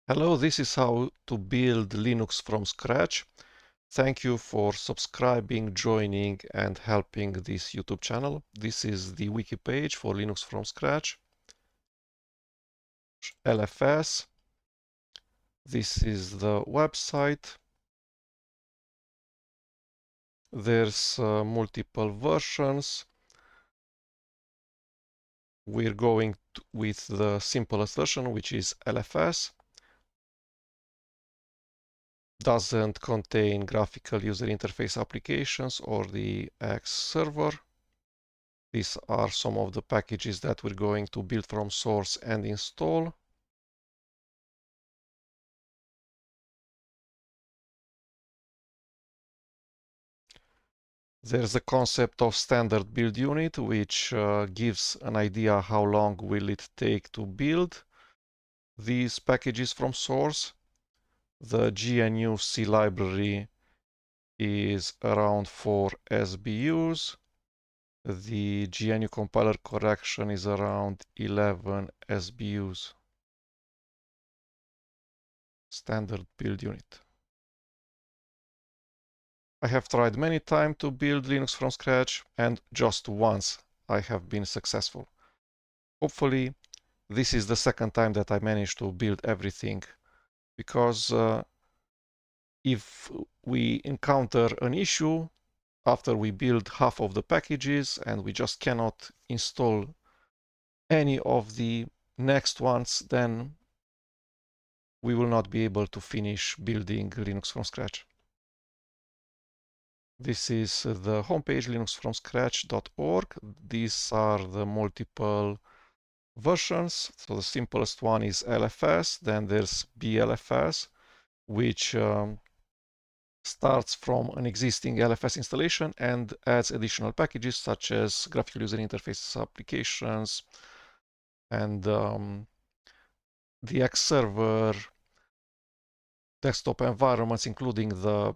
Hello, this is how to build Linux from scratch. Thank you for subscribing, joining, and helping this YouTube channel. This is the wiki page for Linux from scratch. LFS. This is the website. There's multiple versions. We're going with the simplest version, which is LFS. Doesn't contain graphical user interface applications or the X server. These are some of the packages that we're going to build from source and install. There's a concept of standard build unit, which gives an idea how long will it take to build these packages from source. The GNU-C library is around 4 SBUs. The GNU compiler correction is around 11 SBUs. Standard build unit. I have tried many times to build Linux from scratch, and just once I have been successful. Hopefully, this is the second time that I managed to build everything, because if we encounter an issue after we build half of the packages and we just cannot install any of the next ones, then we will not be able to finish building Linux from scratch. This is the homepage, linuxfromscratch.org. These are the multiple versions. So the simplest one is LFS, then there's BLFS, which starts from an existing LFS installation and adds additional packages such as graphical user interface applications and the X server, desktop environments, including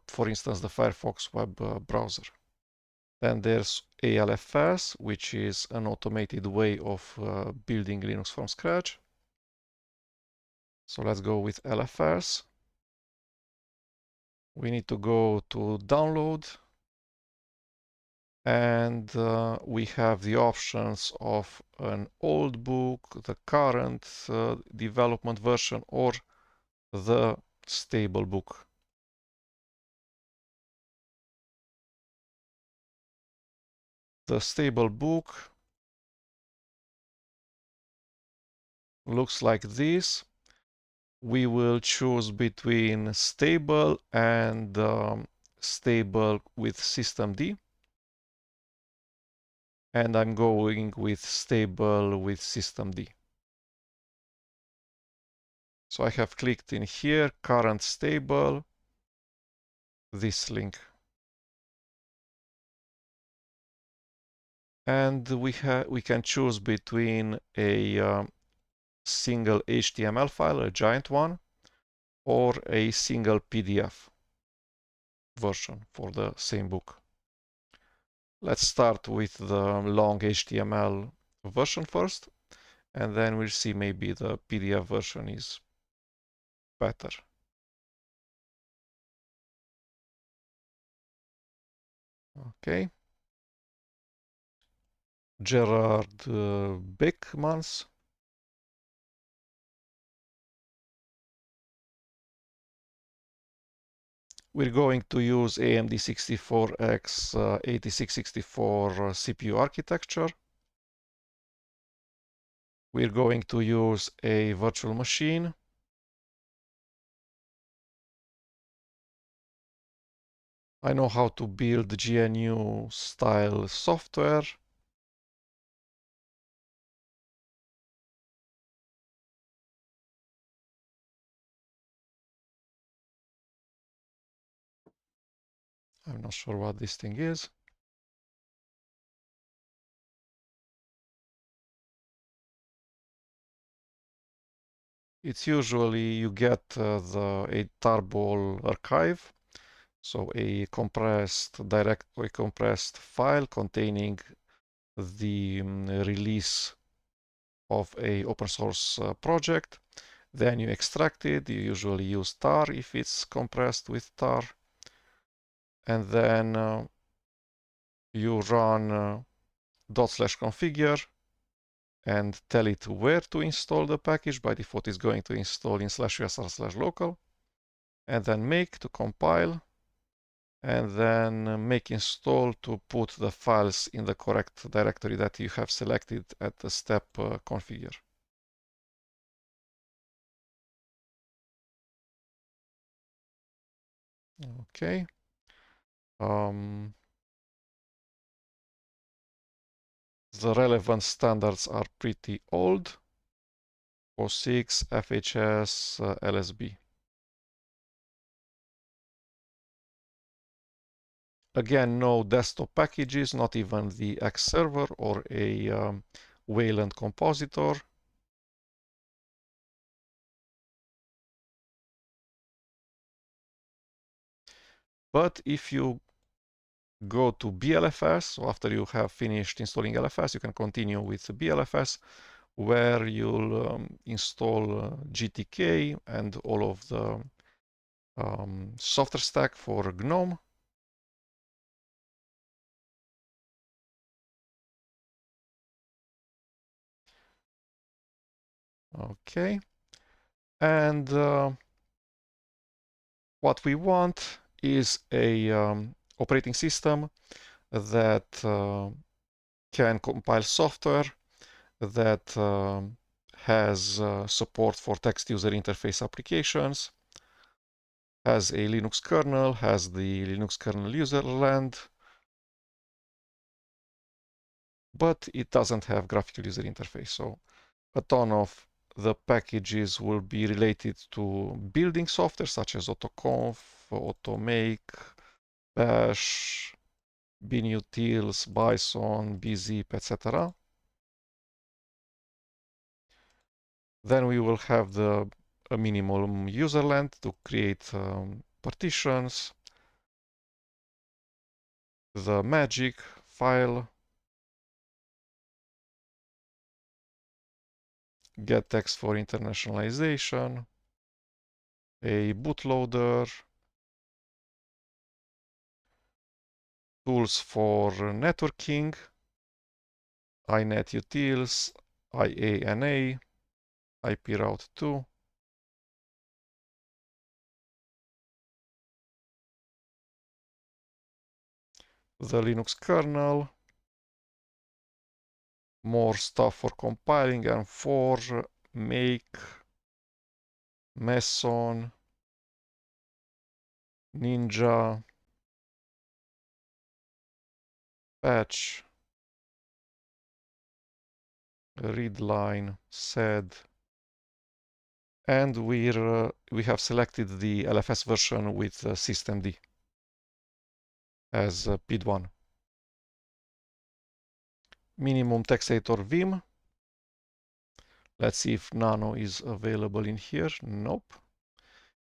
for instance, the Firefox web browser. Then there's ALFS, which is an automated way of building Linux from scratch. So let's go with LFS. We need to go to download, and we have the options of an old book, the current development version, or the stable book. The stable book looks like this. We will choose between stable and stable with systemd, and I'm going with stable with systemd. So I have clicked in here, current stable, this link. And we can choose between a single HTML file, a giant one, or a single PDF version for the same book. Let's start with the long HTML version first, and then we'll see maybe the PDF version is better. Okay. Gerard Beckmans. We're going to use AMD 64X 8664 CPU architecture. We're going to use a virtual machine. I know how to build GNU style software. I'm not sure what this thing is. It's usually you get a tarball archive, so a compressed directory, compressed file containing the release of a open source project, Then you extract it. You usually use tar if it's compressed with tar. And then you run /configure and tell it where to install the package. By default, it's going to install in /usr/local. And then make to compile. And then make install to put the files in the correct directory that you have selected at the step configure. Okay. The relevant standards are pretty old. POSIX, FHS, LSB. Again, no desktop packages, not even the X server or a Wayland compositor. But if you go to BLFS, so after you have finished installing LFS, you can continue with BLFS, where you'll install GTK and all of the software stack for GNOME. Okay. And what we want is a operating system that can compile software, that has support for text user interface applications, has a Linux kernel, has the Linux kernel userland, but it doesn't have graphical user interface. So a ton of the packages will be related to building software such as AutoConf, AutoMake, Bash, binutils, Bison, bzip, etc. Then we will have a minimum userland to create partitions, the magic file, get text for internationalization, a bootloader, tools for networking, inetutils, IANA, IP route 2, the Linux kernel, more stuff for compiling and for make, Meson, Ninja, patch, readline, sed, and we have selected the LFS version with systemd as PID1. Minimum text editor Vim. Let's see if Nano is available in here. Nope.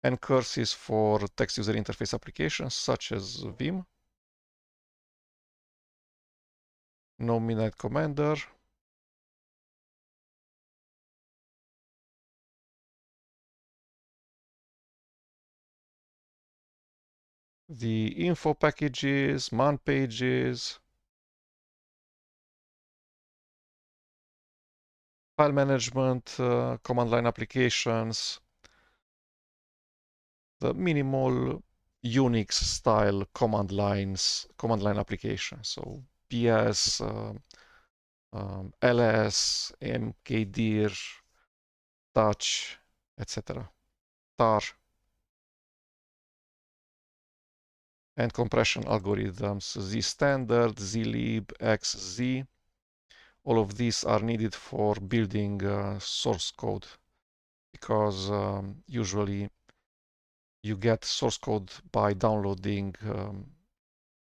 Ncurse is for text user interface applications such as Vim. No Midnight Commander. The info packages, man pages, file management, command line applications, the minimal Unix style command line applications. So ps, ls, mkdir, touch, etc. tar, and compression algorithms, zstandard, zlib, xz. All of these are needed for building source code, because usually you get source code by downloading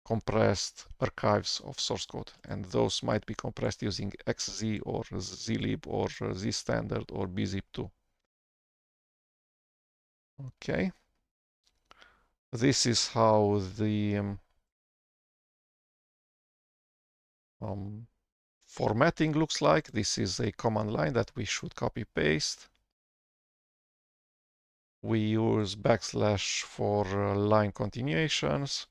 compressed archives of source code, and those might be compressed using xz or zlib or zstandard or bzip2. Okay, this is how the formatting looks like. This is a command line that we should copy paste. we use backslash for line continuations.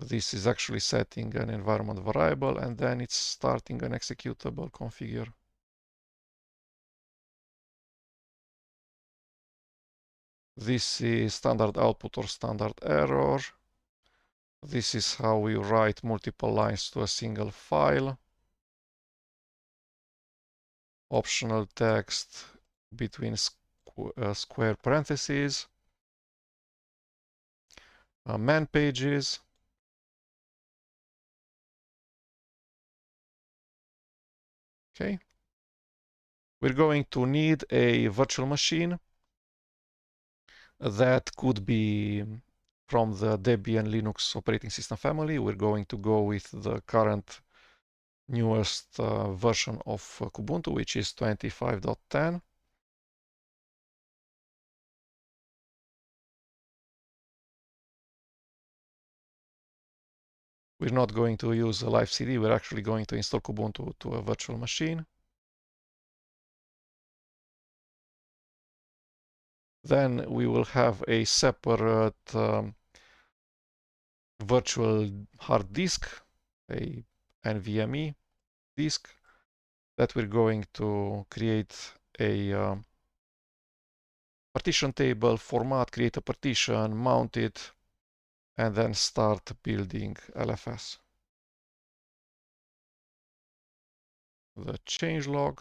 This is actually setting an environment variable, and then it's starting an executable configure. This is standard output or standard error. This is how we write multiple lines to a single file. Optional text between square parentheses. Man pages. Okay. We're going to need a virtual machine that could be from the Debian Linux operating system family. We're going to go with the current newest version of Kubuntu, which is 25.10. We're not going to use a live CD. We're actually going to install Kubuntu to a virtual machine. Then we will have a separate virtual hard disk, a NVMe disk, that we're going to create a partition table, format, create a partition, mount it, and then start building LFS. The changelog.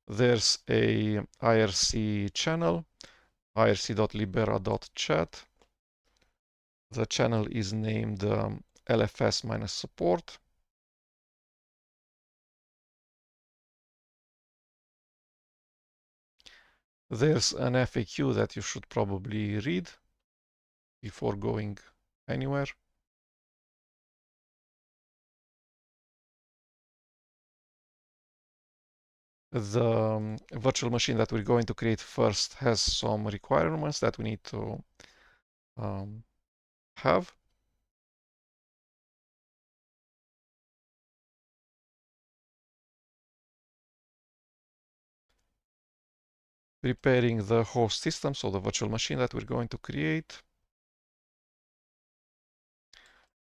There's a IRC channel, irc.libera.chat. The channel is named LFS-support. There's an FAQ that you should probably read before going anywhere. The virtual machine that we're going to create first has some requirements that we need to have. Preparing the host system, so the virtual machine that we're going to create.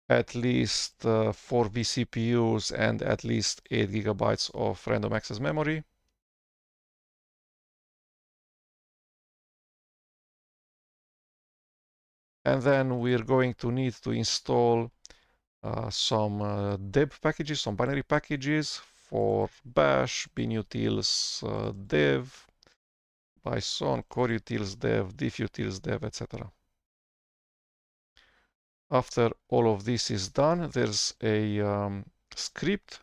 At least 4 vCPUs and at least 8 gigabytes of random access memory. And then we're going to need to install some deb packages, some binary packages for bash, binutils dev, bison, coreutils dev, diffutils dev, etc. After all of this is done, there's a script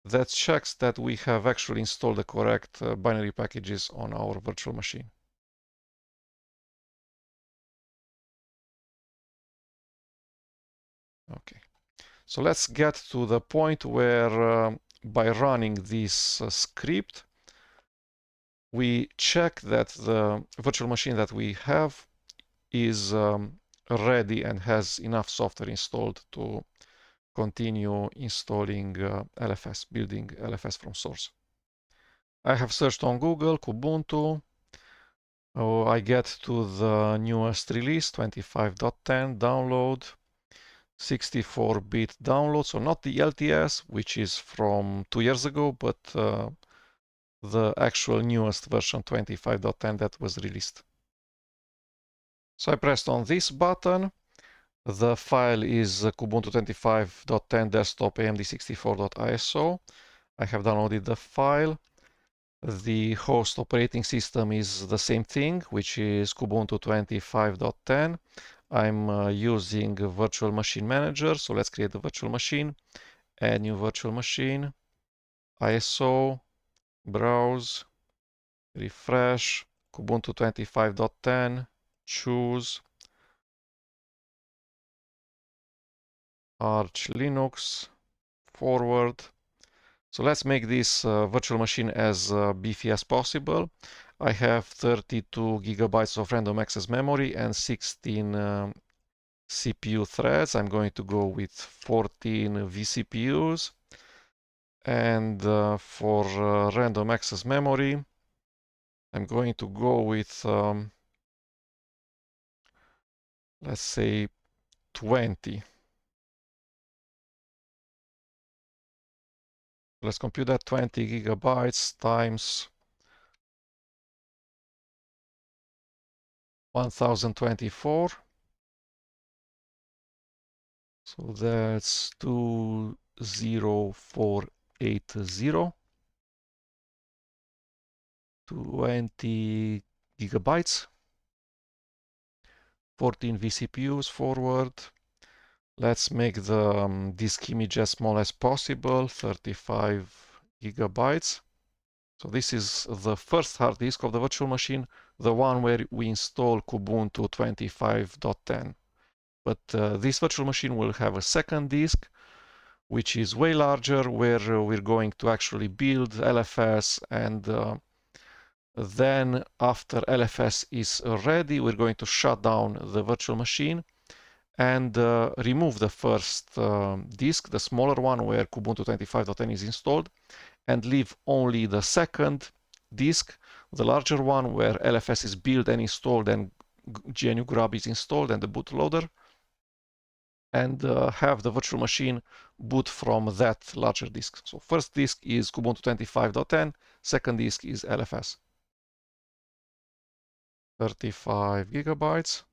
that checks that we have actually installed the correct binary packages on our virtual machine. Okay, so let's get to the point where by running this script, we check that the virtual machine that we have is ready and has enough software installed to continue installing LFS, building LFS from source. I have searched on Google, Kubuntu. Oh, I get to the newest release, 25.10, download, 64-bit download, so not the LTS, which is from 2 years ago, but the actual newest version, 25.10, that was released. So I pressed on this button. The file is Kubuntu 25.10 desktop amd64.iso. I have downloaded the file. The host operating system is the same thing, which is Kubuntu 25.10. I'm using a virtual machine manager, so let's create a virtual machine. Add new virtual machine, ISO, browse, refresh, Kubuntu 25.10, choose, Arch Linux, forward. So let's make this virtual machine as beefy as possible. I have 32 gigabytes of random access memory and 16 CPU threads. I'm going to go with 14 vCPUs. And for random access memory, I'm going to go with, let's say, 20. Let's compute that 20 gigabytes times 1024. So that's 20480. 20 gigabytes. 14 vCPUs forward. Let's make the disk image as small as possible, 35 gigabytes. So this is the first hard disk of the virtual machine, the one where we install Kubuntu 25.10. But this virtual machine will have a second disk, which is way larger, where we're going to actually build LFS, and then after LFS is ready, we're going to shut down the virtual machine and remove the first disk, the smaller one where Kubuntu 25.10 is installed, and leave only the second disk, the larger one where LFS is built and installed and GNU Grub is installed and the bootloader, and have the virtual machine boot from that larger disk. So first disk is Kubuntu 25.10, second disk is LFS. 35 gigabytes.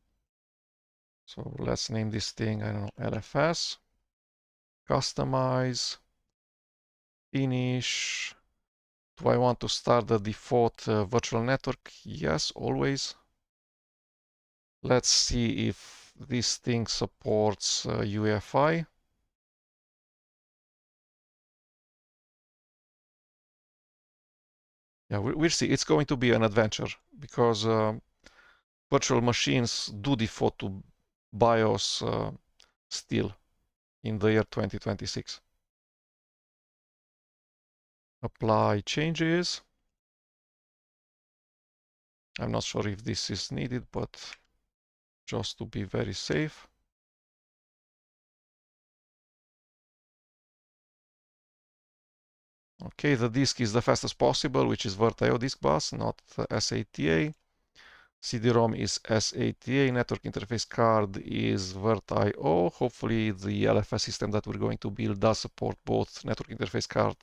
So let's name this thing, I don't know, LFS. Customize. Finish. Do I want to start the default virtual network? Yes, always. Let's see if this thing supports UEFI. Yeah, we'll see. It's going to be an adventure because virtual machines do default to BIOS still in the year 2026. Apply changes. I'm not sure if this is needed, but just to be very safe. Okay, the disk is the fastest possible, which is VirtIO disk bus, not SATA. CD-ROM is SATA. Network interface card is VirtIO. Hopefully the LFS system that we're going to build does support both network interface card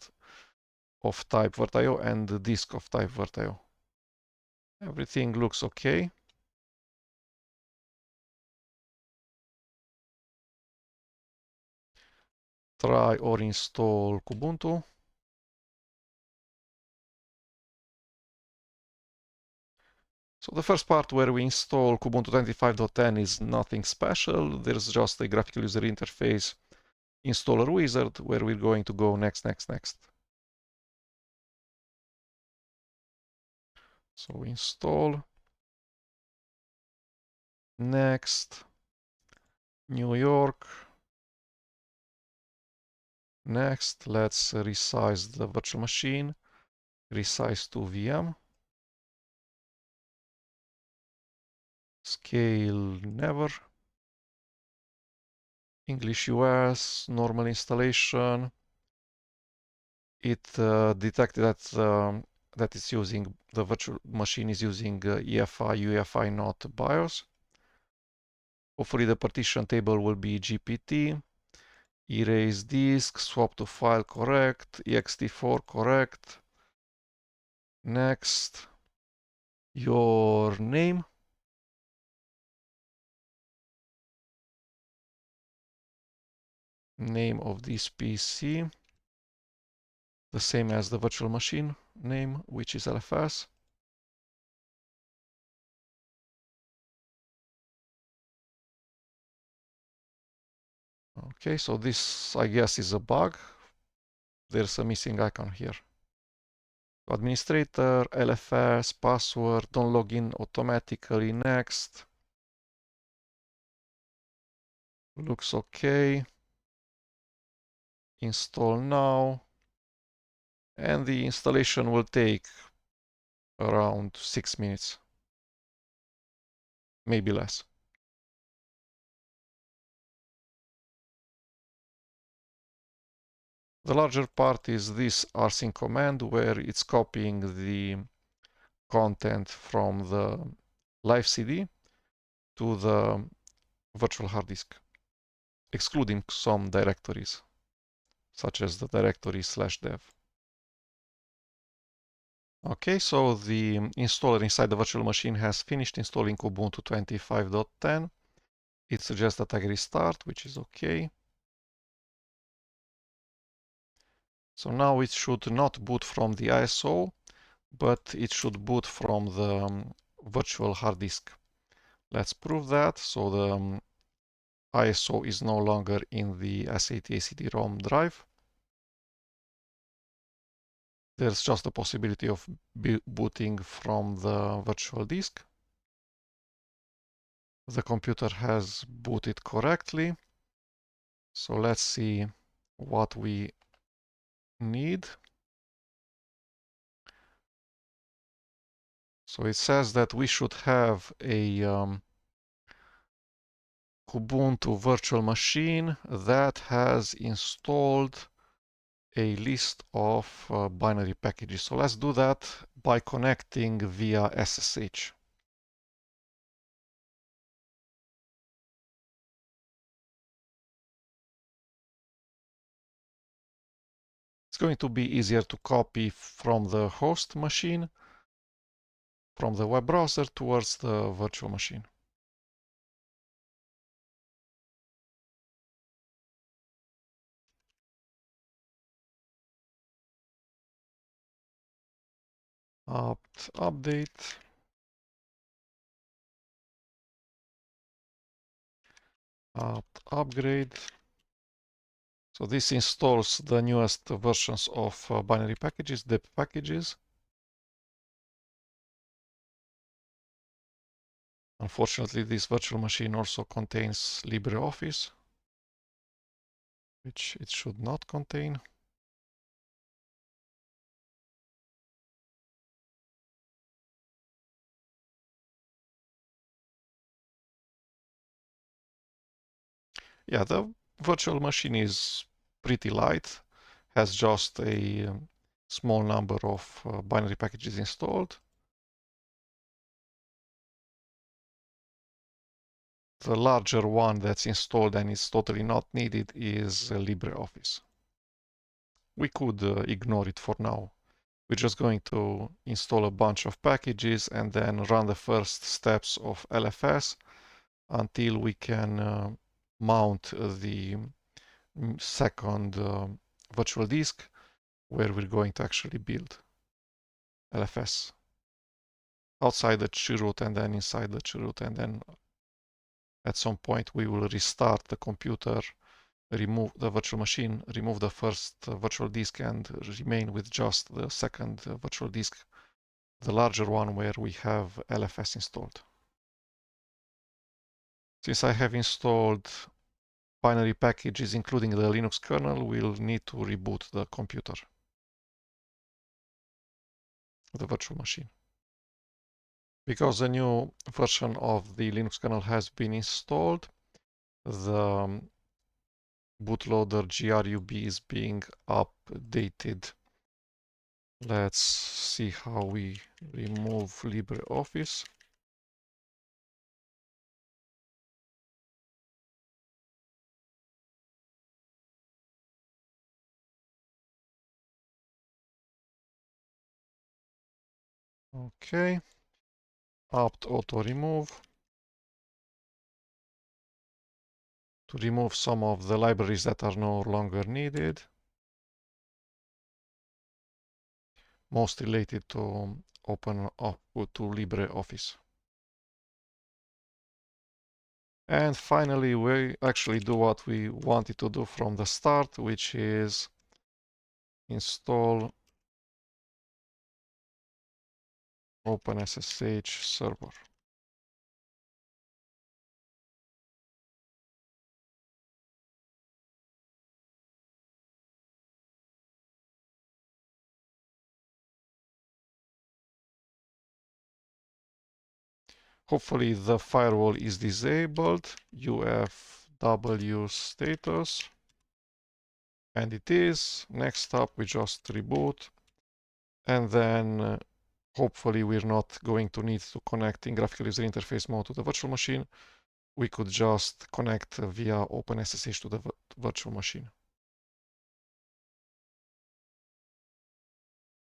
of type VirtIO and the disk of type VirtIO. Everything looks okay. Try or install Kubuntu. So the first part where we install Kubuntu 25.10 is nothing special. There's just a graphical user interface installer wizard where we're going to go next, next, next. So install, next, New York, next. Let's resize the virtual machine, resize to VM, scale never, English US, normal installation. It detected that it's using, the virtual machine is using EFI, UEFI, not BIOS. Hopefully the partition table will be GPT. Erase disk, swap to file correct, ext4 correct. Next, your name. Name of this PC. The same as the virtual machine name, which is LFS. Okay, so this, I guess, is a bug. There's a missing icon here. Administrator, LFS, password, don't log in automatically, next. Looks okay. Install now. And the installation will take around 6 minutes. Maybe less. The larger part is this rsync command where it's copying the content from the live CD to the virtual hard disk, excluding some directories, such as the directory /dev. Okay, so the installer inside the virtual machine has finished installing Ubuntu 25.10. It suggests that I restart, which is okay. So now it should not boot from the ISO, but it should boot from the virtual hard disk. Let's prove that. So the ISO is no longer in the SATA CD-ROM drive. There's just the possibility of booting from the virtual disk. The computer has booted correctly. So let's see what we need. So it says that we should have a Ubuntu virtual machine that has installed a list of binary packages. So let's do that by connecting via SSH. It's going to be easier to copy from the host machine, from the web browser towards the virtual machine. Update. Upgrade. So this installs the newest versions of binary packages, deb packages. Unfortunately, this virtual machine also contains LibreOffice, which it should not contain. Yeah, the virtual machine is pretty light, has just a small number of binary packages installed. The larger one that's installed and is totally not needed is LibreOffice. We could ignore it for now. We're just going to install a bunch of packages and then run the first steps of LFS until we can mount the second virtual disk where we're going to actually build LFS outside the chroot and then inside the chroot, and then at some point we will restart the computer, remove the virtual machine, remove the first virtual disk, and remain with just the second virtual disk, the larger one where we have LFS installed. Since I have installed binary packages including the Linux kernel, we'll need to reboot the computer, the virtual machine. Because the new version of the Linux kernel has been installed, the bootloader grub is being updated. Let's see how we remove LibreOffice. Okay, apt auto remove to remove some of the libraries that are no longer needed, most related to open up to LibreOffice. And finally, we actually do what we wanted to do from the start, which is install OpenSSH server. Hopefully the firewall is disabled. UFW status. And it is. Next up, we just reboot. And then hopefully we're not going to need to connect in graphical user interface mode to the virtual machine. We could just connect via OpenSSH to the virtual machine.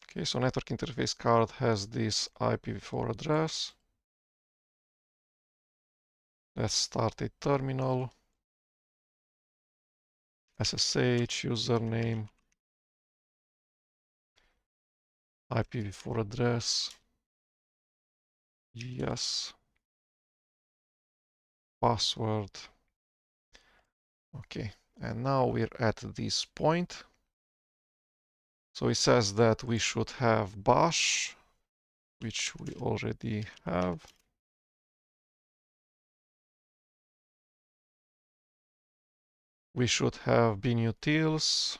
Okay, so network interface card has this IPv4 address. Let's start a terminal. SSH, username, IPv4 address. Yes. Password. Okay, and now we're at this point. So it says that we should have bash, which we already have. We should have binutils.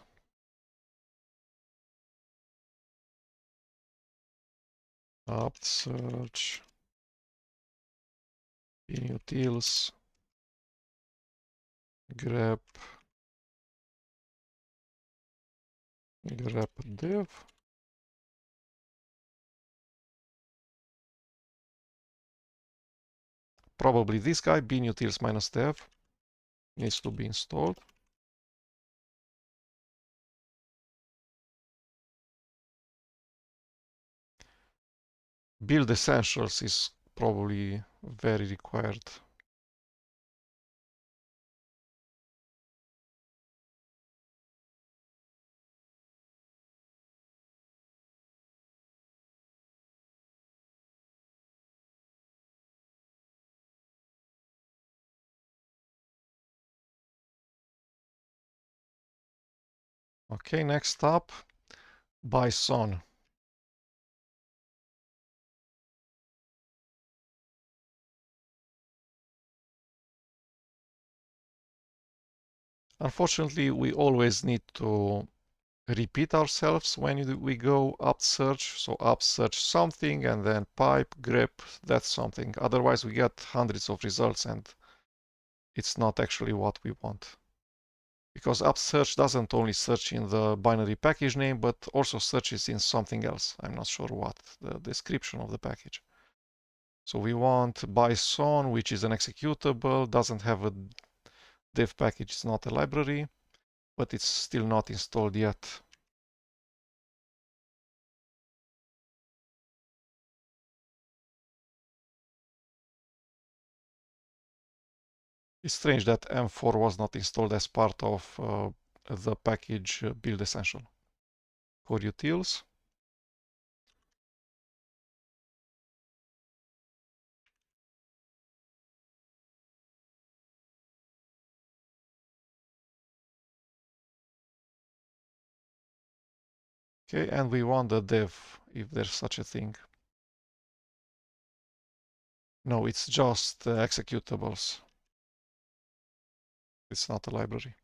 apt search binutils grep dev. Probably this guy, binutils -dev, needs to be installed. Build essentials is probably very required. Okay, next up, Bison. Unfortunately, we always need to repeat ourselves when we go apt search. So apt search something and then pipe grep that's something. Otherwise, we get hundreds of results and it's not actually what we want. Because apt search doesn't only search in the binary package name, but also searches in something else. I'm not sure what, the description of the package. So we want Bison, which is an executable, doesn't have a dev package, it's not a library, but it's still not installed yet. It's strange that M4 was not installed as part of the package build essential. For utils, okay, and we want the dev, if there's such a thing. No, it's just executables. It's not a library.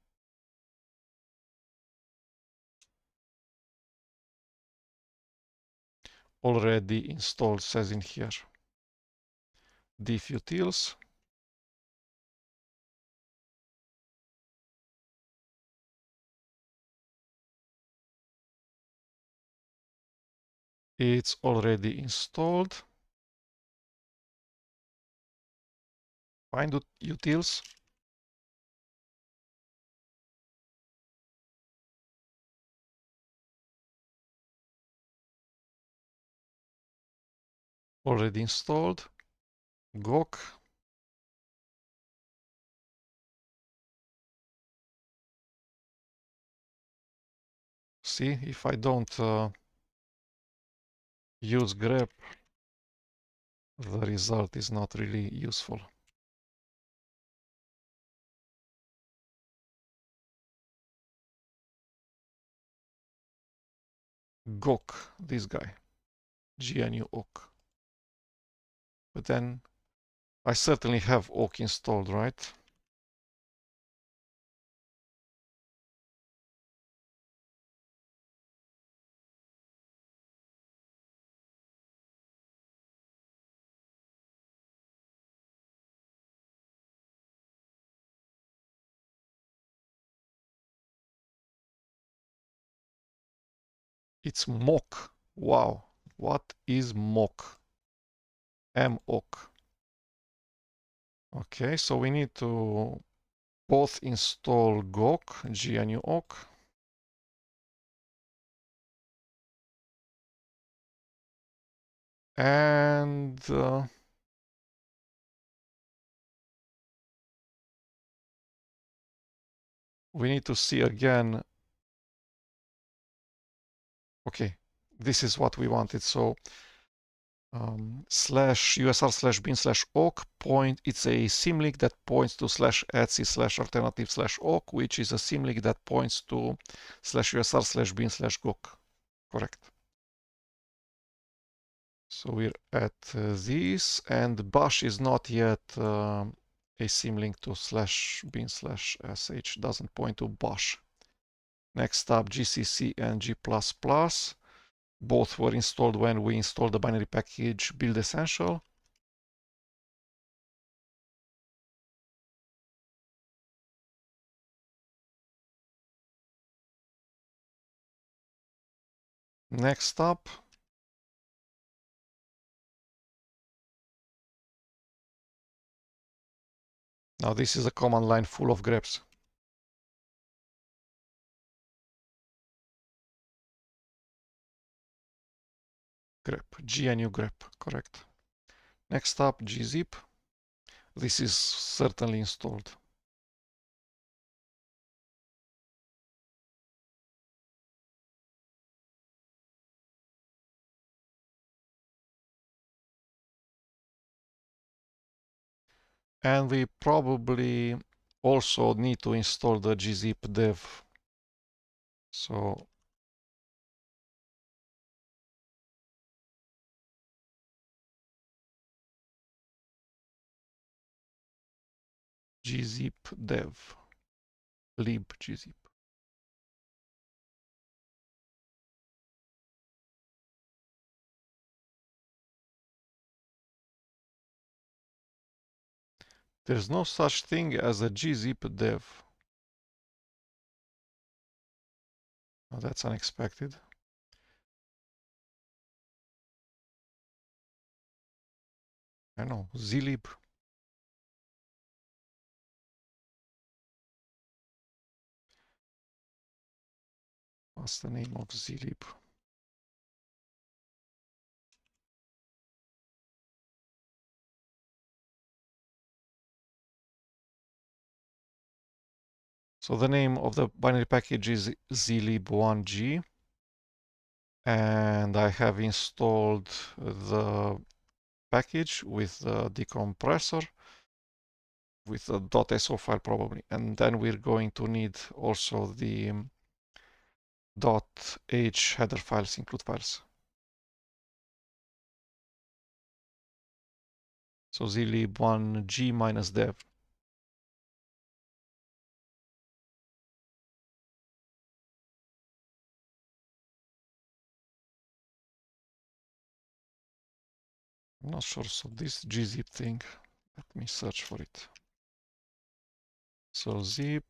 Already installed, says in here. Diff utils. It's already installed. Find utils. Already installed. Gok. See, if I don't use grep, the result is not really useful. Gok, this guy. GNU awk. But then I certainly have awk installed, right? It's mock. Wow. What is mock? mock. Okay, so we need to both install gok, gnu awk. And we need to see again. Okay, this is what we wanted. So slash usr slash bin slash awk point, it's a symlink that points to slash etc slash alternative slash awk, which is a symlink that points to slash usr slash bin slash gok. Correct. So we're at this, and bash is not yet a symlink to slash bin slash sh, doesn't point to bash. Next up, gcc and g++. Both were installed when we installed the binary package build essential. Next up, now this is a command line full of greps. Grep, gnu grep, correct. Next up, gzip. This is certainly installed. And we probably also need to install the gzip dev. So gzip dev, lib gzip. There's no such thing as a gzip dev. Oh, that's unexpected. I know, zlib. What's the name of zlib? So the name of the binary package is zlib1g. And I have installed the package with the decompressor with the .so file probably. And then we're going to need also the .h header files, include files. So zlib1g minus dev. I'm not sure. So this gzip thing, let me search for it. So zip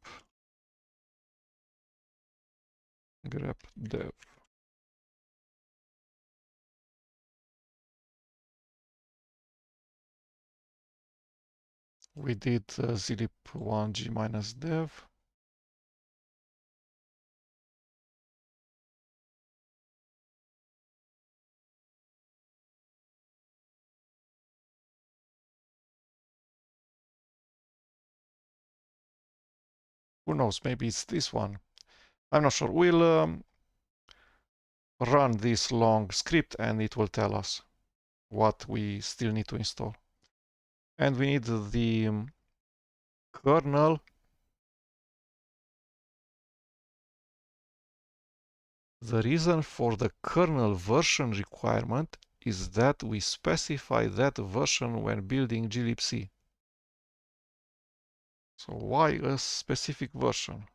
grep dev. We did zlib1g minus dev. Who knows? Maybe it's this one. I'm not sure. We'll run this long script and it will tell us what we still need to install. And we need the kernel. The reason for the kernel version requirement is that we specify that version when building glibc. So why a specific version?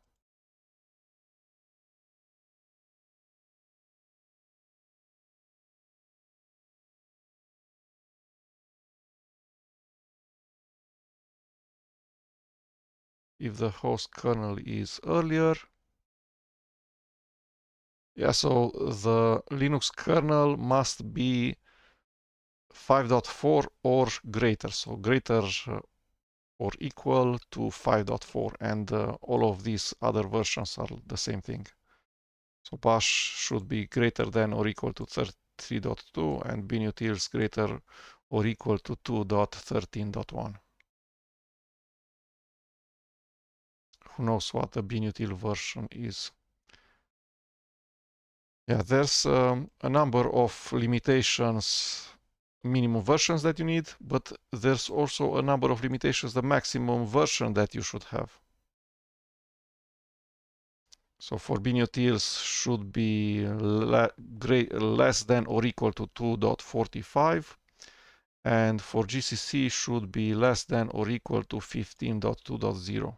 If the host kernel is earlier, Yeah, so the Linux kernel must be 5.4 or greater, so greater or equal to 5.4, and all of these other versions are the same thing. So bash should be greater than or equal to 3.2 and binutils greater or equal to 2.13.1. Who knows what the binutil version is? Yeah, there's a number of limitations, minimum versions that you need, but there's also a number of limitations, the maximum version that you should have. So for binutils should be less than or equal to 2.45, and for GCC should be less than or equal to 15.2.0.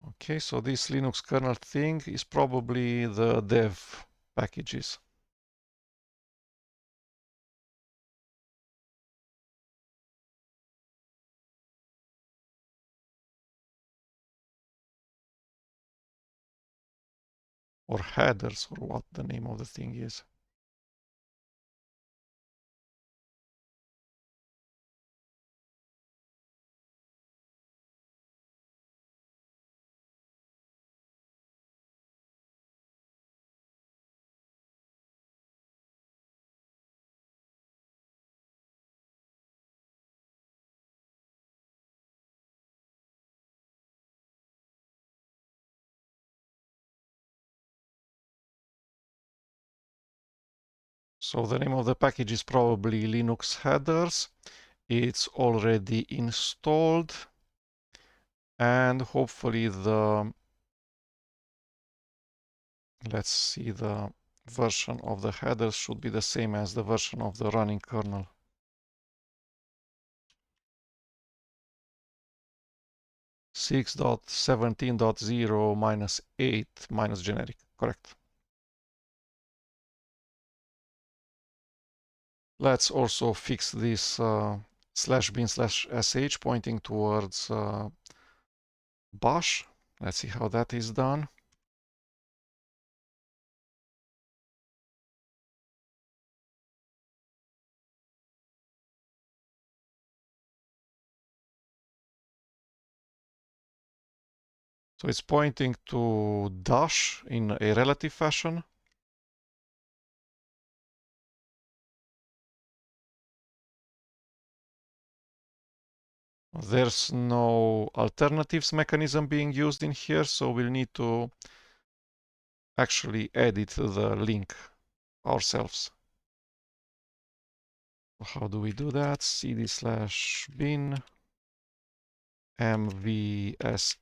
Okay, so this Linux kernel thing is probably the dev packages. Or headers, or what the name of the thing is. So the name of the package is probably Linux headers. It's already installed, and hopefully let's see, the version of the headers should be the same as the version of the running kernel. 6.17.0 minus 8 minus generic, correct. Let's also fix this /bin/sh pointing towards bash. Let's see how that is done. So it's pointing to dash in a relative fashion. There's no alternatives mechanism being used in here, so we'll need to actually edit the link ourselves. How do we do that? cd/bin mvsh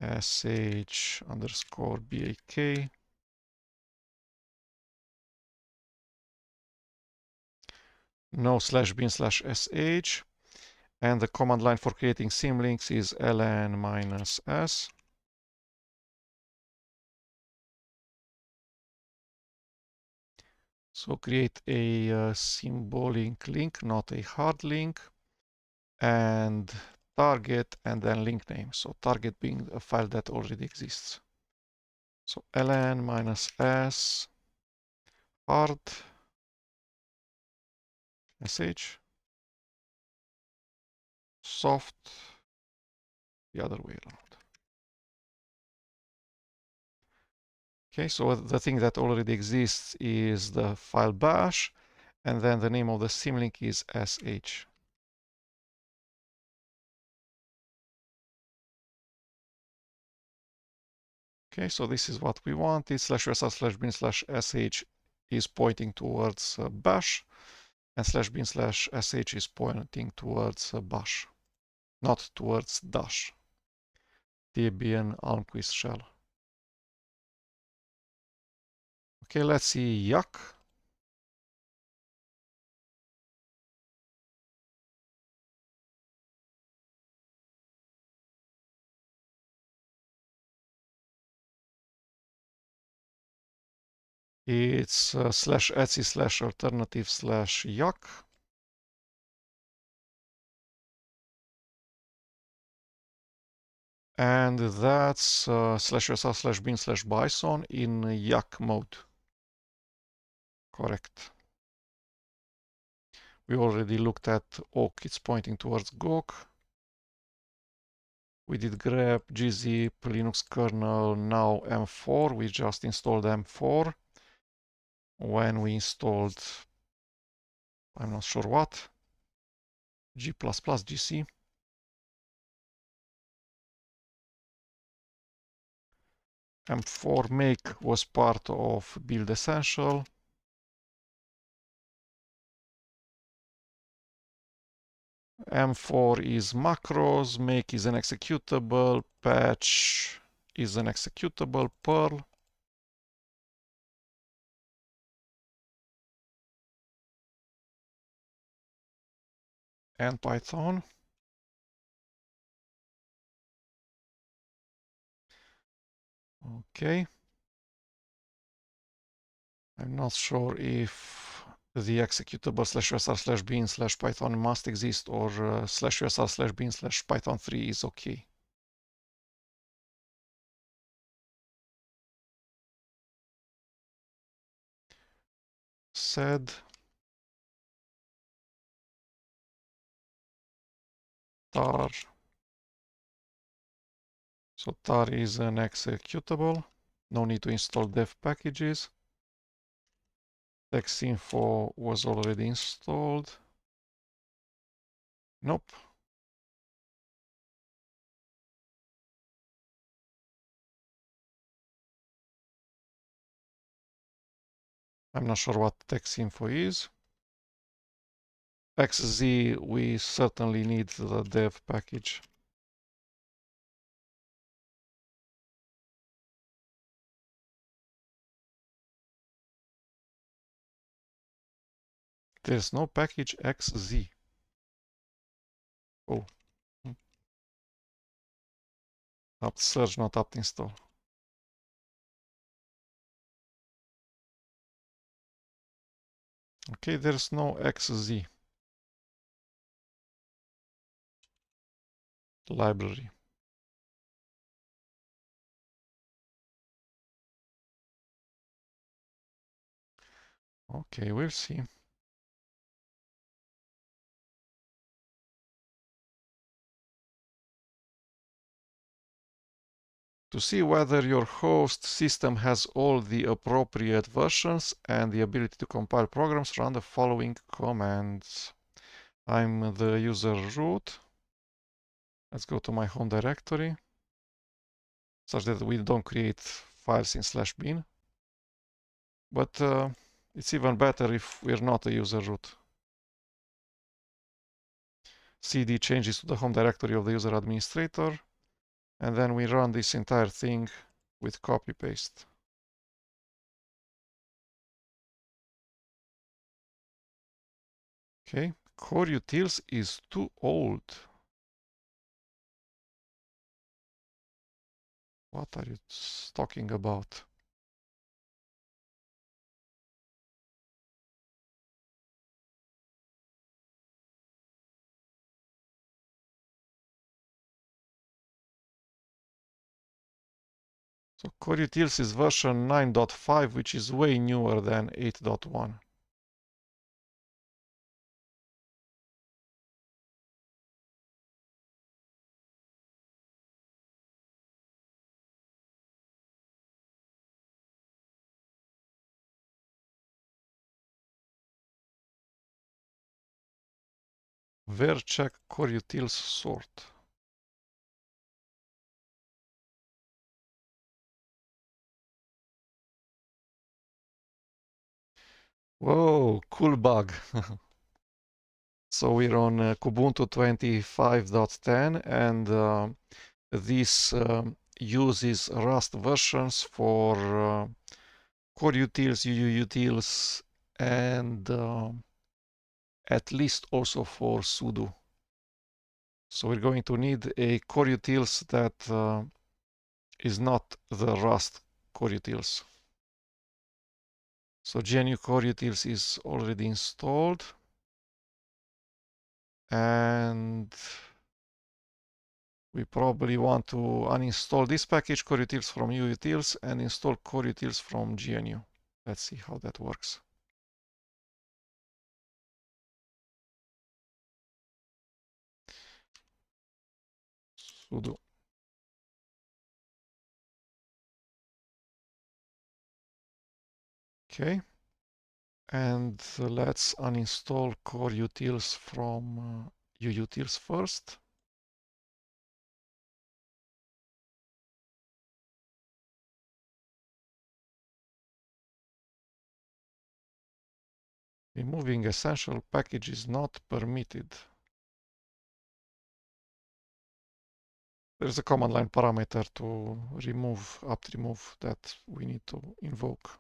sh_bak. No /bin/sh, and the command line for creating symlinks is ln-s. So create a symbolic link, not a hard link, and target, and then link name. So target being a file that already exists. So ln-s hard sh soft the other way around. Okay, so the thing that already exists is the file bash, and then the name of the symlink is sh. Okay, so this is what we want. This /usr/bin/sh is pointing towards bash, and /bin/sh is pointing towards bash, not towards dash. Debian Almquist shell. Okay, let's see yuck. It's /etc/alternative/yuck. And that's /usr/bin/bison in yak mode. Correct. We already looked at awk, it's pointing towards gawk. We did grep, gzip, Linux kernel, now M4. We just installed M4. When we installed, I'm not sure what, G++, GC. M4 make was part of build essential. M4 is macros, make is an executable, patch is an executable, Perl. And Python. Okay. I'm not sure if the executable /usr/bin/python must exist or /usr/bin/python3 is okay. Sed tar. So tar is an executable. No need to install dev packages. Texinfo was already installed. Nope. I'm not sure what Texinfo is. XZ, we certainly need the dev package. There's no package XZ. Oh. Apt search, not apt install. Okay, there's no XZ library. Okay, we'll see. To see whether your host system has all the appropriate versions and the ability to compile programs, run the following commands. I'm the user root. Let's go to my home directory, such that we don't create files in /bin. But it's even better if we're not a user root. cd changes to the home directory of the user administrator, and then we run this entire thing with copy paste. Okay, core utils is too old. What are you talking about? So core utils is version 9.5, which is way newer than 8.1. Ver check core utils sort. Whoa, cool bug. So we're on Kubuntu 25.10, and this uses Rust versions for core utils, UU utils, and at least also for sudo. So we're going to need a core utils that is not the Rust core utils. So GNU core utils is already installed. And We probably want to uninstall this package, core utils from uutils, and install core utils from GNU. Let's see how that works. Sudo. Okay. And let's uninstall core utils from uutils first. Removing essential package is not permitted. There's a command line parameter to remove, apt remove, that we need to invoke.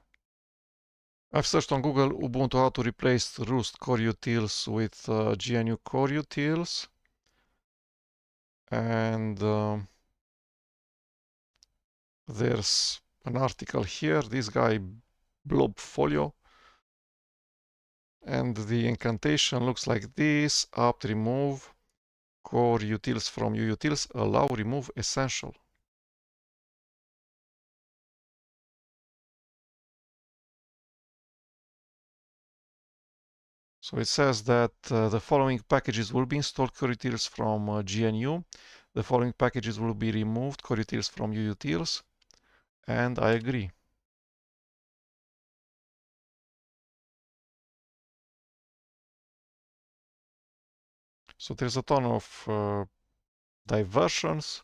I've searched on Google Ubuntu how to replace Roost core utils with GNU core utils. And there's an article here, this guy Blob Folio. And the incantation looks like this: apt remove core utils from uutils, allow remove essential. So it says that the following packages will be installed: core utils from GNU. The following packages will be removed: core utils from uutils. And I agree. So there's a ton of diversions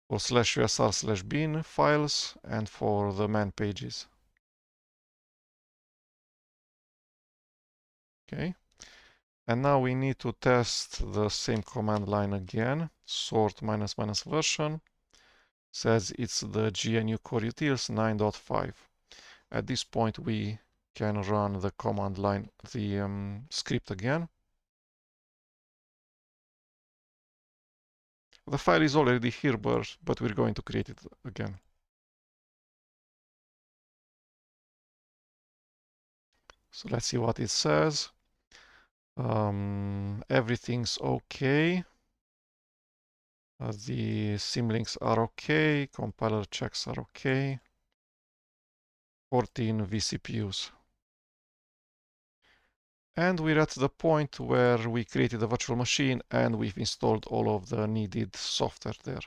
for /usr/bin files and for the man pages. Okay. And now we need to test the same command line again. Sort ---- version says it's the GNU core utils 9.5. At this point, we can run the command line, the script again. The file is already here, but we're going to create it again. So let's see what it says. Everything's okay. The symlinks are okay. Compiler checks are okay. 14 vCPUs. And we're at the point where we created a virtual machine and we've installed all of the needed software there,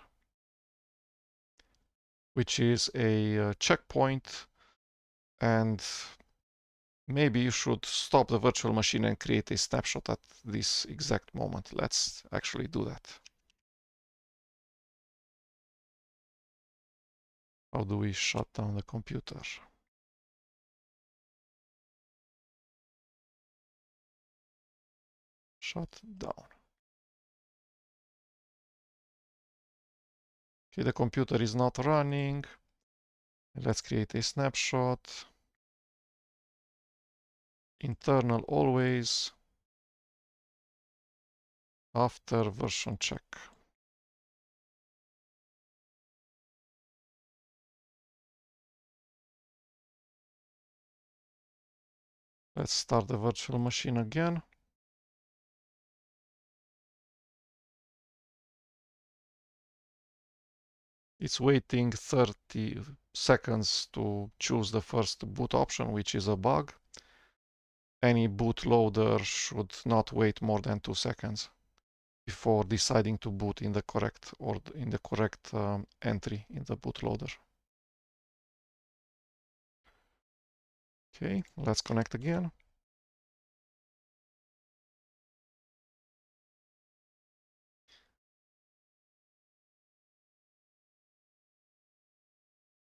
which is a checkpoint. And maybe you should stop the virtual machine and create a snapshot at this exact moment. Let's actually do that. How do we shut down the computer? Shut down. Okay, the computer is not running. Let's create a snapshot. Internal always. After version check. Let's start the virtual machine again. It's waiting 30 seconds to choose the first boot option, which is a bug. Any bootloader should not wait more than 2 seconds before deciding to boot in the correct entry in the bootloader. Okay, let's connect again.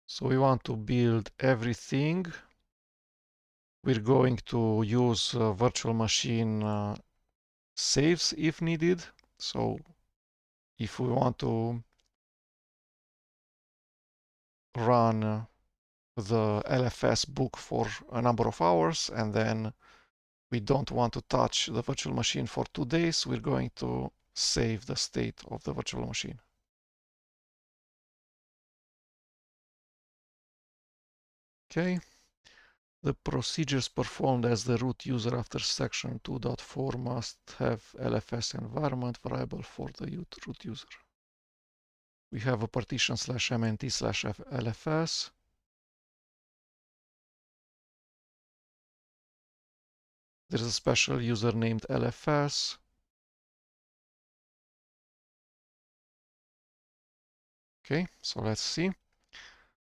So we want to build everything. We're going to use virtual machine saves if needed. So if we want to run the LFS book for a number of hours and then we don't want to touch the virtual machine for 2 days, we're going to save the state of the virtual machine. Okay. The procedures performed as the root user after section 2.4 must have LFS environment variable for the root user. We have a partition /mnt/lfs. There's a special user named lfs. Okay, so let's see.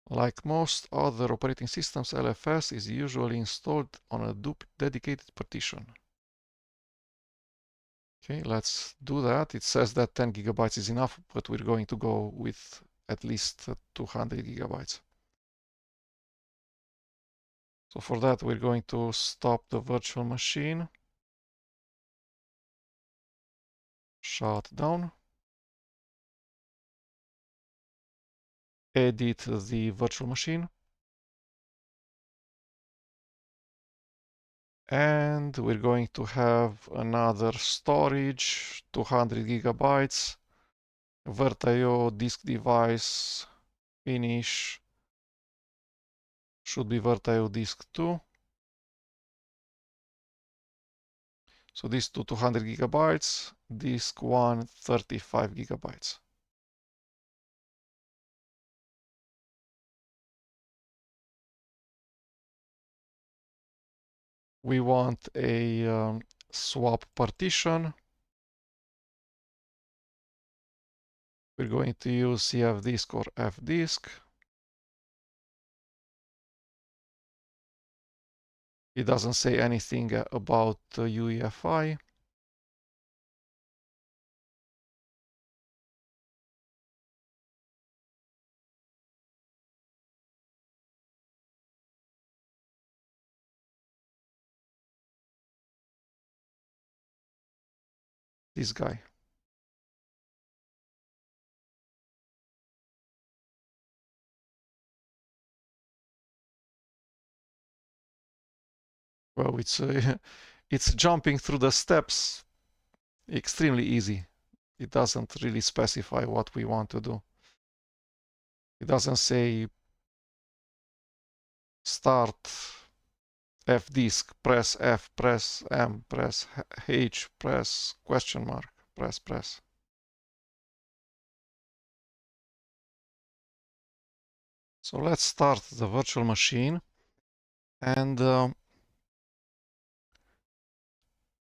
Like most other operating systems, LFS is usually installed on a dedicated partition. Okay, let's do that. It says that 10 gigabytes is enough, but we're going to go with at least 200 gigabytes. So for that, we're going to stop the virtual machine, shut down, edit the virtual machine, and we're going to have another storage, 200 gigabytes, VirtIO disk device, finish, should be VirtIO disk 2. So these two 200 gigabytes, disk 1 35 gigabytes. We want a swap partition. We're going to use cfdisk or fdisk. It doesn't say anything about UEFI. This guy. Well, it's jumping through the steps extremely easy. It doesn't really specify what we want to do. It doesn't say start fdisk, press F, press M, press H, press question mark, press. So let's start the virtual machine, and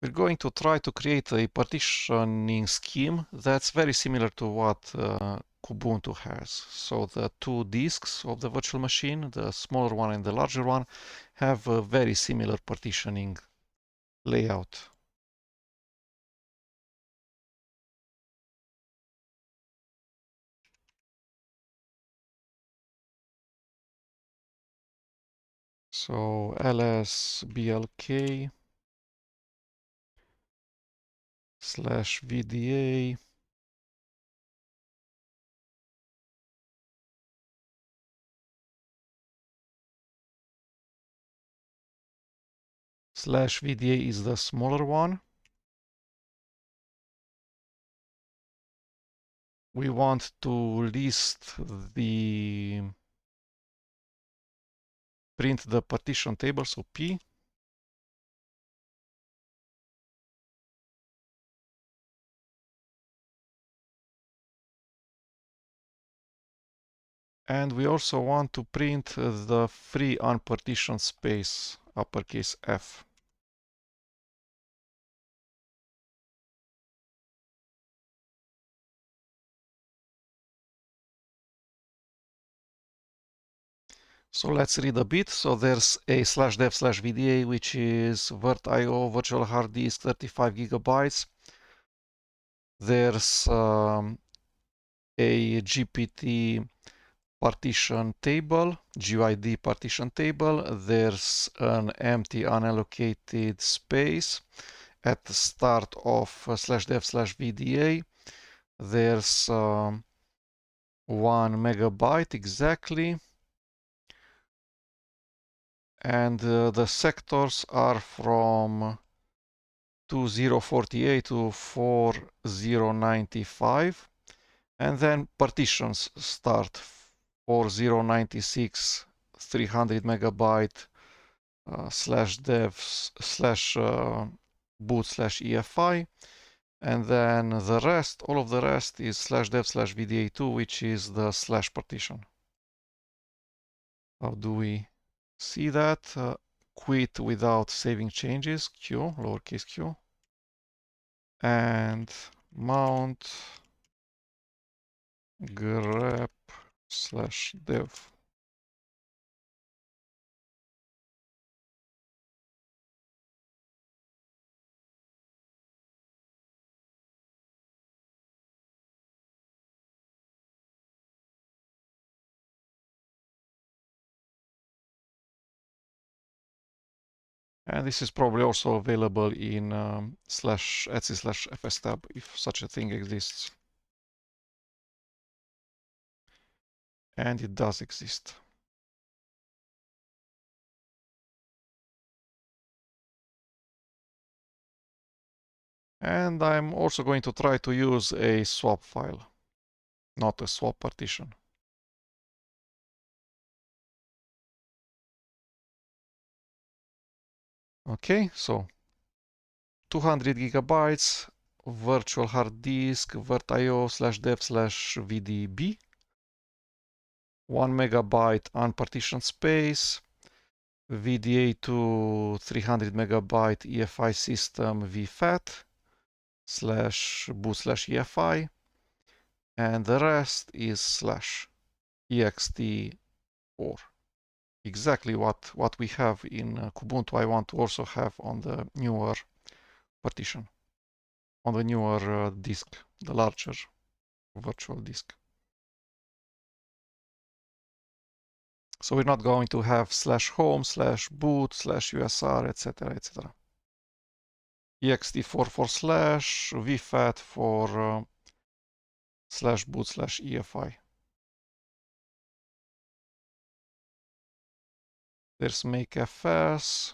we're going to try to create a partitioning scheme that's very similar to what Kubuntu has. So the two disks of the virtual machine, the smaller one and the larger one, have a very similar partitioning layout. So ls/blk /vda /vda is the smaller one. We want to list print the partition table, so P. And we also want to print the free unpartitioned space, uppercase F. So let's read a bit. So there's a /dev/vda, which is VirtIO virtual hard disk 35 gigabytes. There's a GPT partition table, GUID partition table. There's an empty unallocated space at the start of /dev/vda. There's 1 megabyte exactly. And the sectors are from 2048 to 4095. And then partitions start 4096 300 megabyte /dev/boot/EFI. And then the rest, all of the rest is /dev/vda2, which is the slash partition. How do we see that? Quit without saving changes, q, lowercase q. And mount grep/dev. And this is probably also available in /etc/fstab if such a thing exists. And it does exist. And I'm also going to try to use a swap file, not a swap partition. Okay, so 200 gigabytes virtual hard disk virt.io/dev/vdb, 1 megabyte unpartitioned space, VDA to 300 megabyte EFI system vfat /boot/EFI, and the rest is /ext or exactly what we have in Kubuntu. I want to also have on the newer partition, on the newer disk, the larger virtual disk. So we're not going to have /home, /boot, /usr, etc., etc. ext4 for / vfat for /boot/EFI. There's makefs.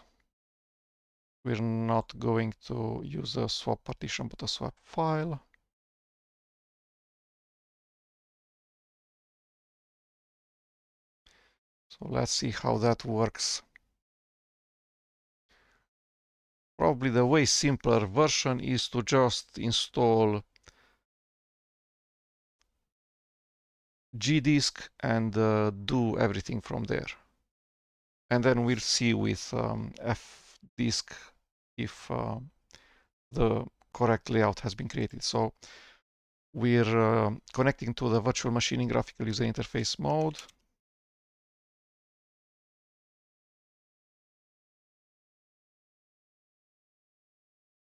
We're not going to use a swap partition, but a swap file. So let's see how that works. Probably the way simpler version is to just install gdisk and do everything from there. And then we'll see with fdisk if the correct layout has been created. So we're connecting to the virtual machine in graphical user interface mode.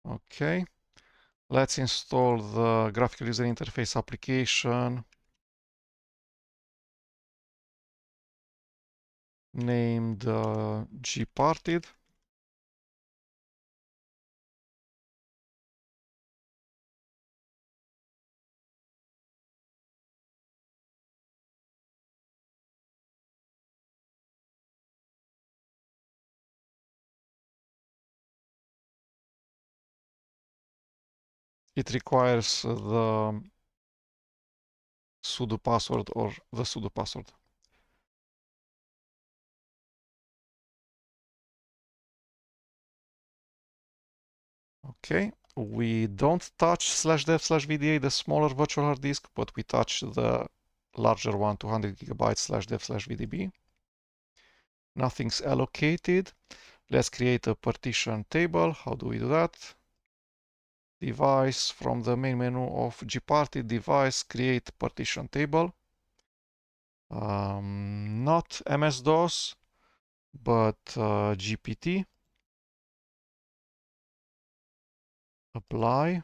Okay, let's install the graphical user interface application named gparted. It requires the sudo password or the sudo password. Okay, we don't touch /dev/vda, the smaller virtual hard disk, but we touch the larger one, 200 gigabytes /dev/vdb. Nothing's allocated. Let's create a partition table. How do we do that? Device, from the main menu of gparted, device, create partition table. Not MS-DOS, but GPT. Apply.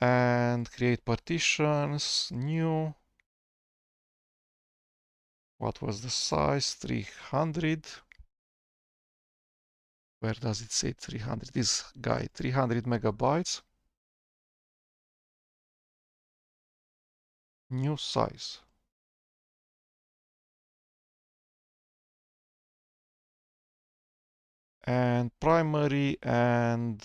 And create partitions, new. What was the size? 300. Where does it say 300? This guy, 300 megabytes. New size. And primary and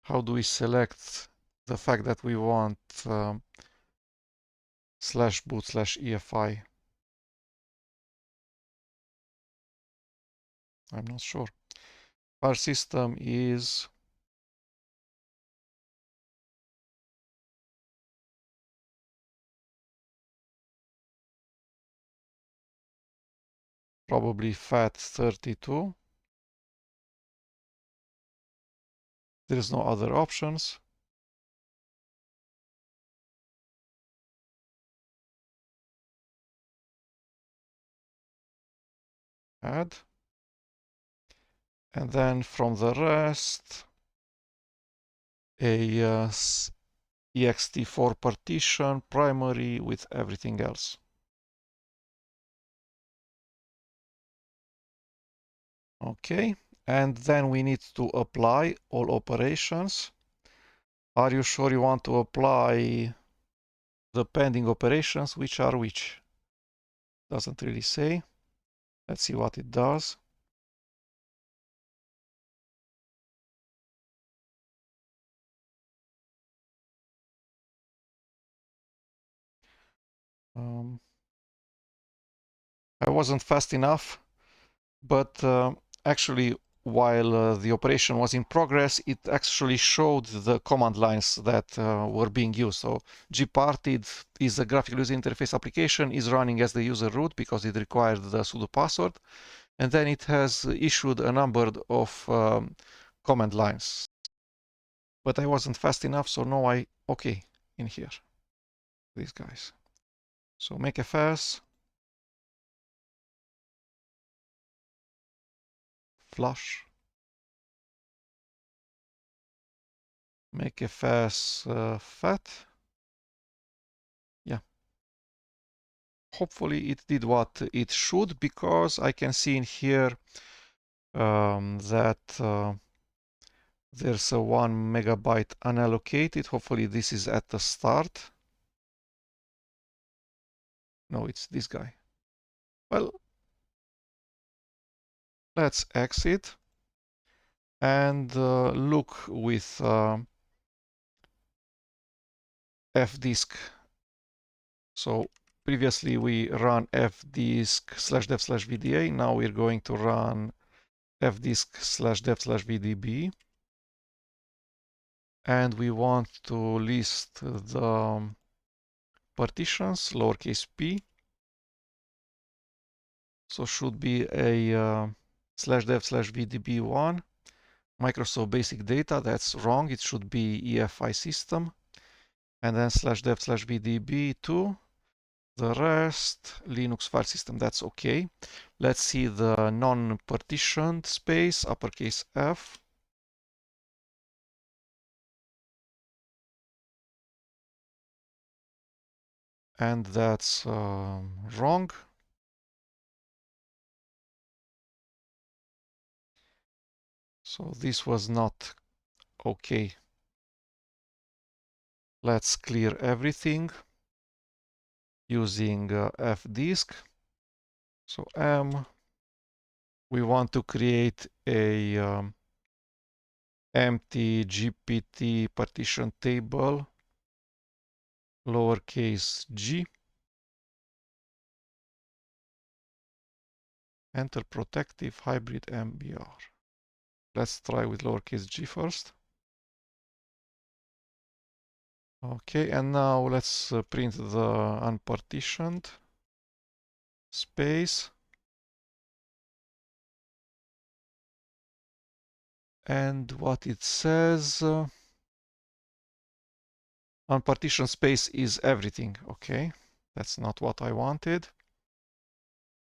how do we select the fact that we want /boot/EFI? I'm not sure. File system is probably FAT32. There's no other options. Add. And then from the rest, a ext4 partition primary with everything else. Okay, and then we need to apply all operations. Are you sure you want to apply the pending operations? Which are which? Doesn't really say. Let's see what it does. I wasn't fast enough, but actually, while the operation was in progress, it actually showed the command lines that were being used. So gparted is a graphical user interface application, is running as the user root because it required the sudo password. And then it has issued a number of command lines. But I wasn't fast enough, so now okay, in here, these guys. So make fs, flush, make fs fat. Yeah. Hopefully it did what it should, because I can see in here that there's a 1 megabyte unallocated. Hopefully this is at the start. No, it's this guy. Well, let's exit and look with fdisk. So previously we run fdisk/dev/vda. Now we're going to run fdisk/dev/vdb. And we want to list the partitions, lowercase p. So should be a /dev/vdb1. Microsoft Basic Data, that's wrong. It should be EFI system. And then /dev/vdb2. The rest, Linux file system, that's okay. Let's see the non-partitioned space, uppercase F. And that's wrong. So this was not okay. Let's clear everything using fdisk. So we want to create a empty GPT partition table, lowercase g. Enter protective hybrid MBR. Let's try with lowercase g first. Okay, and now let's print the unpartitioned space. And what it says, unpartitioned space is everything. Okay, that's not what I wanted.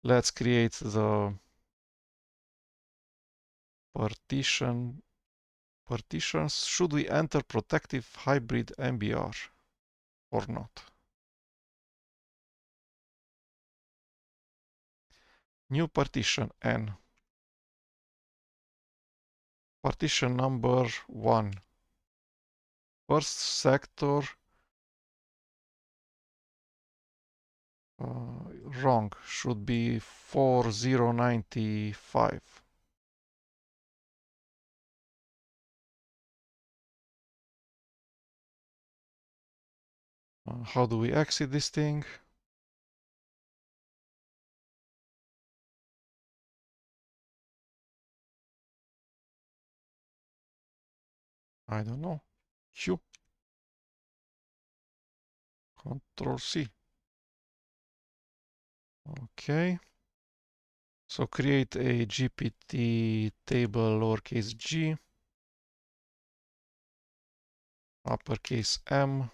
Let's create the partitions. Should we enter protective hybrid MBR or not? New partition N. Partition number 1. First sector. Wrong. Should be 4095. How do we exit this thing? I don't know, Q, Control C. Okay. So create a GPT table lowercase g, uppercase M,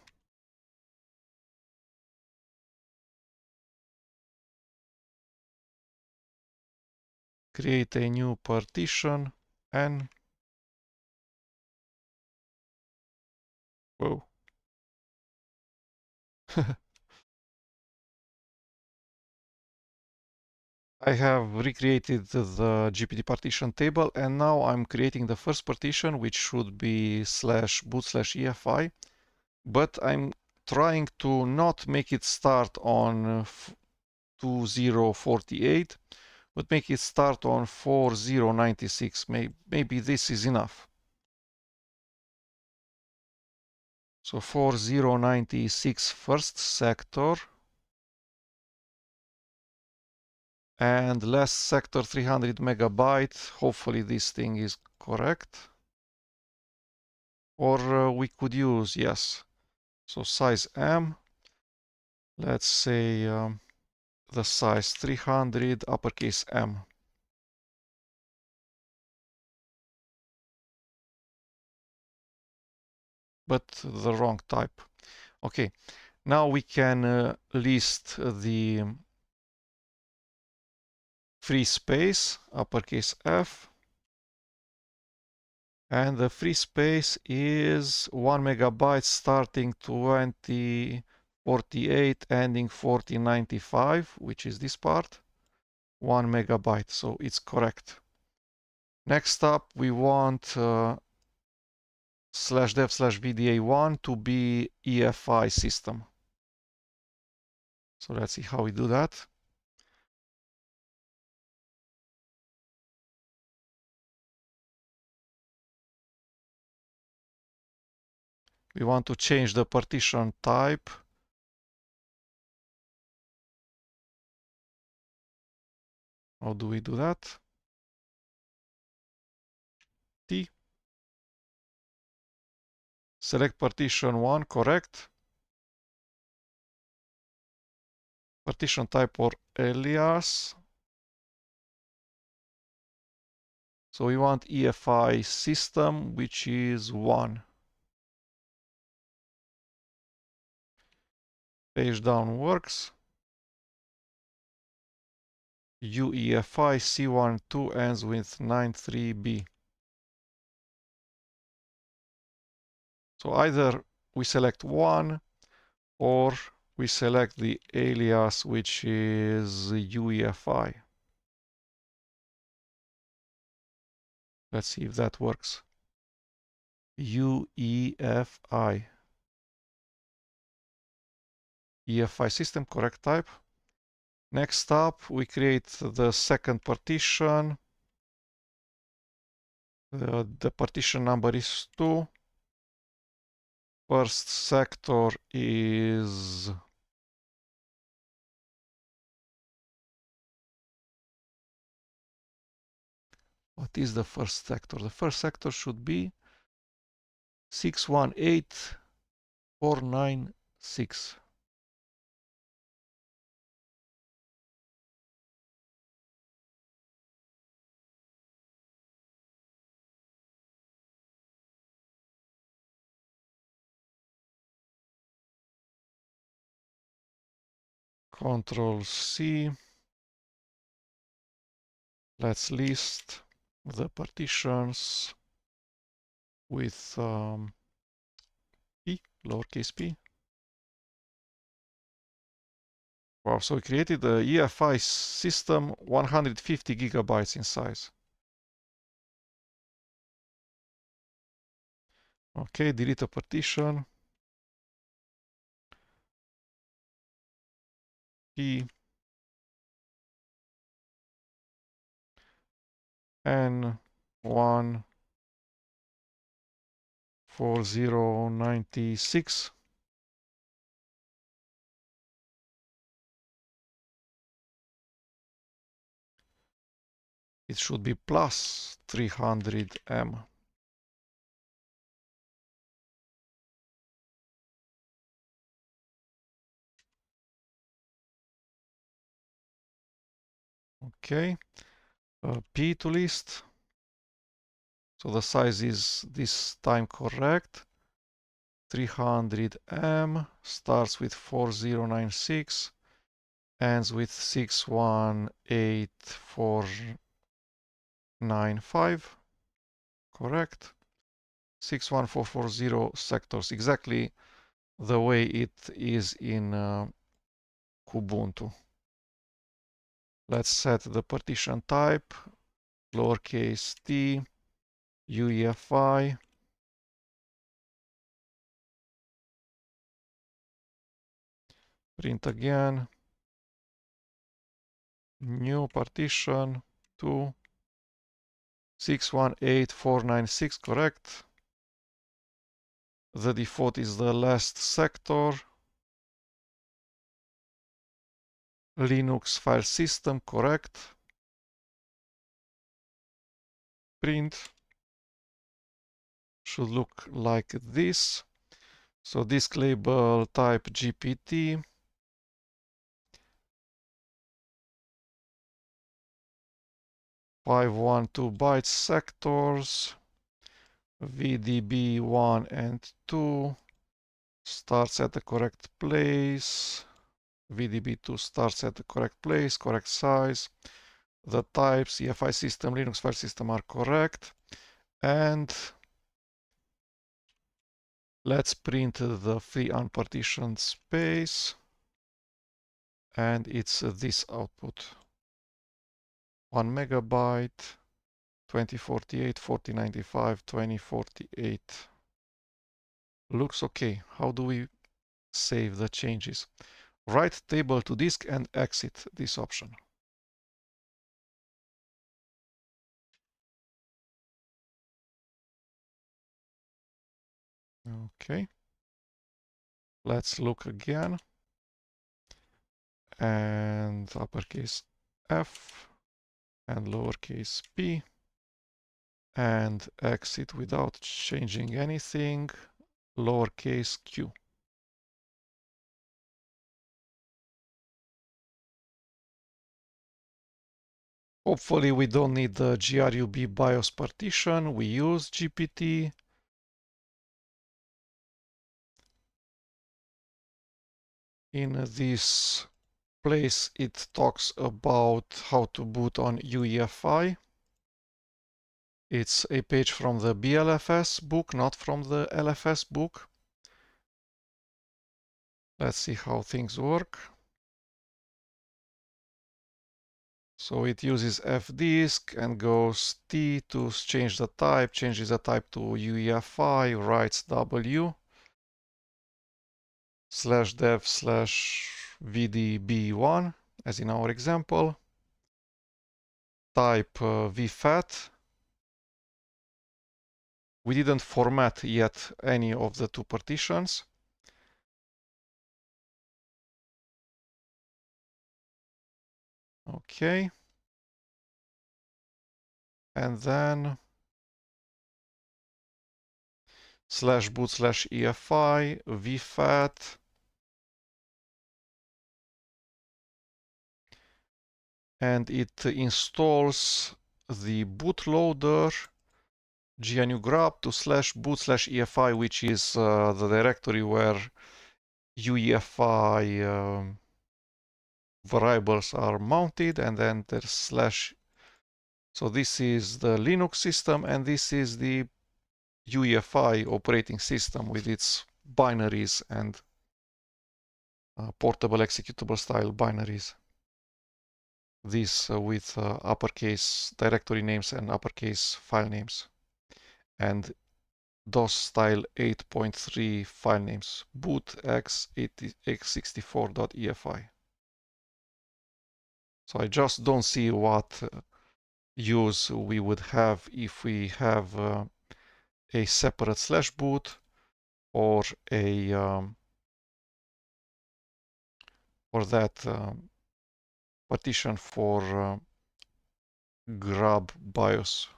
create a new partition, N. Whoa. I have recreated the GPT partition table, and now I'm creating the first partition, which should be /boot/EFI, but I'm trying to not make it start on 2048, but make it start on 4096. Maybe this is enough. So 4096 first sector, and last sector 300 megabyte. Hopefully this thing is correct. Or we could use, yes. So size M, let's say the size 300 uppercase M. But the wrong type. Okay, now we can list the free space, uppercase F. And the free space is 1 megabyte starting 2048 ending 4095, which is this part. 1 megabyte, so it's correct. Next up, we want /dev/vda1 to be EFI system. So let's see how we do that. We want to change the partition type. How do we do that? T. Select partition 1, correct. Partition type or alias. So we want EFI system, which is 1. Page down works. UEFI C12 ends with 93B. So either we select 1 or we select the alias, which is UEFI. Let's see if that works. UEFI. EFI system, correct type. Next up, we create the second partition. The partition number is 2. First sector is what is the first sector? The first sector should be 618496. Control C. Let's list the partitions with p, lowercase p. Wow, so we created a EFI system 150 gigabytes in size. Okay, delete a partition. P N1 4096. It should be plus 300M. Okay, P to list. So the size is this time correct. 300M starts with 4096, ends with 618495. Correct. 61440 sectors, exactly the way it is in Kubuntu. Let's set the partition type, lowercase t, UEFI. Print again. New partition 2, 618496, correct. The default is the last sector. Linux file system, correct. Print. Should look like this. So disk label type GPT. Five 2 bytes sectors. VDB 1 and 2 starts at the correct place. VDB 2 starts at the correct place, correct size. The types, EFI system, Linux file system are correct. And let's print the free unpartitioned space. And it's this output. 1 megabyte, 2048, 4095, 2048. Looks okay. How do we save the changes? Write table to disk and exit this option. Okay. Let's look again. And uppercase F and lowercase p. And exit without changing anything, lowercase q. Hopefully we don't need the grub BIOS partition. We use GPT. In this place it talks about how to boot on UEFI. It's a page from the BLFS book, not from the LFS book. Let's see how things work. So it uses fdisk and goes T to change the type, changes the type to UEFI, writes W /dev/vdb1, as in our example. Type vfat. We didn't format yet any of the two partitions. Okay. And then /boot/EFI, vfat. And it installs the bootloader GNU grub to /boot/EFI, which is the directory where UEFI variables are mounted, and then there's /. So this is the Linux system, and this is the UEFI operating system with its binaries and portable executable style binaries. This with uppercase directory names and uppercase file names. And DOS style 8.3 file names, boot x64.efi. So I just don't see what use we would have if we have a separate /boot or a or that partition for grub BIOS.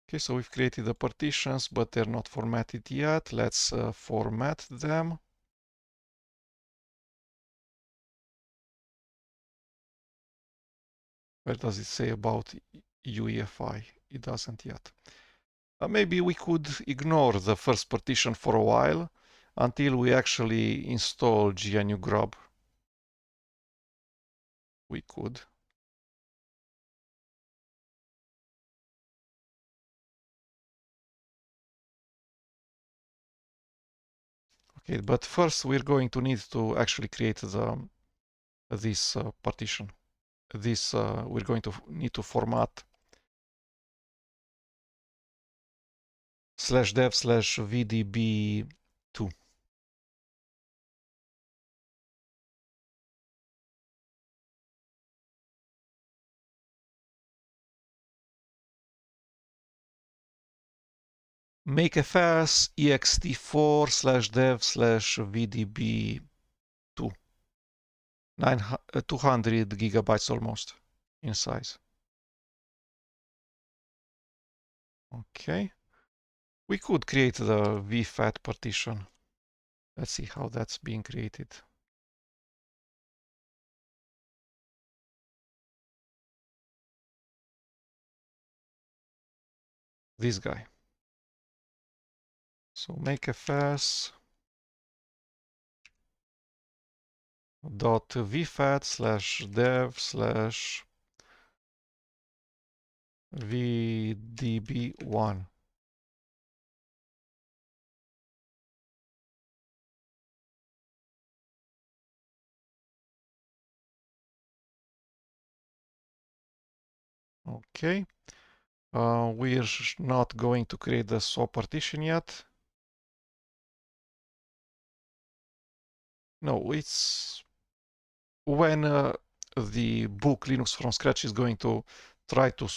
Okay, so we've created the partitions, but they're not formatted yet. Let's format them. Where does it say about UEFI? It doesn't yet. Maybe we could ignore the first partition for a while until we actually install GNU grub. We could. Okay, but first we're going to need to actually create this partition. This we're going to need to format /dev/vdb2. Makefs ext4/dev/vdb2. 200 gigabytes almost in size. Okay. We could create the vfat partition. Let's see how that's being created. This guy. So makefs .vfat/dev/vdb1. Okay. We're not going to create the swap partition yet. No, it's when the book Linux from Scratch is going to try to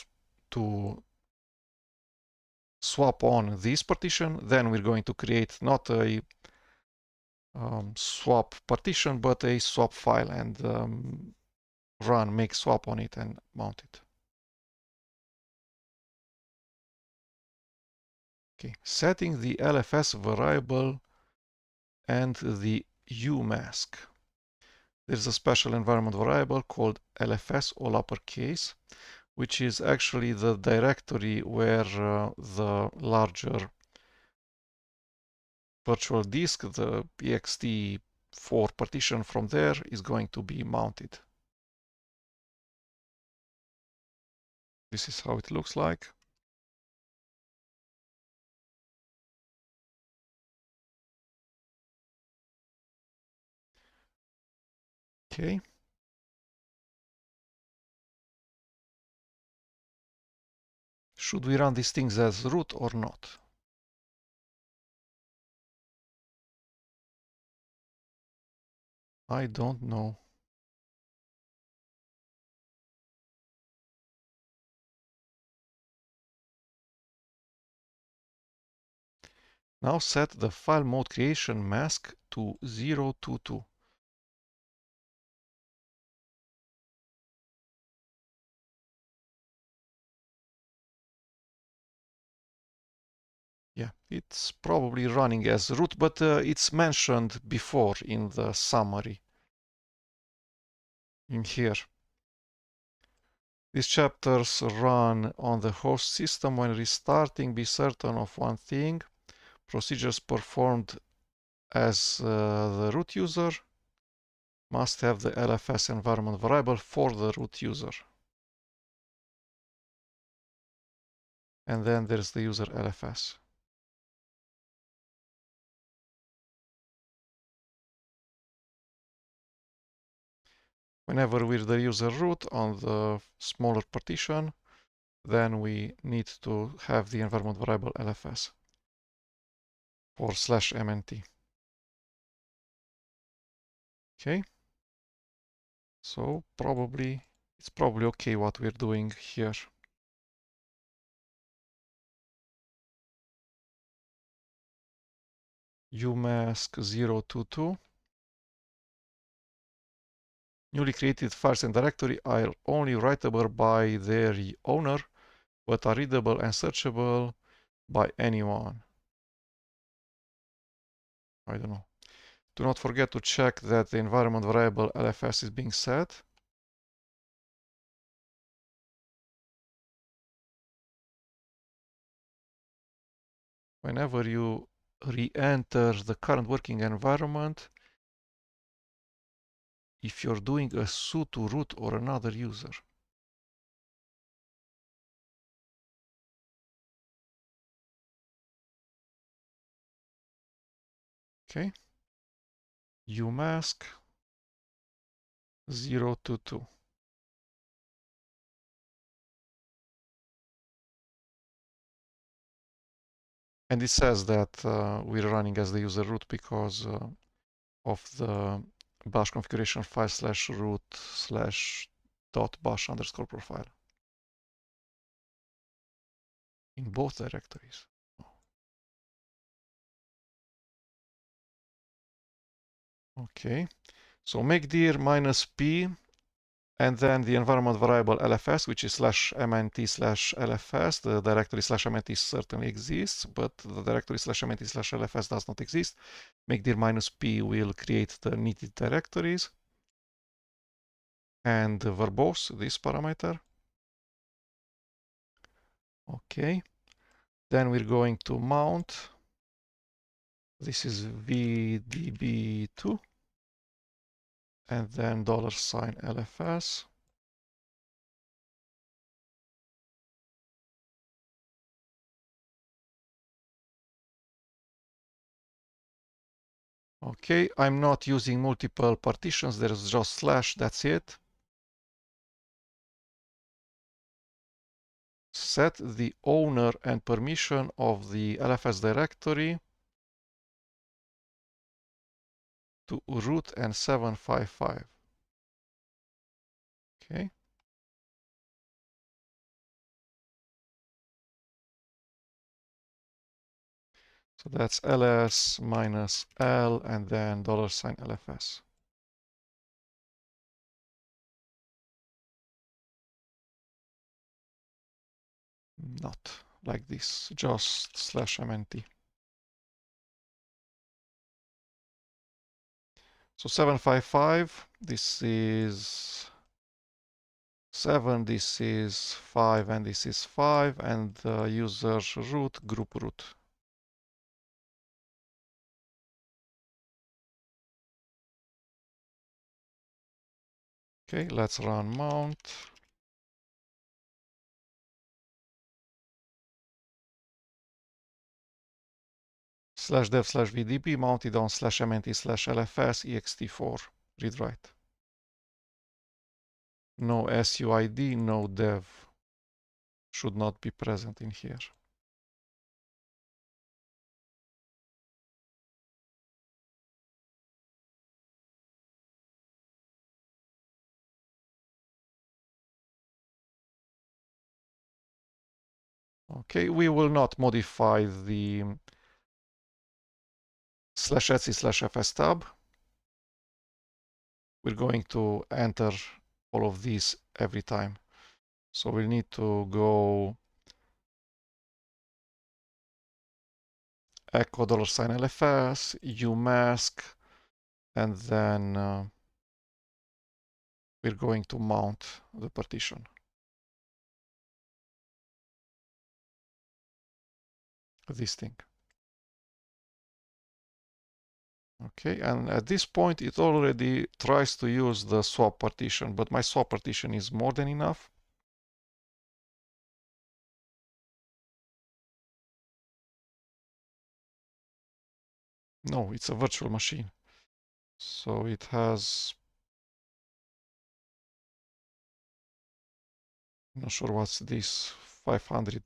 swap on this partition, then we're going to create not a swap partition, but a swap file and run make swap on it and mount it. Okay, setting the LFS variable and the umask. There's a special environment variable called LFS, all uppercase, which is actually the directory where the larger virtual disk, the ext4 partition from there, is going to be mounted. This is how it looks like. Okay. Should we run these things as root or not? I don't know. Now set the file mode creation mask to 022. Yeah, it's probably running as root, but it's mentioned before in the summary in here. These chapters run on the host system. When restarting, be certain of one thing. Procedures performed as the root user must have the LFS environment variable for the root user. And then there's the user LFS. Whenever we're the user root on the smaller partition, then we need to have the environment variable LFS for /mnt. Okay. So it's probably okay what we're doing here. umask 022. Newly created files and directory are only writable by their owner, but are readable and searchable by anyone. I don't know. Do not forget to check that the environment variable LFS is being set. whenever you re-enter the current working environment, if you're doing a su to root or another user. Okay. umask 022. And it says that we're running as the user root because of the bash configuration file /root /.bash underscore profile in both directories. Okay, so make dir -p and then the environment variable lfs, which is /mnt/lfs. The directory /mnt certainly exists, but the directory /mnt/lfs does not exist. Make dir -p will create the needed directories. And verbose, this parameter. Okay. Then we're going to mount. This is vdb2. And then $LFS. Okay, I'm not using multiple partitions. There's just slash, that's it. Set the owner and permission of the LFS directory to root and 755. Okay. So that's ls -l and then $LFS. Not like this, just /mnt. So 755, this is 7, this is 5, and this is 5, and user root, group root. Okay, let's run mount. /dev/vdb mounted on /mnt/lfs ext4 read write. No suid, no dev should not be present in here. Okay, we will not modify the /etc/fs tab. We're going to enter all of these every time. So we'll need to go echo $LFS, umask, and then we're going to mount the partition. This thing. Okay, and at this point it already tries to use the swap partition, but my swap partition is more than enough. No, it's a virtual machine. So it has, I'm not sure what's this, 500.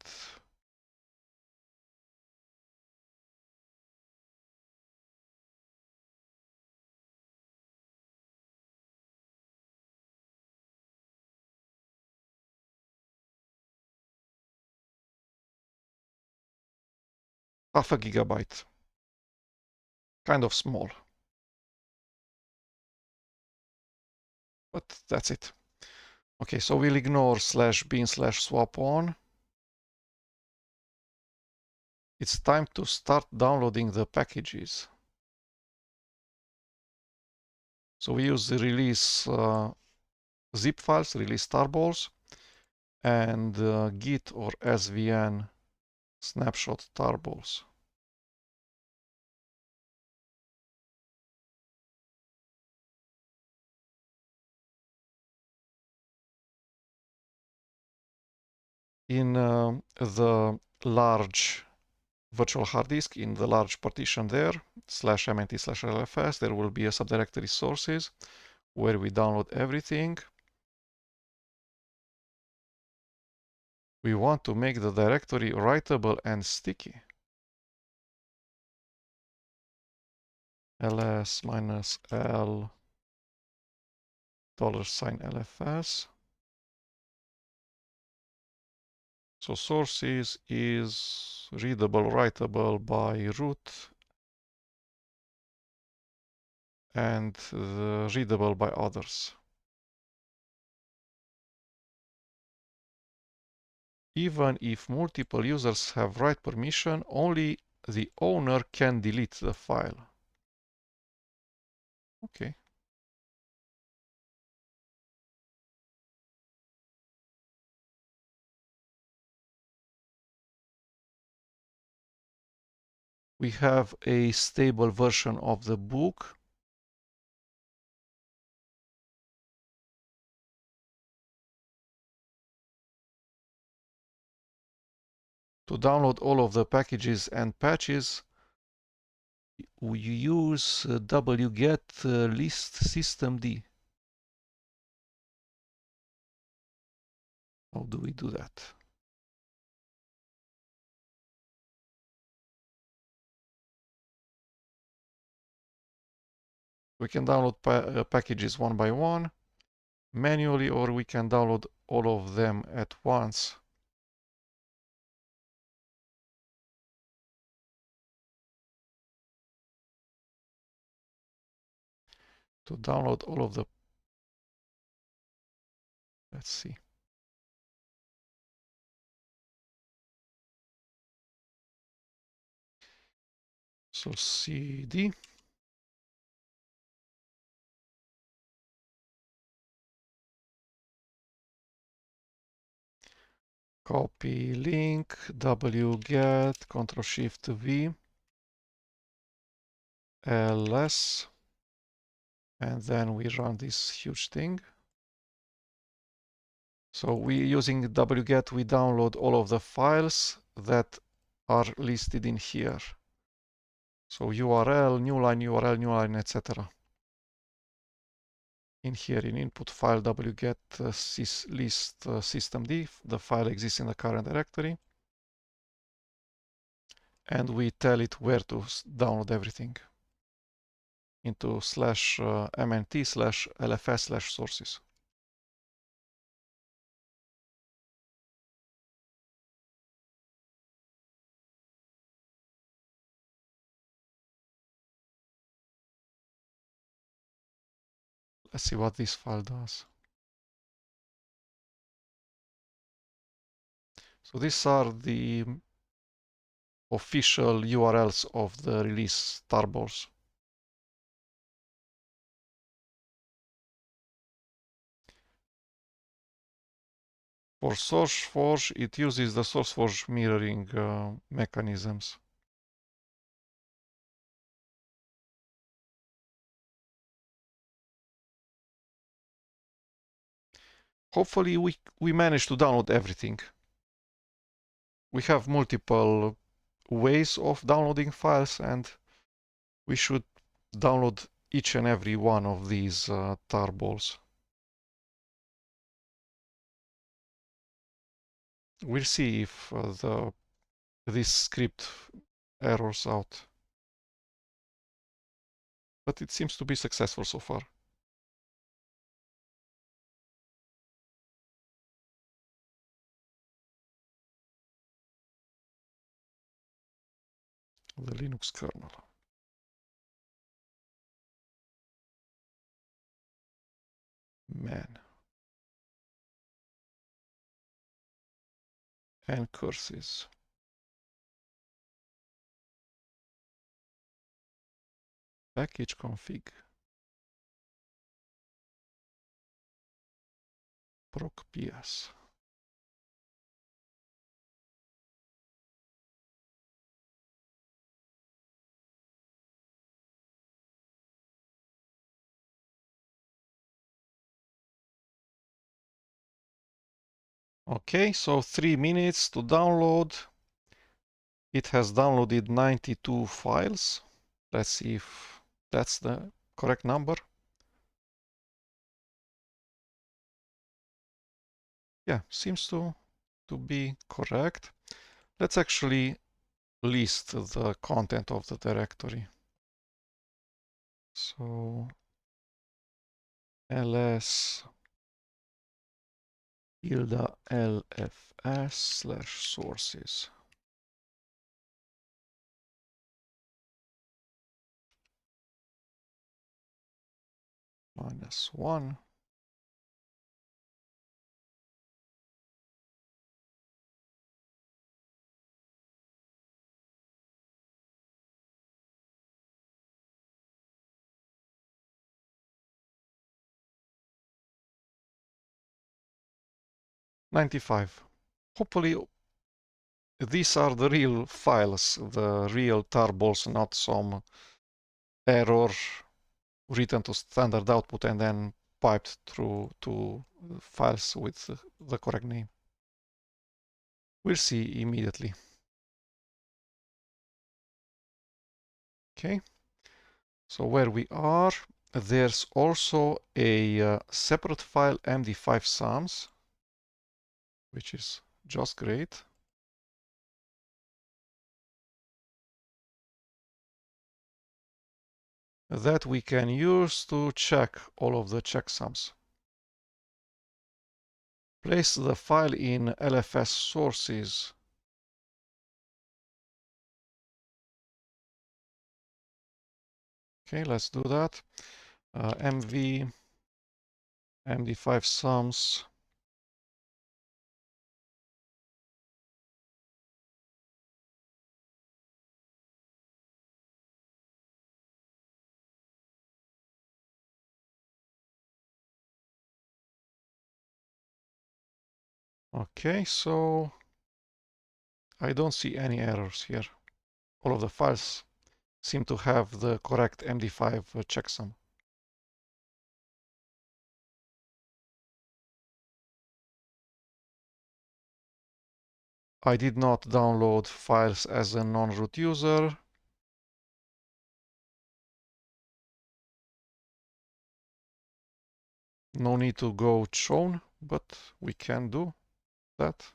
Half a gigabyte. Kind of small. But that's it. Okay, so we'll ignore /bin/swap on. It's time to start downloading the packages. So we use the release zip files, release tarballs, and git or svn snapshot tarballs. In the large virtual hard disk, in the large partition there, /mnt/lfs, there will be a subdirectory sources where we download everything. We want to make the directory writable and sticky. ls-l $lfs. So sources is readable, writable by root and readable by others. Even if multiple users have write permission, only the owner can delete the file. Okay. We have a stable version of the book. To download all of the packages and patches, we use wget list systemd. How do we do that? We can download packages one by one manually, or we can download all of them at once. To download all of the, let's see. So cd copy link wget Ctrl+Shift+V ls, and then we run this huge thing. So we using wget, we download all of the files that are listed in here. So URL, new line, etc. In here in input file wget list systemd, the file exists in the current directory. And we tell it where to download everything into /mnt/lfs/sources. Let's see what this file does. So these are the official URLs of the release tarbors. For SourceForge, it uses the SourceForge mirroring mechanisms. Hopefully we managed to download everything. We have multiple ways of downloading files, and we should download each and every one of these tarballs. We'll see if this script errors out. But it seems to be successful so far. The Linux kernel. Man. And curses. Package config. Proc ps. Okay, so 3 minutes to download. It has downloaded 92 files. Let's see if that's the correct number. Yeah, seems to be correct. Let's actually list the content of the directory. So ls tilde lfs/sources. -1. -95. Hopefully these are the real files, the real tarballs, not some error written to standard output and then piped through to files with the correct name. We'll see immediately. Okay, so where we are, there's also a separate file md5 sums, which is just great. That we can use to check all of the checksums. Place the file in LFS sources. Okay, let's do that. MV MD5 sums. Okay, so I don't see any errors here. All of the files seem to have the correct MD5 checksum. I did not download files as a non-root user. No need to go chown, but we can do that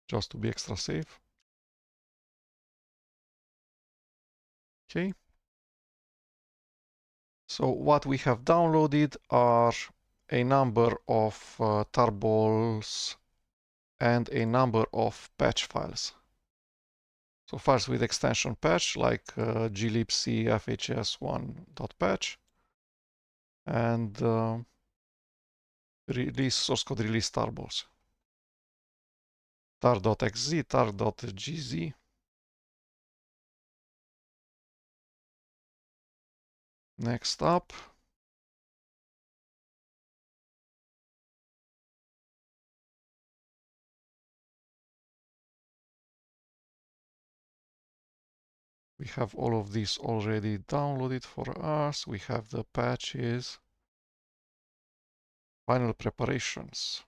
just to be extra safe. Okay. So what we have downloaded are a number of tarballs and a number of patch files. So files with extension patch like glibc fhs1.patch and release source code release tarballs. tar.xz, tar.gz. Next up, we have all of these already downloaded for us. We have the patches, final preparations.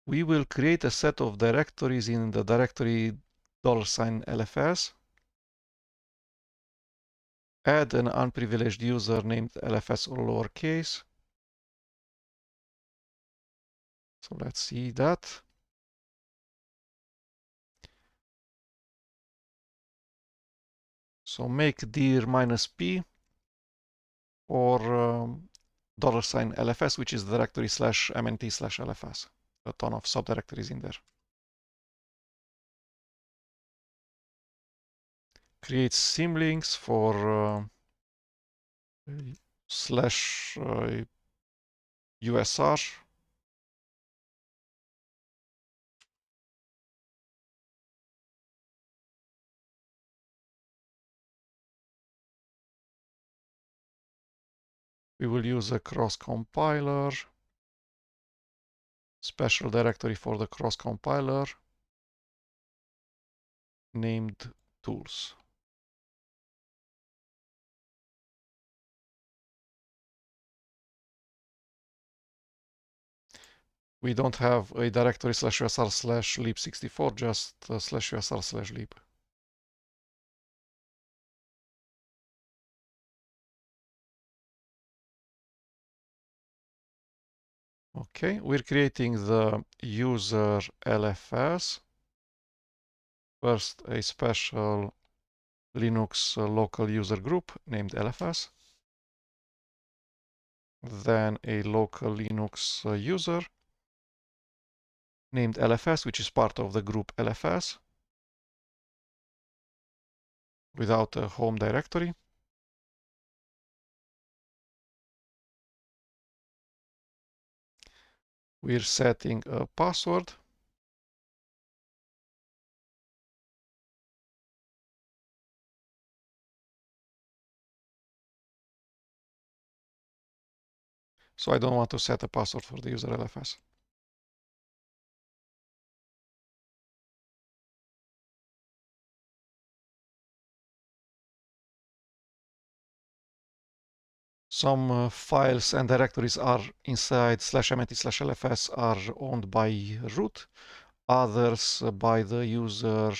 We will create a set of directories in the directory $LFS. Add an unprivileged user named LFS all lowercase. So let's see that. So make dir -p or $LFS, which is the directory /mnt/LFS. A ton of subdirectories in there. Create symlinks for /USR. We will use a cross compiler, special directory for the cross compiler named tools. We don't have a directory /usr/lib64, just /usr/lib. Okay, we're creating the user LFS. First, a special Linux local user group named LFS. Then a local Linux user named LFS, which is part of the group LFS without a home directory. We're setting a password. So I don't want to set a password for the user LFS. Some files and directories are inside /mnt/lfs are owned by root, others by the user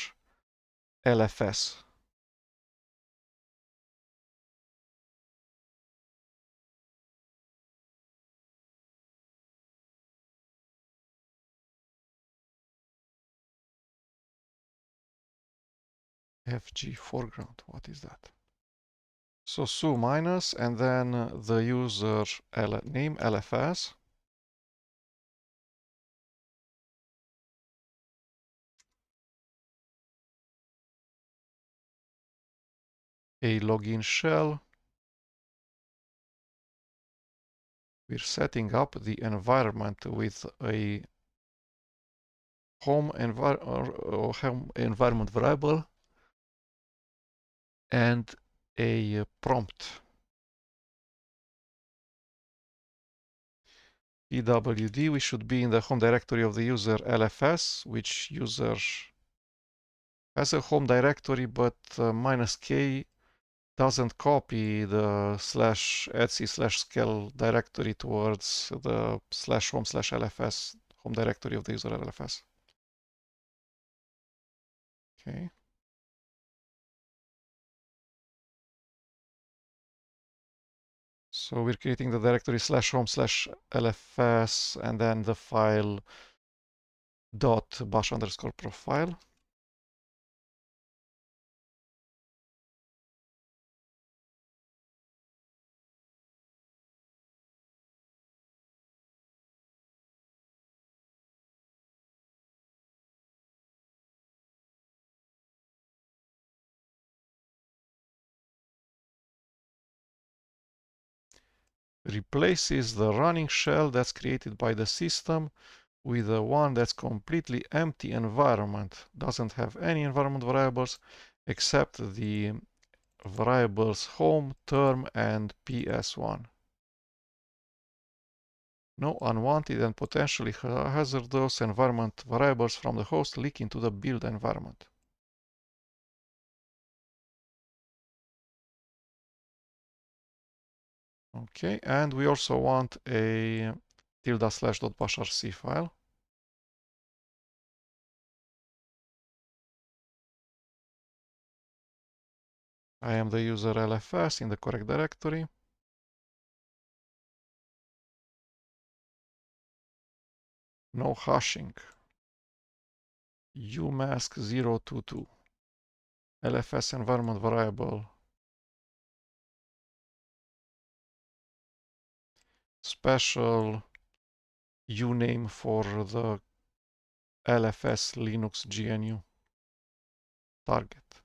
LFS. FG foreground, what is that? So su minus and then the user name LFS. A login shell. We're setting up the environment with a home environment variable and a prompt. pwd, we should be in the home directory of the user LFS, which user has a home directory, but -k doesn't copy the /etc/scale directory towards the /home/lfs home directory of the user LFS. Okay. So we're creating the directory /home/lfs and then the file .bash_profile. Replaces the running shell that's created by the system with the one that's completely empty environment, doesn't have any environment variables except the variables home, term, and ps1. No unwanted and potentially hazardous environment variables from the host leak into the build environment. Okay, and we also want a ~/.bashrc file. I am the user LFS in the correct directory. No hashing. umask022. LFS environment variable. Special uname for the LFS Linux GNU target.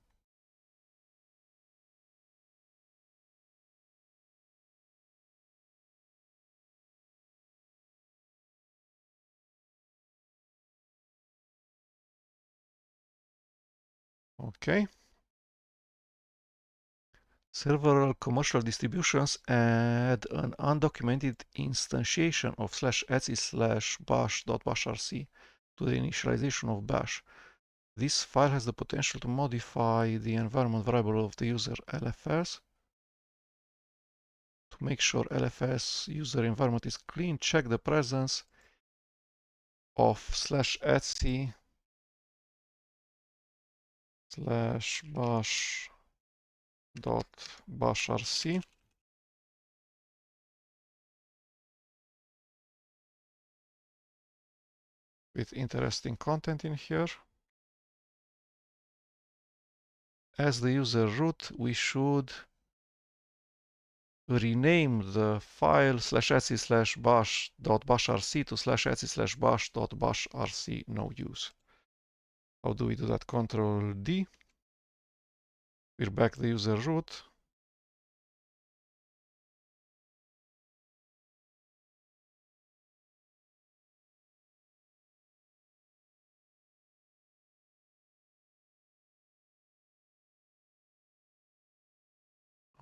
Okay. Several commercial distributions add an undocumented instantiation of /etc/bash.bashrc to the initialization of bash. This file has the potential to modify the environment variable of the user LFS. To make sure LFS user environment is clean, check the presence of /etc /bash .bashrc with interesting content in here. As the user root, we should rename the file /etc/bash.bashrc to /etc/bash.bashrc no use. How do we do that? Control D. We're back the user root.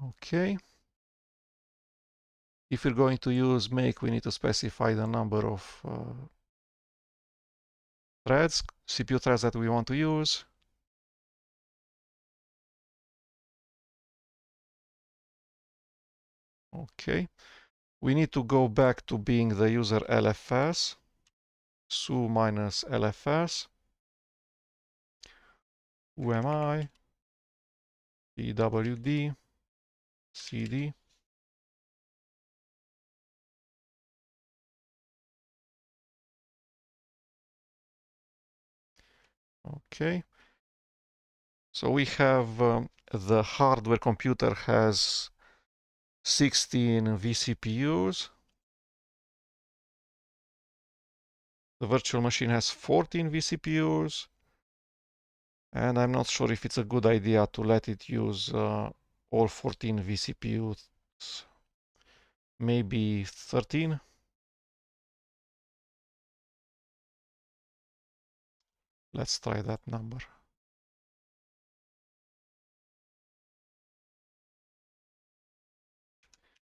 Okay. If we're going to use make, we need to specify the number of threads, CPU threads that we want to use. Okay. We need to go back to being the user LFS. Su minus LFS. Who am I? PWD. CD. Okay. So we have the hardware computer has 16 vCPUs. The virtual machine has 14 vCPUs. And I'm not sure if it's a good idea to let it use all 14 vCPUs. Maybe 13. Let's try that number.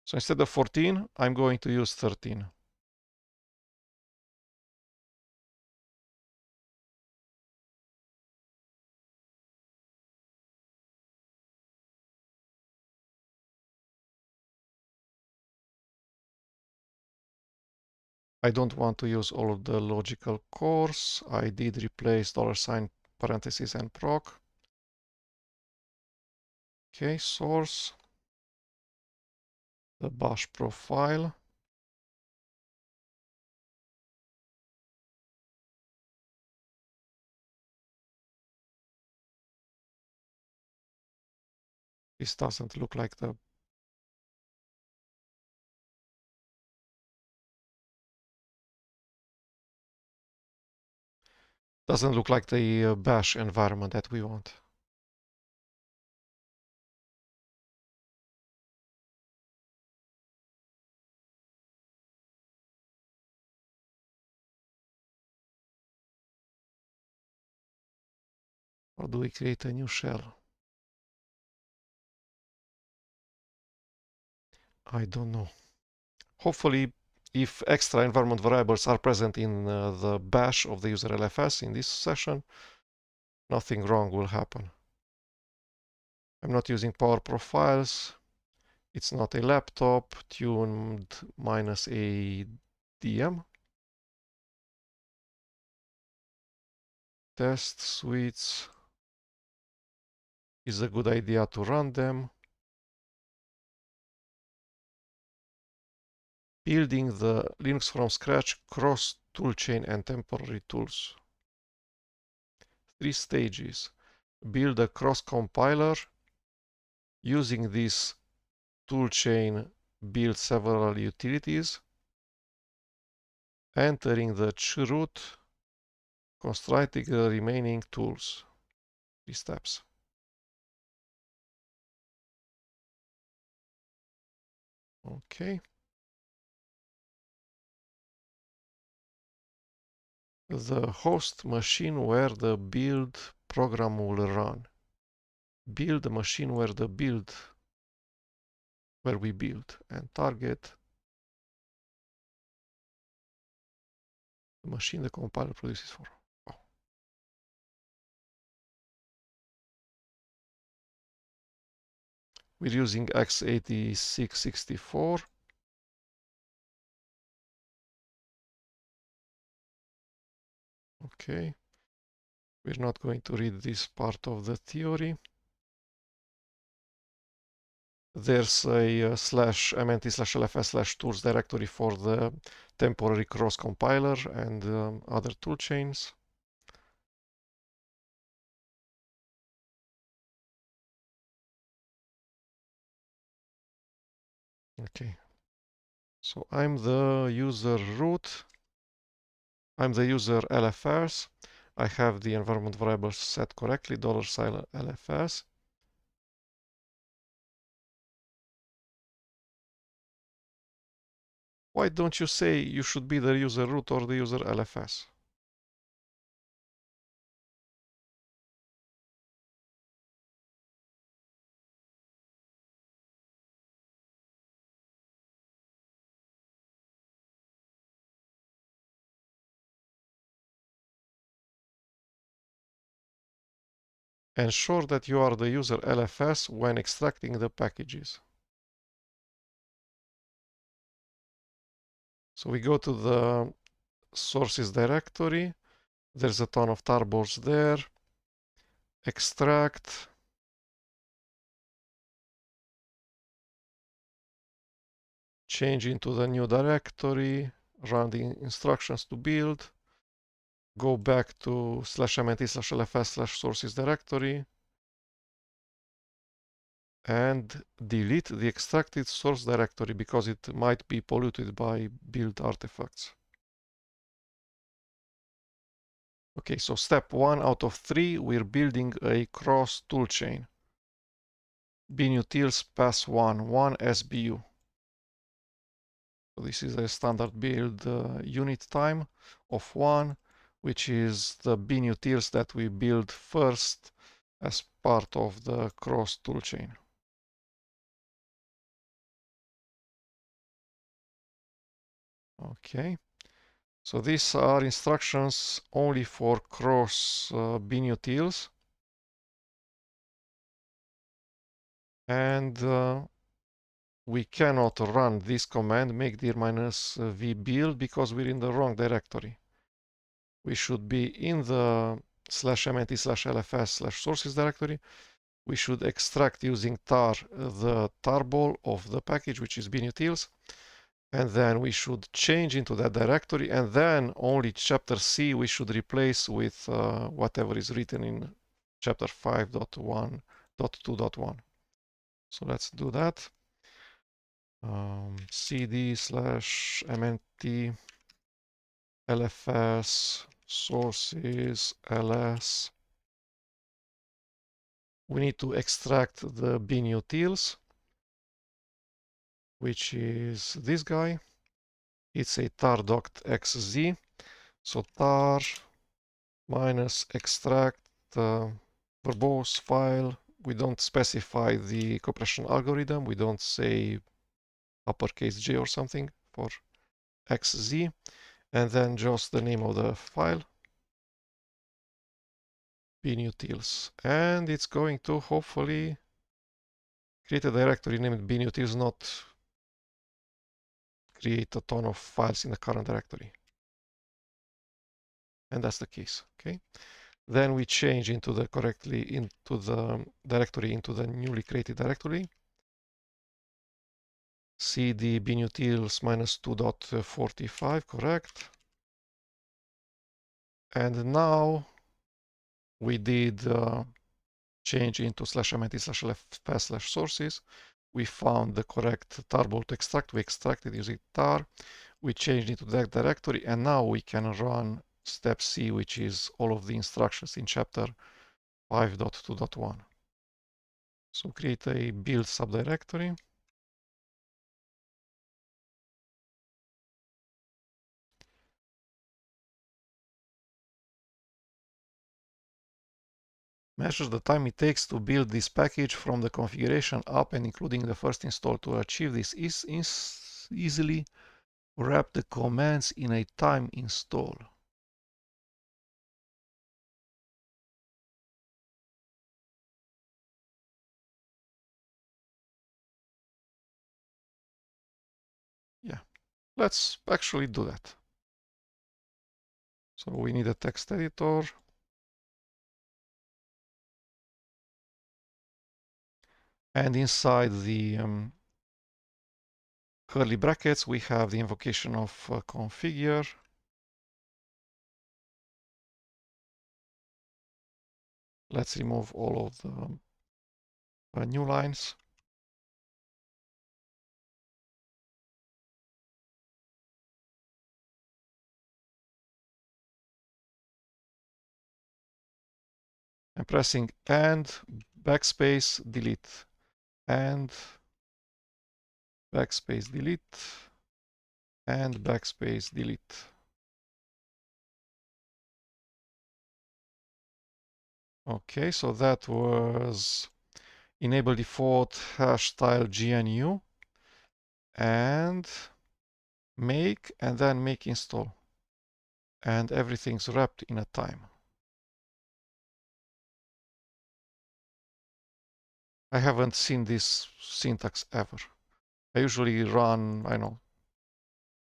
So instead of 14, I'm going to use 13. I don't want to use all of the logical cores. I did replace $ parentheses and proc. Okay, source. The bash profile. This doesn't look like the bash environment that we want. Or do we create a new shell? I don't know. Hopefully, if extra environment variables are present in the bash of the user LFS in this session, nothing wrong will happen. I'm not using power profiles. It's not a laptop tuned minus a DM. Test suites. Is a good idea to run them. Building the Linux from scratch cross toolchain and temporary tools. 3 stages. Build a cross compiler. Using this toolchain, build several utilities. Entering the chroot, constructing the remaining tools. 3 steps. Okay. The host machine where the build program will run. Build the machine where we build, and target the machine the compiler produces for. Oh. We're using x86-64. Okay, we're not going to read this part of the theory. There's a /mnt/lfs/tools directory for the temporary cross compiler and other toolchains. Okay, so I'm the user root. I'm the user LFS. I have the environment variables set correctly, $sign LFS. Why don't you say you should be the user root or the user LFS? Ensure that you are the user LFS when extracting the packages. So we go to the sources directory. There's a ton of tarballs there. Extract. Change into the new directory. Run the instructions to build. Go back to /mnt/lfs/sources directory. And delete the extracted source directory because it might be polluted by build artifacts. Okay, so step 1 out of 3, we're building a cross toolchain. binutils pass 1 SBU. So this is a standard build unit time of 1, which is the binutils that we build first as part of the cross toolchain. Okay, so these are instructions only for cross binutils. And we cannot run this command make dir-v build because we're in the wrong directory. We should be in the /mnt/lfs/sources directory. We should extract using tar the tarball of the package, which is binutils. And then we should change into that directory, and then only chapter C we should replace with whatever is written in chapter 5.1.2.1. So let's do that. cd/mnt lfs sources ls. We need to extract the binutils, which is this guy. It's a tar.xz. So tar minus extract verbose file. We don't specify the compression algorithm. We don't say uppercase J or something for xz. And then just the name of the file, binutils. And it's going to hopefully create a directory named binutils, not create a ton of files in the current directory. And that's the case, okay? Then we change into the directory into the newly created directory. cd binutils -2.45, correct. And now we did change into /mnt/lfs/sources. We found the correct tarball to extract. We extracted using tar. We changed into that directory, and now we can run step C, which is all of the instructions in chapter 5.2.1. So create a build subdirectory. Measures the time it takes to build this package from the configuration up and including the first install. To achieve this easily wrap the commands in a time install. Yeah, let's actually do that. So we need a text editor. And inside the curly brackets, we have the invocation of configure. Let's remove all of the new lines. I'm pressing and backspace delete and backspace delete and backspace delete. Okay, so that was enable default hash style GNU and make and then make install. And everything's wrapped in a time. I haven't seen this syntax ever. I usually run, I know,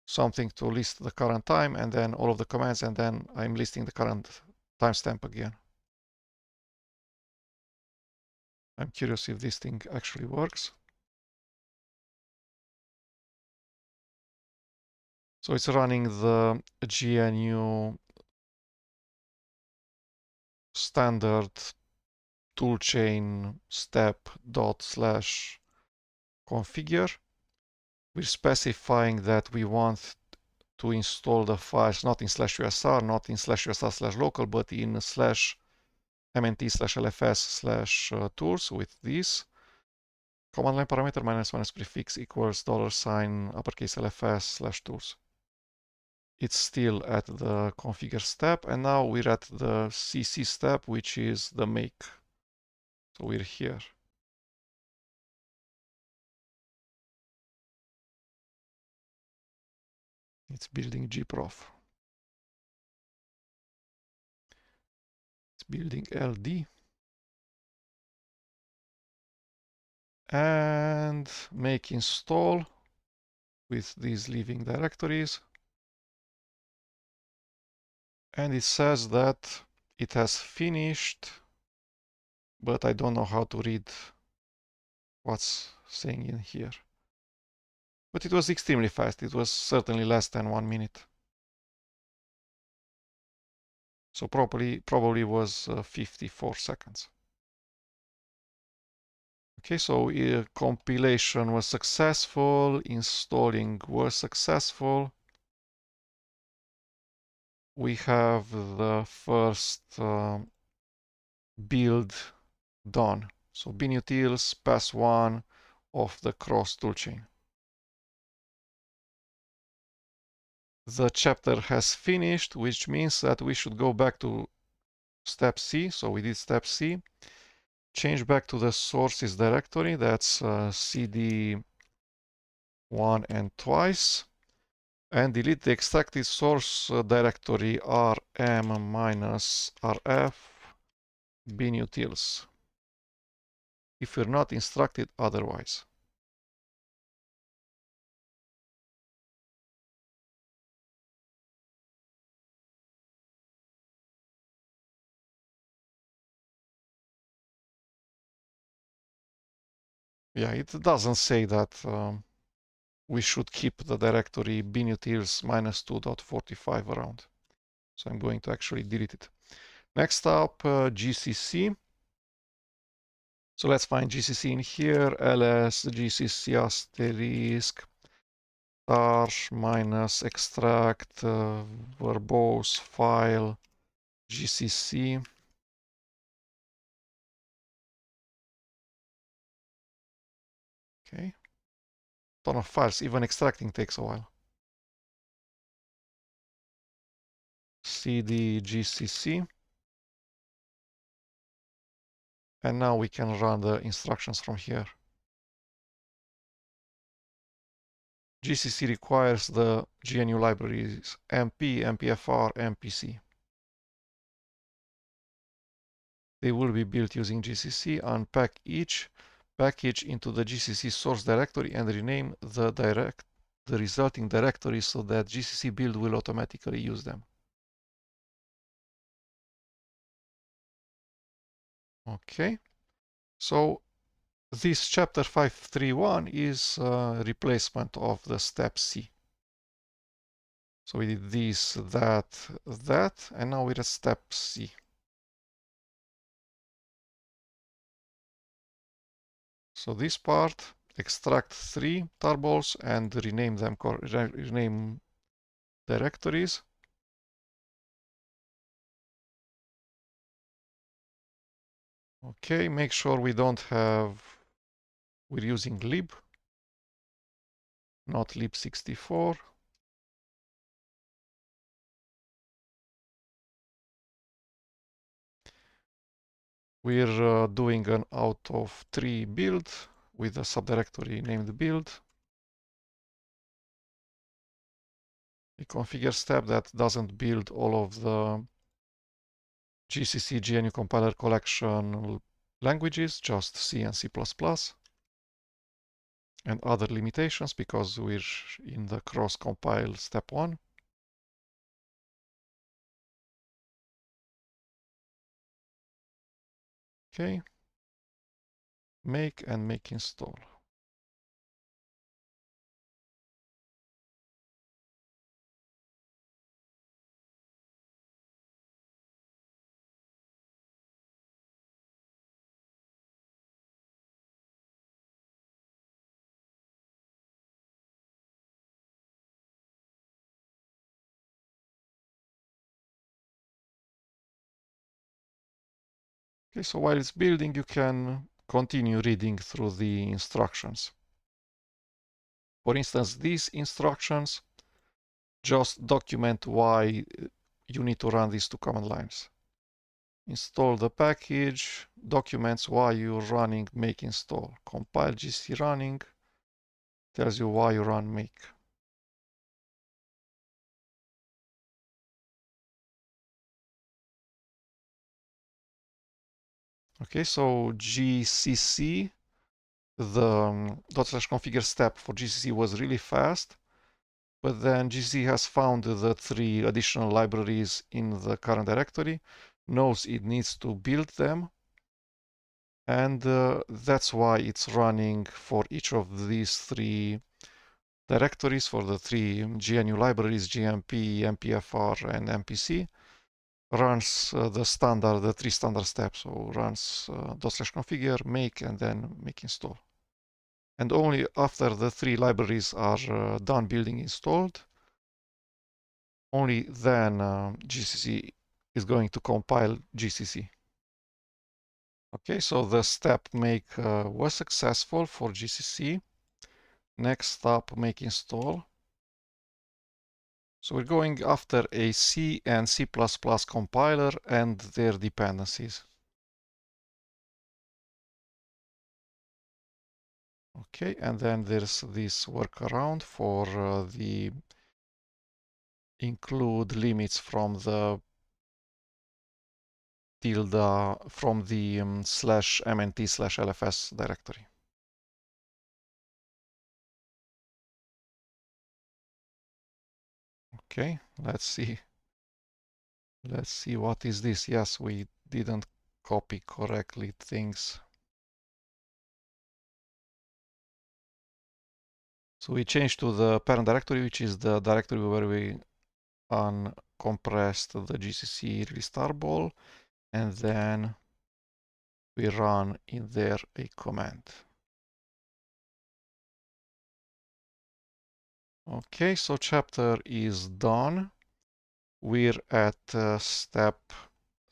something to list the current time and then all of the commands, and then I'm listing the current timestamp again. I'm curious if this thing actually works. So it's running the GNU standard toolchain step dot slash configure. We're specifying that we want to install the files not in /usr, not in /usr/local, but in /mnt/lfs/tools with this. Command line parameter -minus prefix equals $ uppercase lfs/tools. It's still at the configure step, and now we're at the cc step, which is the make. So we're here. It's building gprof. It's building ld. And make install with these leaving directories. And it says that it has finished, but I don't know how to read what's saying in here. But it was extremely fast. It was certainly less than 1 minute. So probably was 54 seconds. Okay, so compilation was successful, installing was successful. We have the first build done. So binutils pass 1 of the cross toolchain. The chapter has finished, which means that we should go back to step C. So we did step C. Change back to the sources directory. That's cd 1 and twice. And delete the extracted source directory rm-rf binutils if you're not instructed otherwise. Yeah, it doesn't say that we should keep the directory binutils -2.45 around. So I'm going to actually delete it. Next up, GCC. So let's find GCC in here, ls gcc asterisk * extract verbose file gcc. Okay. Ton of files, even extracting takes a while. cd gcc. And now we can run the instructions from here. GCC requires the GNU libraries MP, MPFR, MPC. They will be built using GCC. Unpack each package into the GCC source directory and rename the resulting directory so that GCC build will automatically use them. Okay, so this chapter 531 is a replacement of the step C. So we did this, that, and now we're at step C. So this part, extract 3 tarballs and rename them, rename directories. Okay, make sure we don't have, we're using lib, not lib64. We're doing an out of 3 build with a subdirectory named build. A configure step that doesn't build all of the GCC GNU compiler collection languages, just C and C++, and other limitations because we're in the cross compile step 1. Okay, make and make install. Okay, so while it's building, you can continue reading through the instructions. For instance, these instructions just document why you need to run these 2 command lines. Install the package, documents why you're running make install. Compile GC running, tells you why you run make. Okay, so GCC, the /configure step for GCC was really fast, but then GCC has found the 3 additional libraries in the current directory, knows it needs to build them, and that's why it's running for each of these 3 directories, for the 3 GNU libraries, GMP, MPFR, and MPC, runs the 3 standard steps. So runs /configure, make, and then make install. And only after the 3 libraries are done building installed, only then GCC is going to compile GCC. Okay, so the step make was successful for GCC. Next up, make install. So we're going after a C and C++ compiler and their dependencies. Okay, and then there's this workaround for the include limits from the tilde from the /mnt/lfs directory. Okay, let's see. Let's see what is this. Yes, we didn't copy correctly things. So we changed to the parent directory, which is the directory where we uncompressed the GCC release tarball, and then we run in there a command. Okay, so chapter is done. We're at step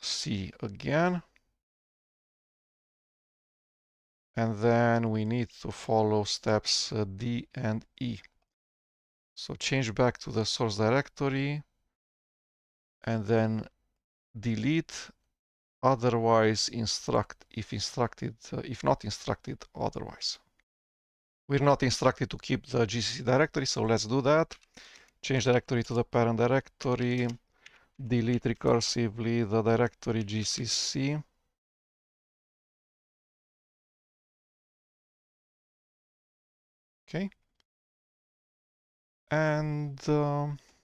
C again. And then we need to follow steps D and E. So change back to the source directory and then delete, otherwise instruct if instructed, if not instructed otherwise. We're not instructed to keep the GCC directory, so let's do that. Change directory to the parent directory, delete recursively the directory GCC. Okay. And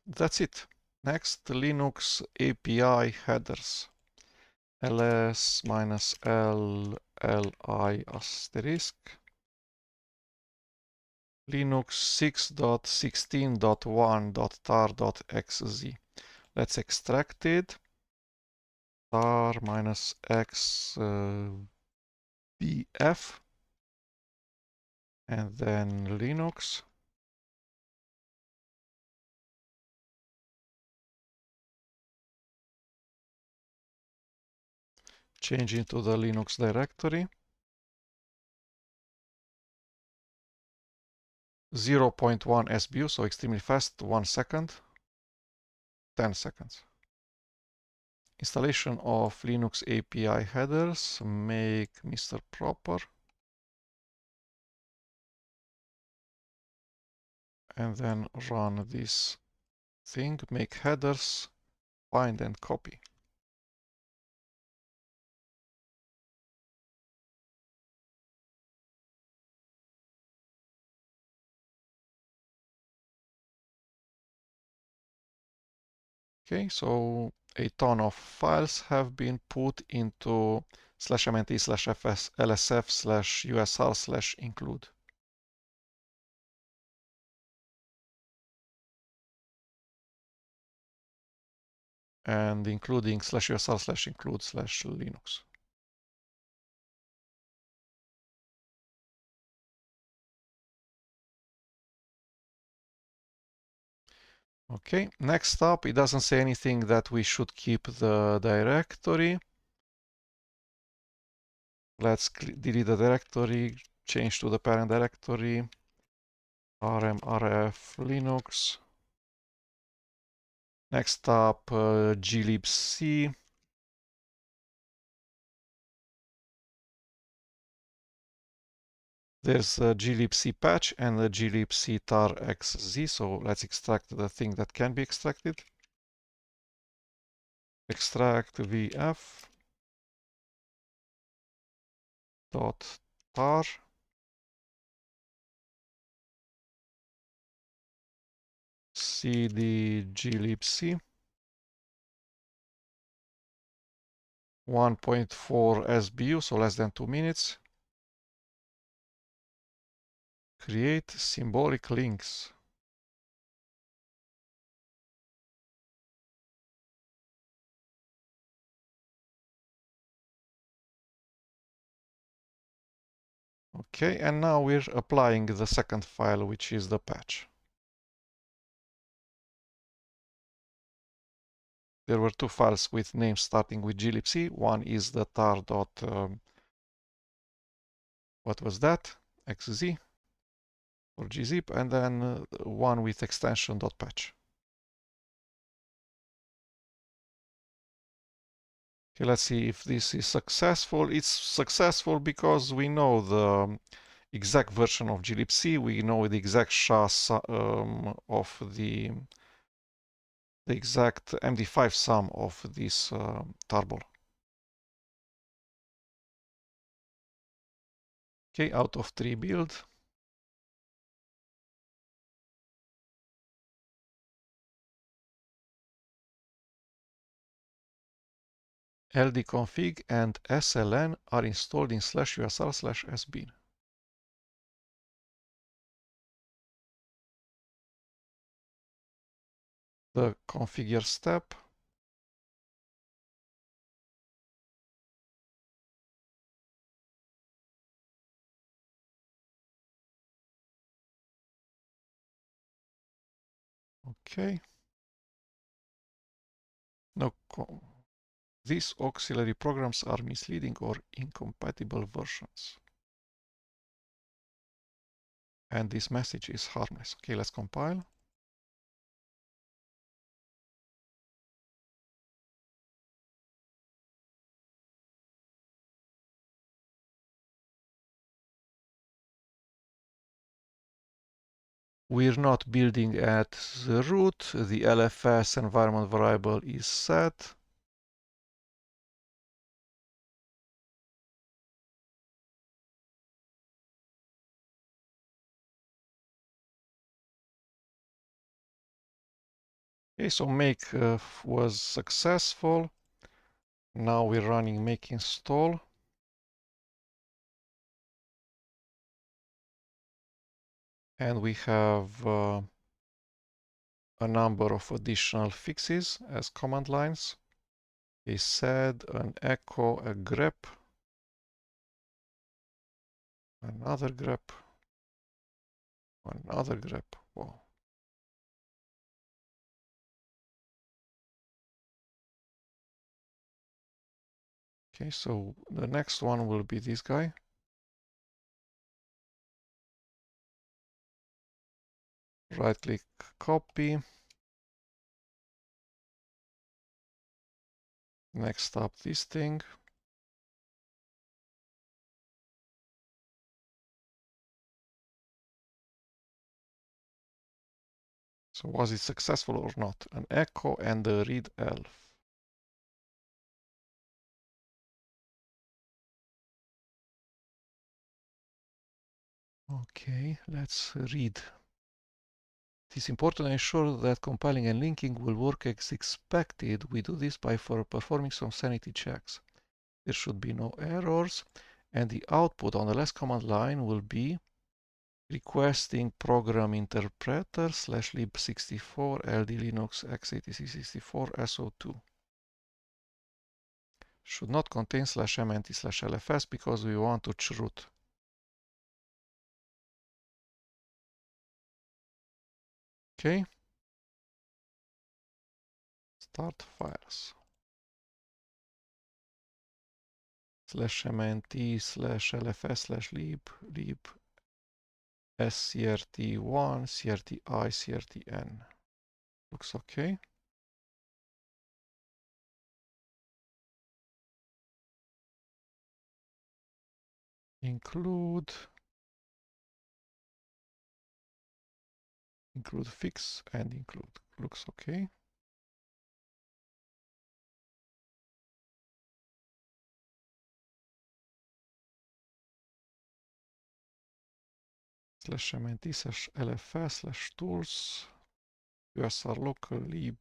that's it. Next, Linux API headers. ls minus l li asterisk linux 6.16.1.tar.xz. Let's extract it. tar minus x bf and then Linux. Change into the Linux directory. 0.1 SBU, so extremely fast, 1 second, 10 seconds. Installation of Linux API headers, make Mr. Proper. And then run this thing, make headers, find and copy. Okay, so a ton of files have been put into /mnt/fs lsf/usr/include. And including /usr/include/linux. Okay, next up, it doesn't say anything that we should keep the directory. Let's delete the directory, change to the parent directory, rmrf linux. Next up, glibc. There's a glibc patch and a glibc tar xz, so let's extract the thing that can be extracted. Extract vf dot tar cd glibc 1.4 SBU, so less than 2 minutes. Create symbolic links. Okay, and now we're applying the second file, which is the patch. There were two files with names starting with glibc. One is the tar dot, what was that? xz or gzip, and then one with extension dot patch. Okay, let's see if this is successful. It's successful because we know the exact version of glibc. We know the exact SHA of the exact MD5 sum of this tarball. Okay, out of 3 build. ldconfig and sln are installed in /usr/sbin. The configure step. Okay. No, these auxiliary programs are misleading or incompatible versions. And this message is harmless. Okay, let's compile. We're not building at the root. The LFS environment variable is set. Okay, so make was successful. Now we're running make install. And we have a number of additional fixes as command lines. A sed, an echo, a grep, another grep, another grep. Wow. Okay, so the next one will be this guy. Right click, copy. Next up, this thing. So was it successful or not? An echo and a read elf. Okay, let's read. It is important to ensure that compiling and linking will work as expected. We do this by performing some sanity checks. There should be no errors, and the output on the last command line will be requesting program interpreter /lib64 ld linux x86-64 so2. Should not contain /mnt/lfs because we want to chroot. Okay. Start files. /mnt/lfs/lib scrt1 crti crtn. Looks okay. Include fix and include. Looks okay. /mnt/lfs/tools usr local lib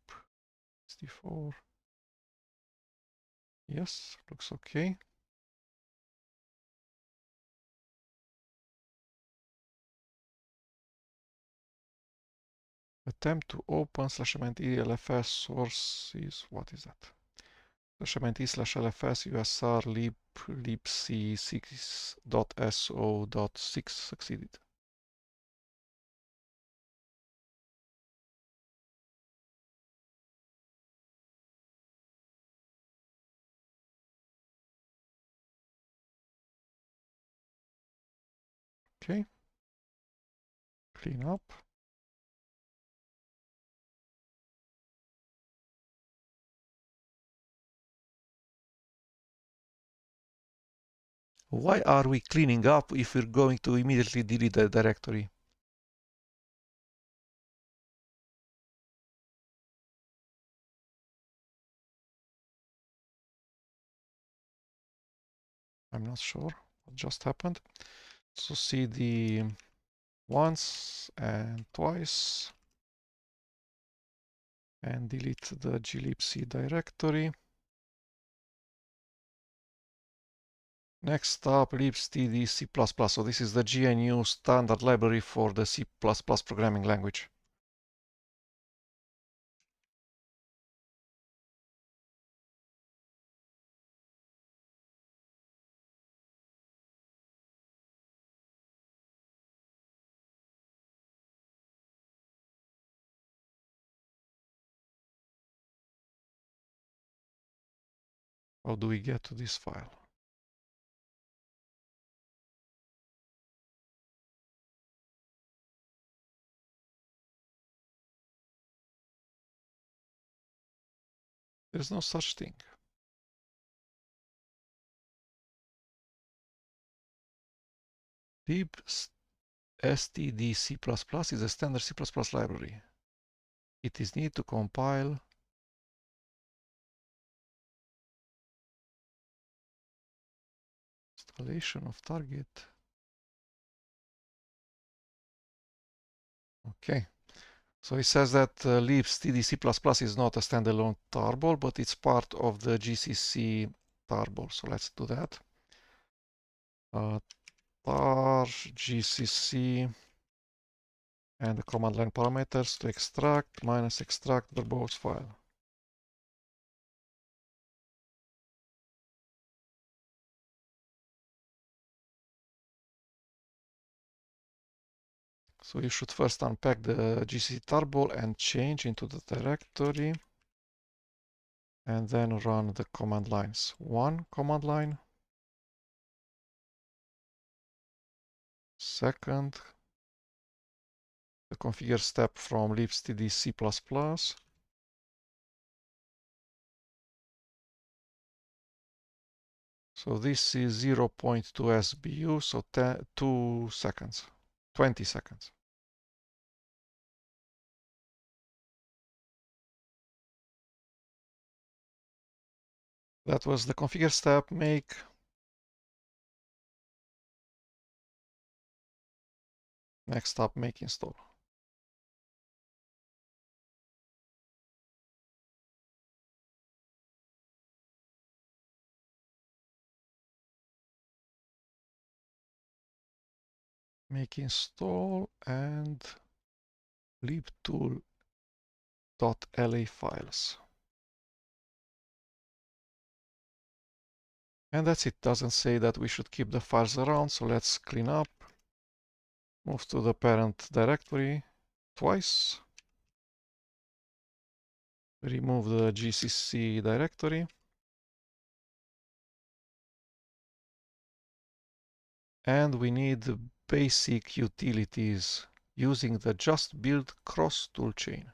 64. Yes, looks okay. Attempt to open /mnt/lfs sources. What is that? /mnt/lfs usr libc6.so.6 succeeded. Okay. Clean up. Why are we cleaning up if we're going to immediately delete the directory? I'm not sure what just happened. So cd once and twice and delete the glibc directory. Next up, libstd C++. So this is the GNU standard library for the C++ programming language. How do we get to this file? There's no such thing. libstd C++ is a standard C++ library. It is needed to compile installation of target. Okay. So it says that libstdc++ is not a standalone tarball, but it's part of the GCC tarball. So let's do that. Tar GCC and the command line parameters to extract minus extract verbose file. So you should first unpack the GCC tarball and change into the directory, and then run the command lines. One command line, second, the configure step from libstdc++, so this is 0.2 SBU, so 2 seconds, 20 seconds. That was the configure step. Make next up, make install. Make install and libtool.la files. And that's it. Doesn't say that we should keep the files around, so let's clean up. Move to the parent directory twice. Remove the GCC directory. And we need basic utilities using the just build cross toolchain.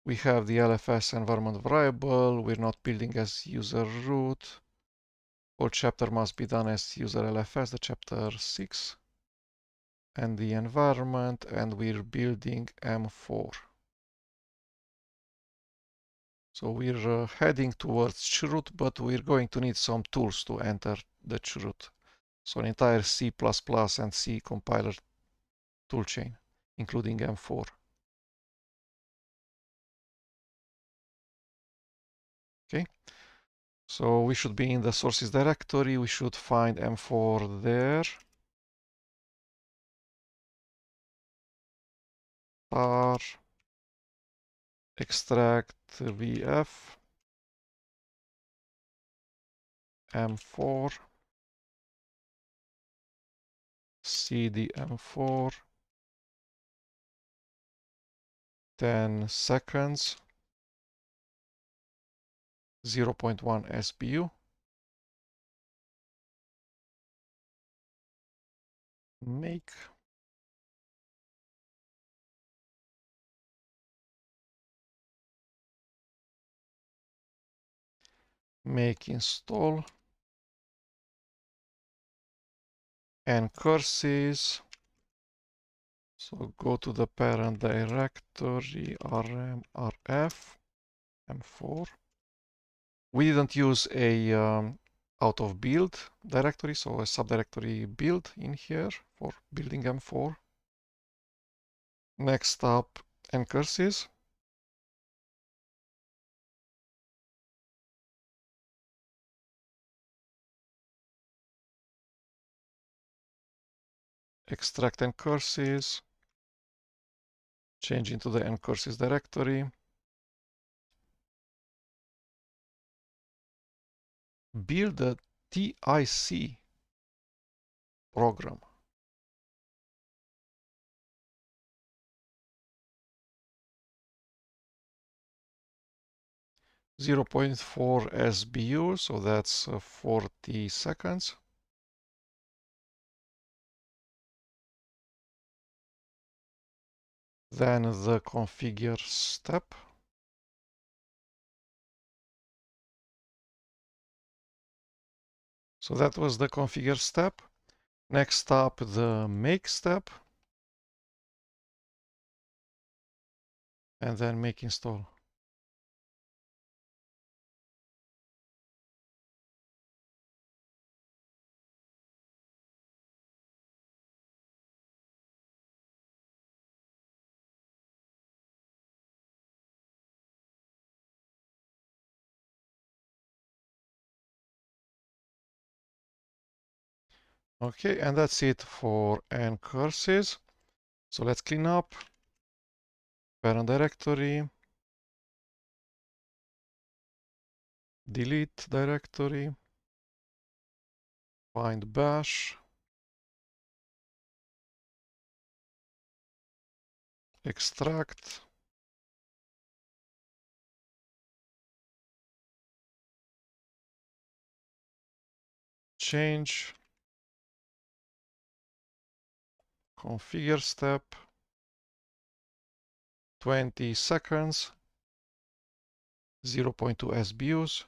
We have the LFS environment variable. We're not building as user root. All chapter must be done as user LFS, the chapter 6. And the environment, and we're building M4. So we're heading towards chroot, but we're going to need some tools to enter the chroot. So an entire C++ and C compiler toolchain, including M4. Okay, so we should be in the sources directory. We should find M4 there. Tar extract VF M4 CD M4 10 seconds 0.1 SBU. Make install and curses. So go to the parent directory rm rf m4. We didn't use a out of build directory, so a subdirectory build in here for building M4. Next up, ncurses. Extract ncurses. Change into the ncurses directory. Build a TIC program. .4 SBU, so that's 40 seconds. Then the configure step. So that was the configure step. Next up, the make step. And then make install. Okay, and that's it for n curses. So let's clean up. Parent directory. Delete directory. Find bash. Extract. Change. Configure step. 20 seconds. 0.2 SBUs.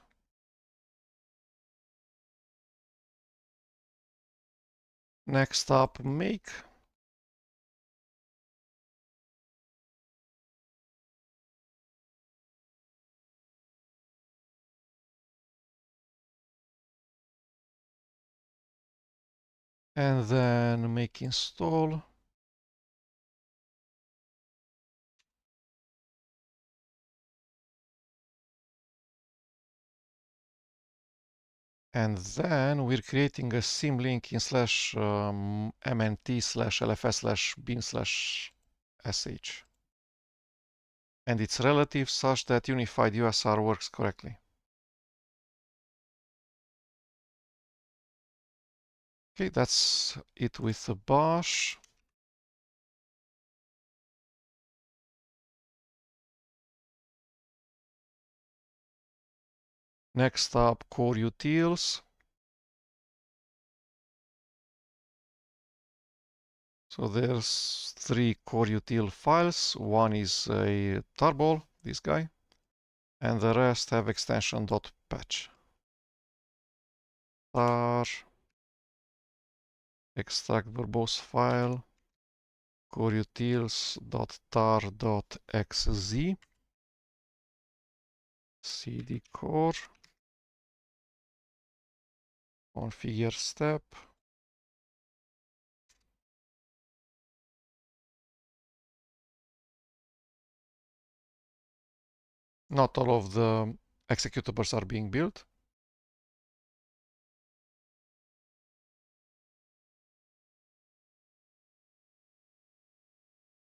Next up, make. And then make install. And then we're creating a symlink in slash mnt slash lfs slash bin slash sh. And it's relative such that unified USR works correctly. Okay, that's it with the bash. Next up, core utils. So there's 3 core util files. One is a tarball, this guy, and the rest have extension .patch. Tar, extract verbose file, core utils.tar.xz, cd core, configure step, not all of the executables are being built.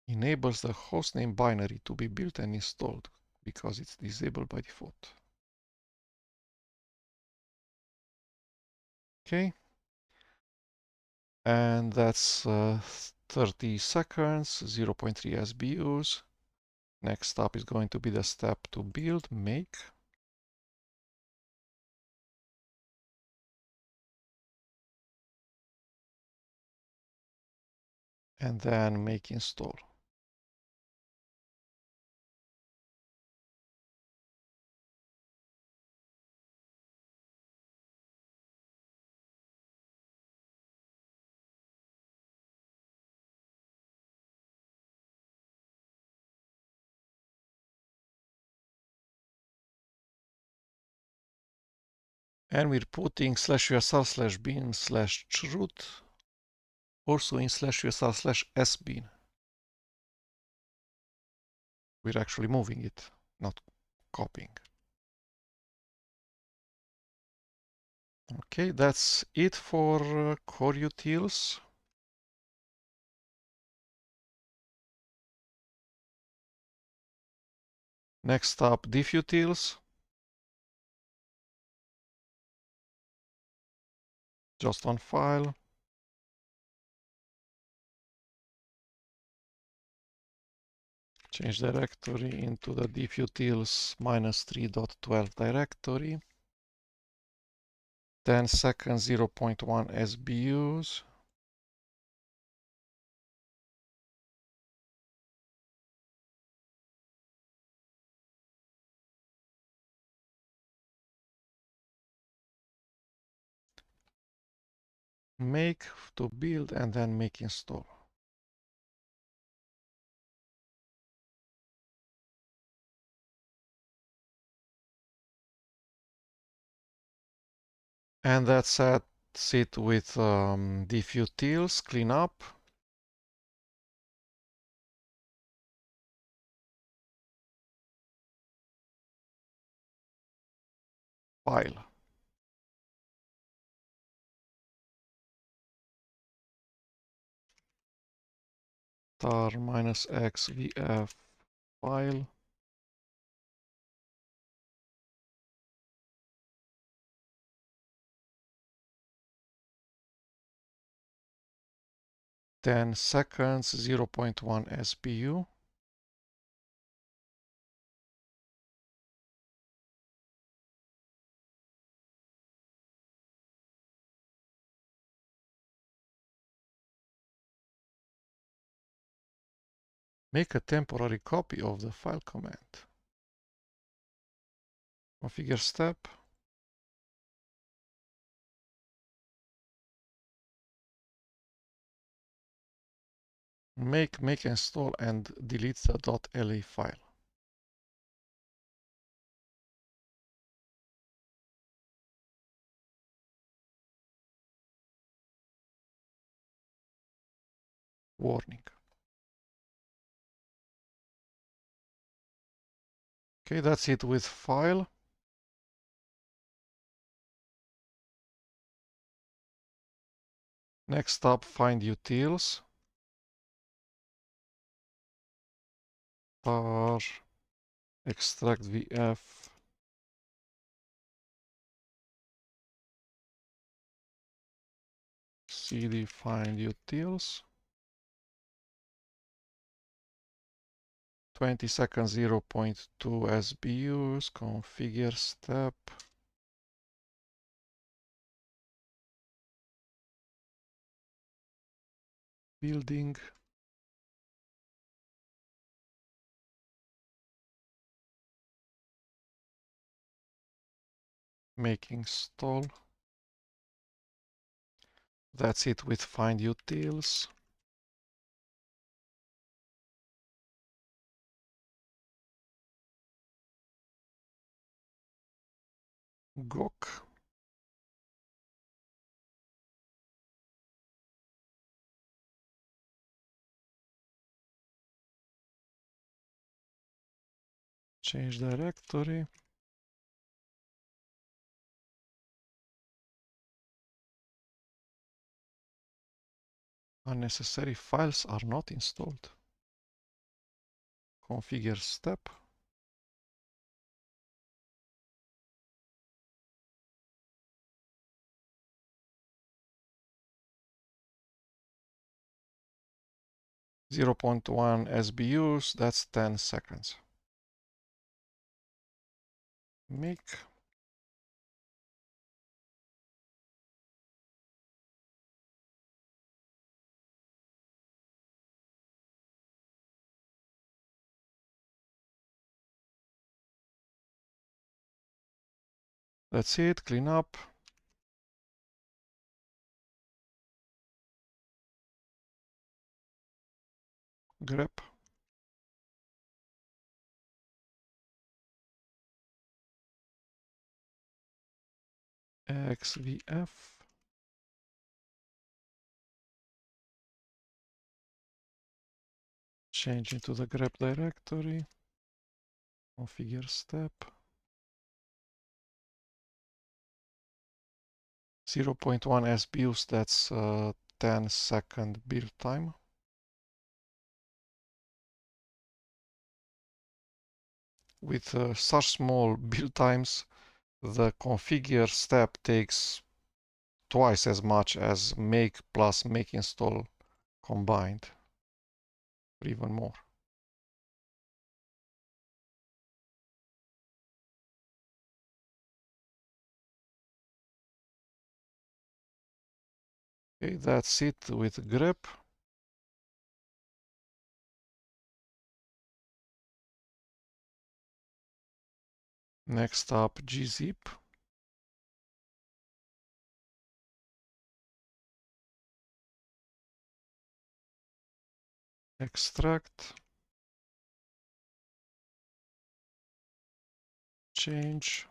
Enables the hostname binary to be built and installed because it's disabled by default. Okay. And that's 30 seconds, 0.3 SBUs. Next up is going to be the step to build, make. And then make install. And we're putting /usr/bin/chroot also in /usr/sbin. We're actually moving it, not copying. Okay, that's it for core utils. Next up, diff utils. Just one file. Change directory into the diff utils -3.12 directory. 10 seconds, 0.1 SBUs. Make to build and then make install. And that's it with diff utils, clean up. File. tar -xvf file. Ten seconds, 0.1 SBU. Make a temporary copy of the file command. Configure step. Make install and delete the .la file. Warning. Okay, that's it with file. Next up, find utils. Tar extract vf cd find utils. 20 seconds, 0.2 SBUs. Configure step. Building. Make install. That's it with find utils. Gok. Change directory. Unnecessary files are not installed. Configure step. Zero point 0.1 SBUs, that's 10 seconds. Make. That's it, clean up. Grep. xvf. Change into the grep directory. Configure step. 0.1 SBUs, that's 10-second build time. With such small build times, the configure step takes twice as much as make plus make install combined, or even more. Okay, that's it with grep. Next up, gzip. Extract. Change.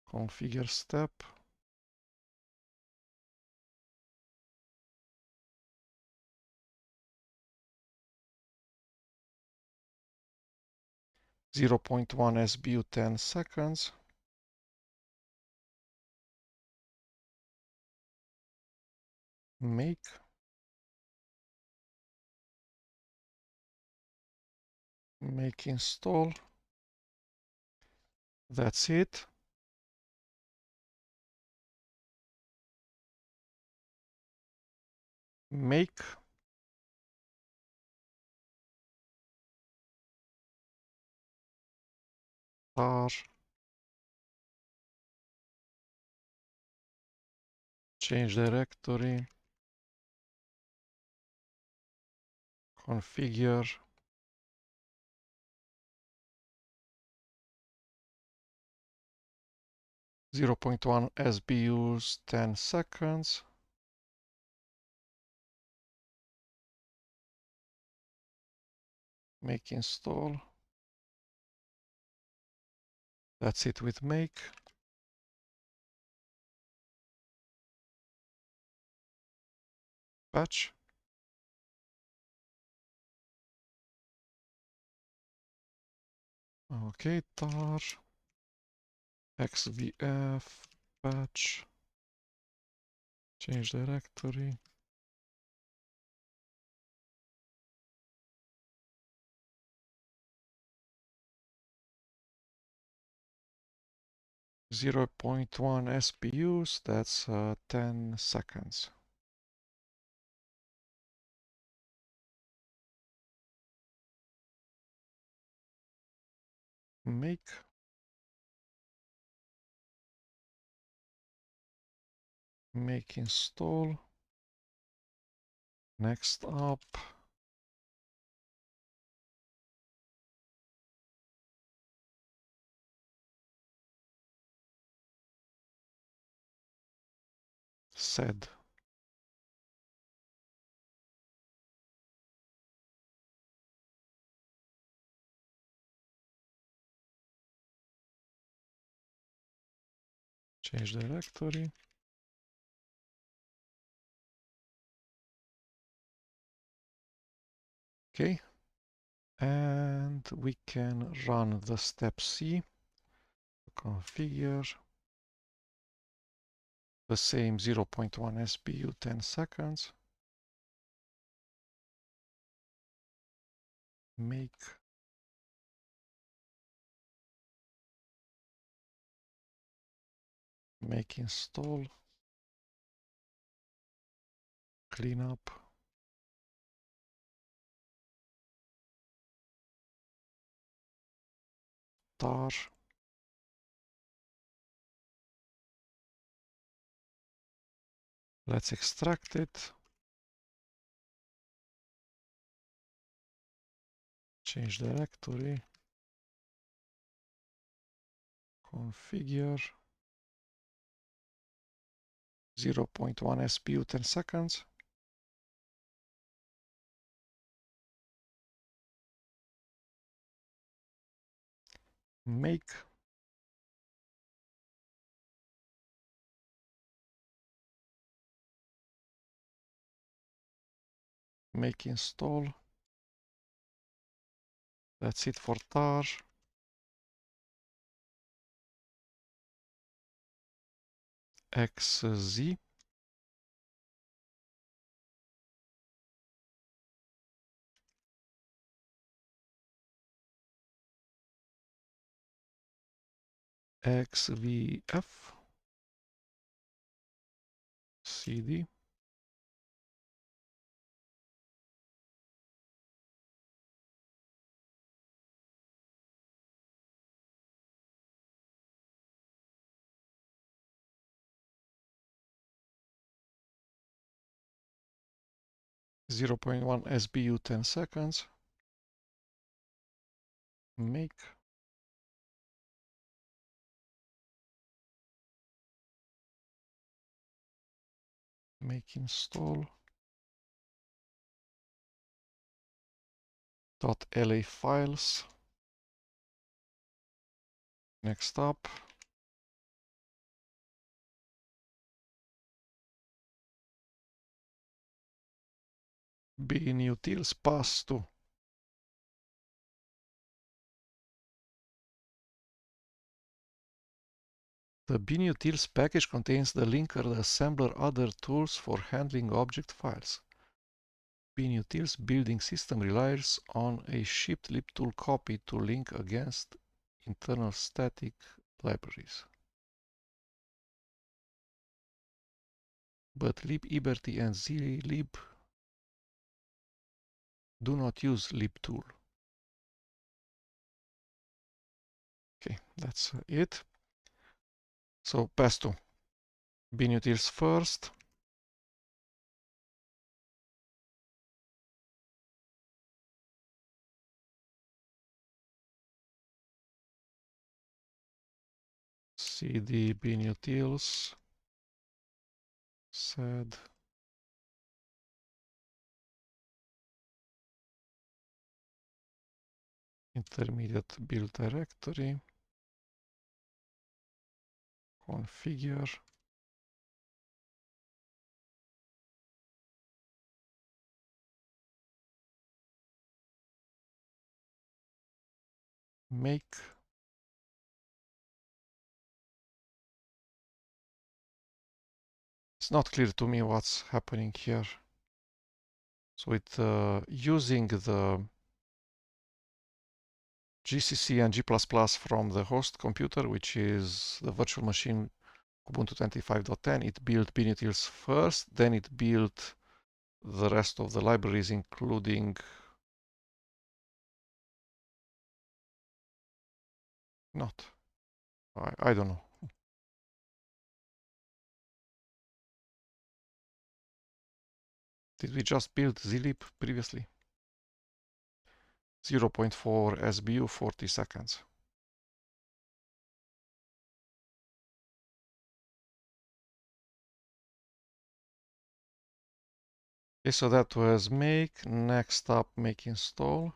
Configure step. Zero point 0.1 SBU 10 seconds. make, install. That's it. Make, tar, change directory, configure, .1 SBUs, 10 seconds. Make install. That's it with make. Patch. Okay, tar, xvf, patch, change directory. .1 SPUs, that's 10 seconds. Make, install. Next up, sed. Change directory. Okay. And we can run the step C. Configure. The same 0.1 SPU, 10 seconds. Make, install. Clean up. Tar. Let's extract it. Change directory. Configure. 0.1 SPU, 10 seconds. Make, install. That's it for tar. XZ. XVF. CD. .1 SBU, 10 seconds. Make, install. .la files. Next up, bin utils pass2. The binutils package contains the linker, the assembler, other tools for handling object files. Binutils building system relies on a shipped libtool copy to link against internal static libraries. But libeberty and zlib do not use libtool. Okay, that's it. So pass to binutils first. cd binutils sed intermediate build directory configure make it's not clear to me what's happening here. So it using the GCC and G++ from the host computer, which is the virtual machine Ubuntu 25.10, it built binutils first, then it built the rest of the libraries, including not. I don't know. Did we just build zlib previously? 0.4 SBU, 40 seconds. Okay, so that was make. Next up, make install.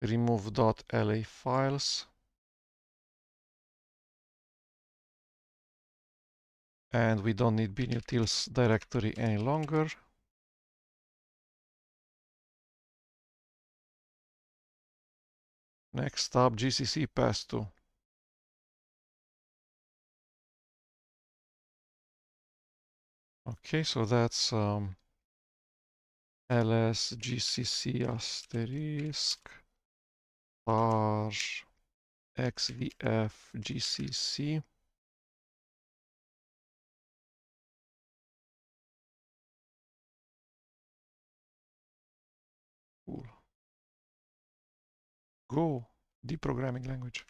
Remove .la files. And we don't need binutils directory any longer. Next up, GCC pass to. Okay, so that's ls gcc asterisk tar xvf gcc. Cool. Go, deprogramming language.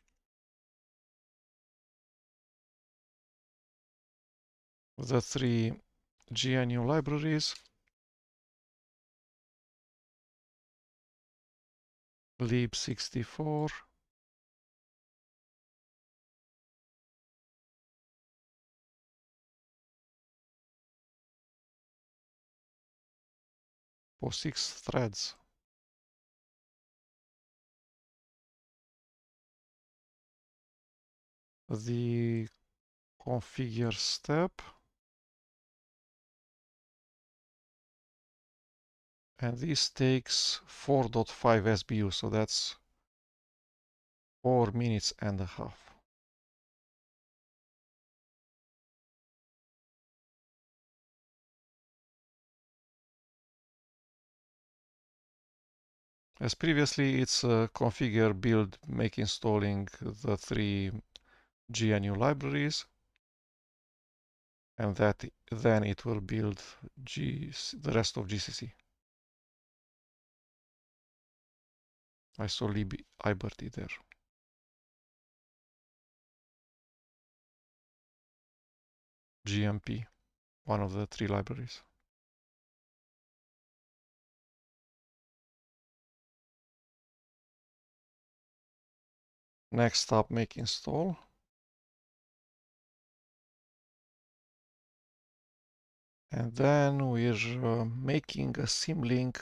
The three GNU libraries. lib64. POSIX threads. The configure step. And this takes 4.5 SBU, so that's 4 minutes and a half. As previously, it's configure, build, make installing the three GNU libraries, and that then it will build the rest of GCC. I saw libeberty there. GMP, one of the three libraries. Next up, make install. And then we're making a symlink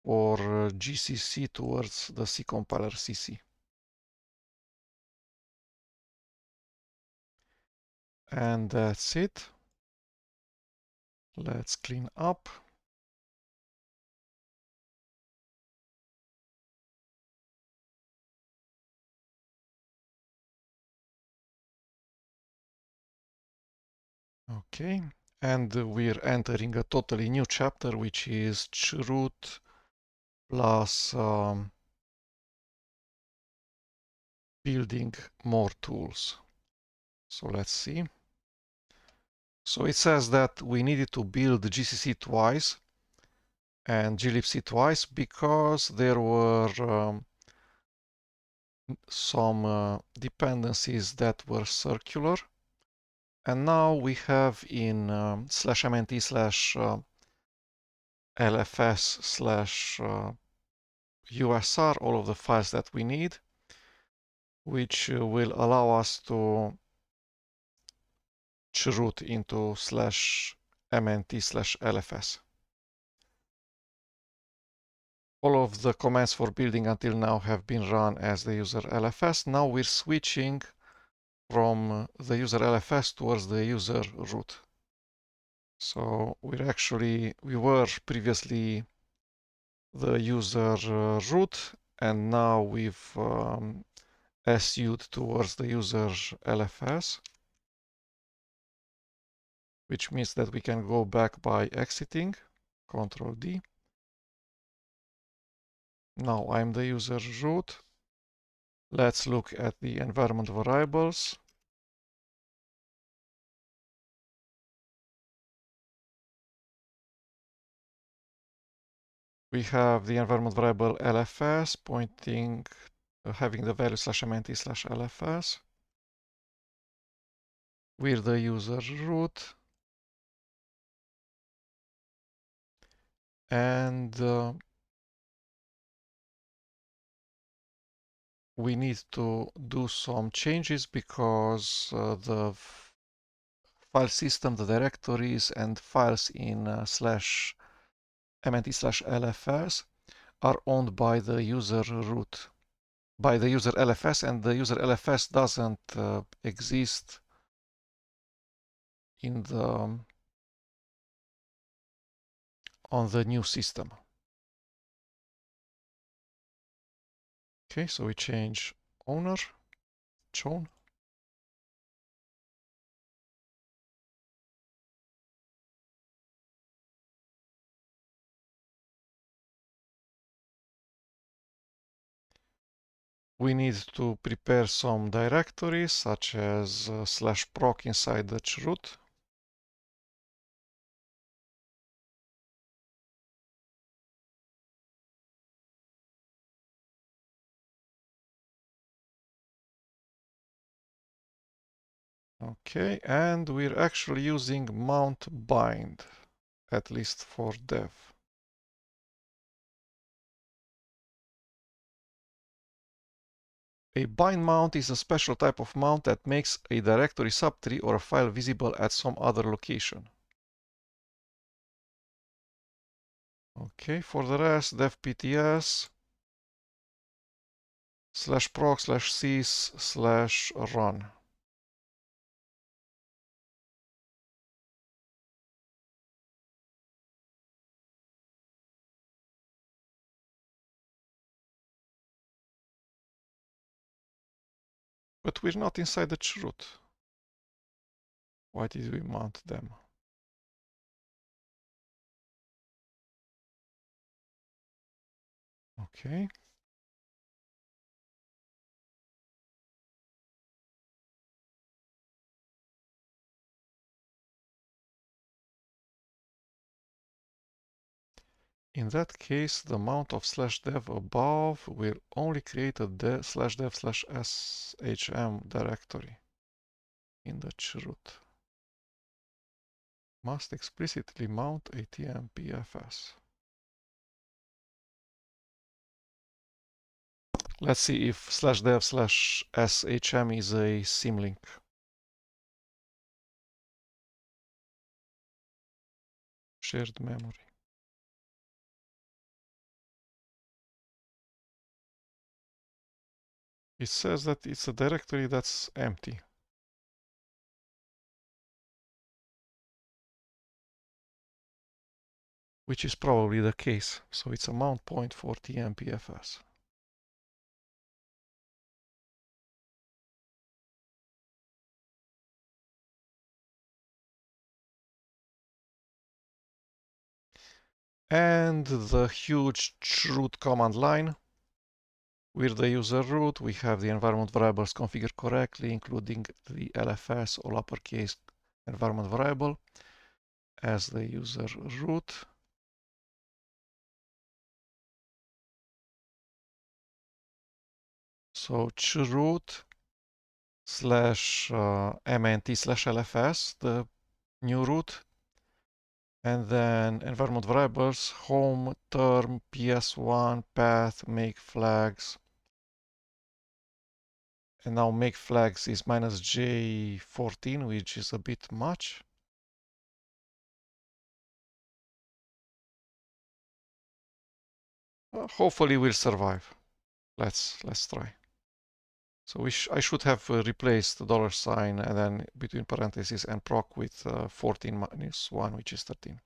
for GCC towards the C compiler CC. And that's it. Let's clean up. Okay, and we're entering a totally new chapter, which is chroot plus building more tools. So let's see. So it says that we needed to build GCC twice and glibc twice because there were some dependencies that were circular. And now we have in /mnt slash lfs slash usr all of the files that we need, which will allow us to chroot into /mnt slash lfs. All of the commands for building until now have been run as the user LFS. Now we're switching from the user LFS towards the user root. So we were previously the user root, and now we've SU'd towards the user LFS, which means that we can go back by exiting, Control D. Now I'm the user root. Let's look at the environment variables. We have the environment variable LFS pointing, having the value /mnt slash LFS. We're the user root. And we need to do some changes because the file system, the directories and files in /mnt slash LFS are owned by the user root, by the user LFS, and the user LFS doesn't exist in the on the new system. Okay, so we change owner, chown. We need to prepare some directories such as /proc inside the chroot. Okay, and we're actually using mount bind, at least for dev. A bind mount is a special type of mount that makes a directory subtree or a file visible at some other location. Okay, for the rest, dev pts /proc/sys/run. But we're not inside the chroot. Why did we mount them? Okay. In that case, the mount of /dev above will only create a /dev/shm directory in the chroot. Must explicitly mount atmpfs. Let's see if /dev/shm is a symlink. Shared memory. It says that it's a directory that's empty. Which is probably the case. So it's a mount point for tmpfs. and the huge root command line. With the user root, we have the environment variables configured correctly, including the LFS, all uppercase environment variable as the user root. So chroot slash mnt slash LFS, the new root, and then environment variables, home, term, ps1, path, make flags, and now make flags is -j14, which is a bit much. Hopefully we'll survive. Let's try. So I should have replaced the $sign and then between parentheses and proc with 14 minus 1, which is 13.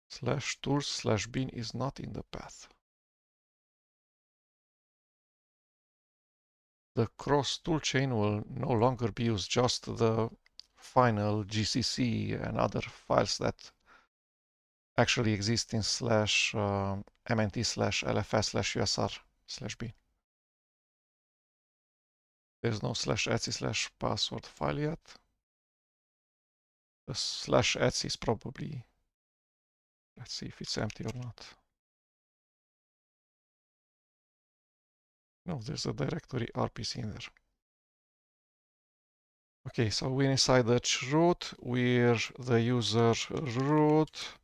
Slash tools slash bin is not in the path. The cross toolchain will no longer be used, just the final GCC and other files that actually exist in slash mnt slash lfs slash usr slash bin. There's no slash etsy slash password file yet. The slash etsy is probably, let's see if it's empty or not. No, there's a directory rpc in there. Okay, so we're inside the root, we're the user root.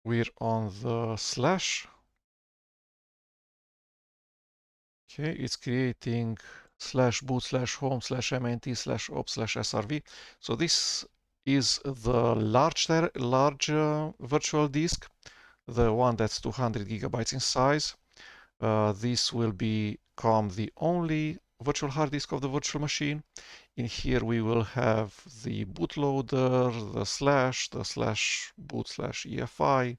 We're on the slash. Okay, it's creating slash boot slash home slash mnt slash op slash srv. So this is the large virtual disk, the one that's 200 gigabytes in size. This will become the only virtual hard disk of the virtual machine. In here we will have the bootloader, the slash boot slash EFI.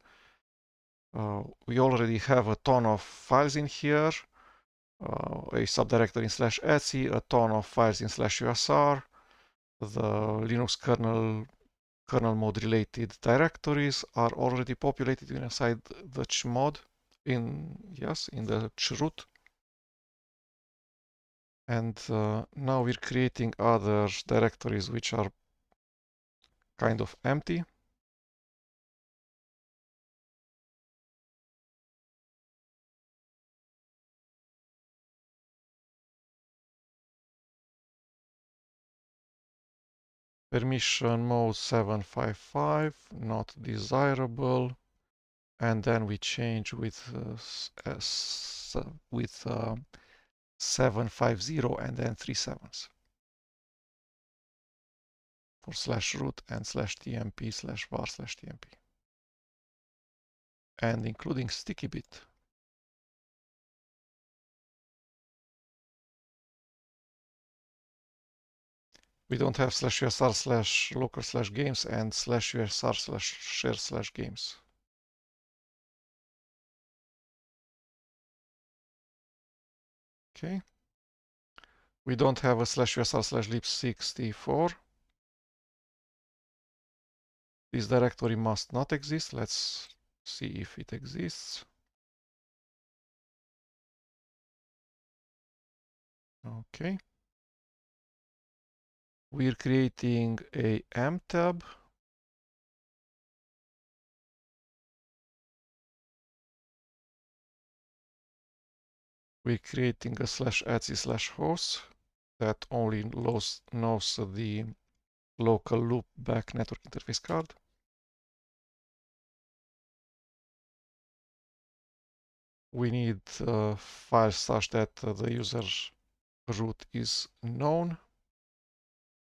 We already have a ton of files in here. A subdirectory in slash etsy, a ton of files in slash usr. The Linux kernel mode related directories are already populated inside the chmod in the chroot. And now we're creating other directories which are kind of empty. Permission mode 755, not desirable. And then we change with 750 and then 3 sevens for slash root and slash tmp slash var slash tmp. And including sticky bit. We don't have slash usr slash local slash games and slash usr slash share slash games. Okay. We don't have a slash usr slash lib64. This directory must not exist. Let's see if it exists. Okay. We're creating a m tab. We're creating a slash etsy slash host that only knows the local loopback network interface card. We need files such that the user root is known.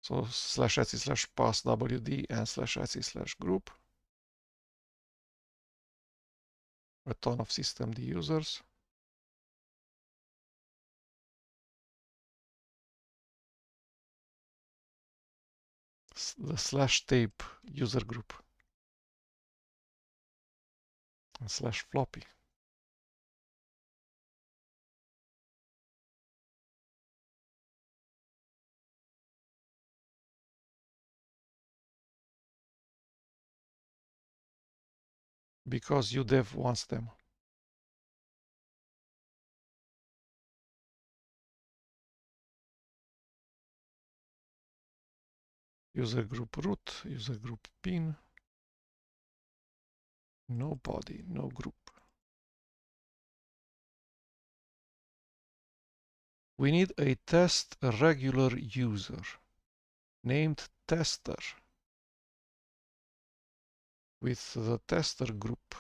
So slash etsy slash pass wd and slash etsy slash group. A ton of systemd users. The slash tape user group. And slash floppy. because udev wants them. User group root, user group bin, no body, no group. We need a test regular user named tester with the tester group.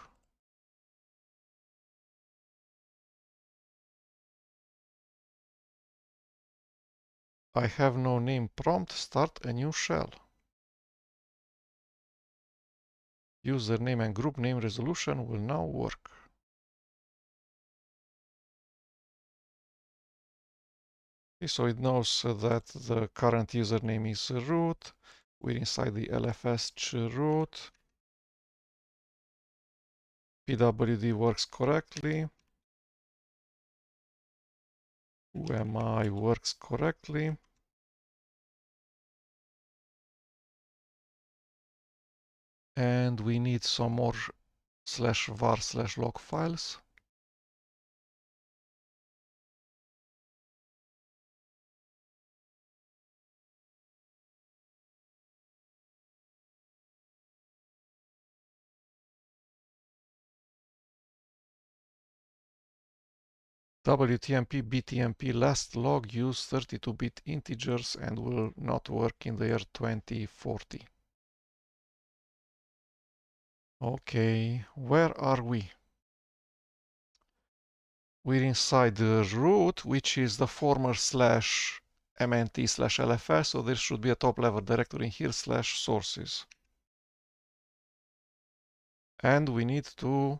I have no name prompt, start a new shell. Username and group name resolution will now work. Okay, so it knows that the current username is root. We're inside the LFS root. PWD works correctly. UMI works correctly. And we need some more /var/log files. WTMP BTMP last log use 32-bit integers and will not work in the year 2040. Okay, where are we? We're inside the root, which is the former /mnt/lfs, so there should be a top level directory in here /sources. And we need to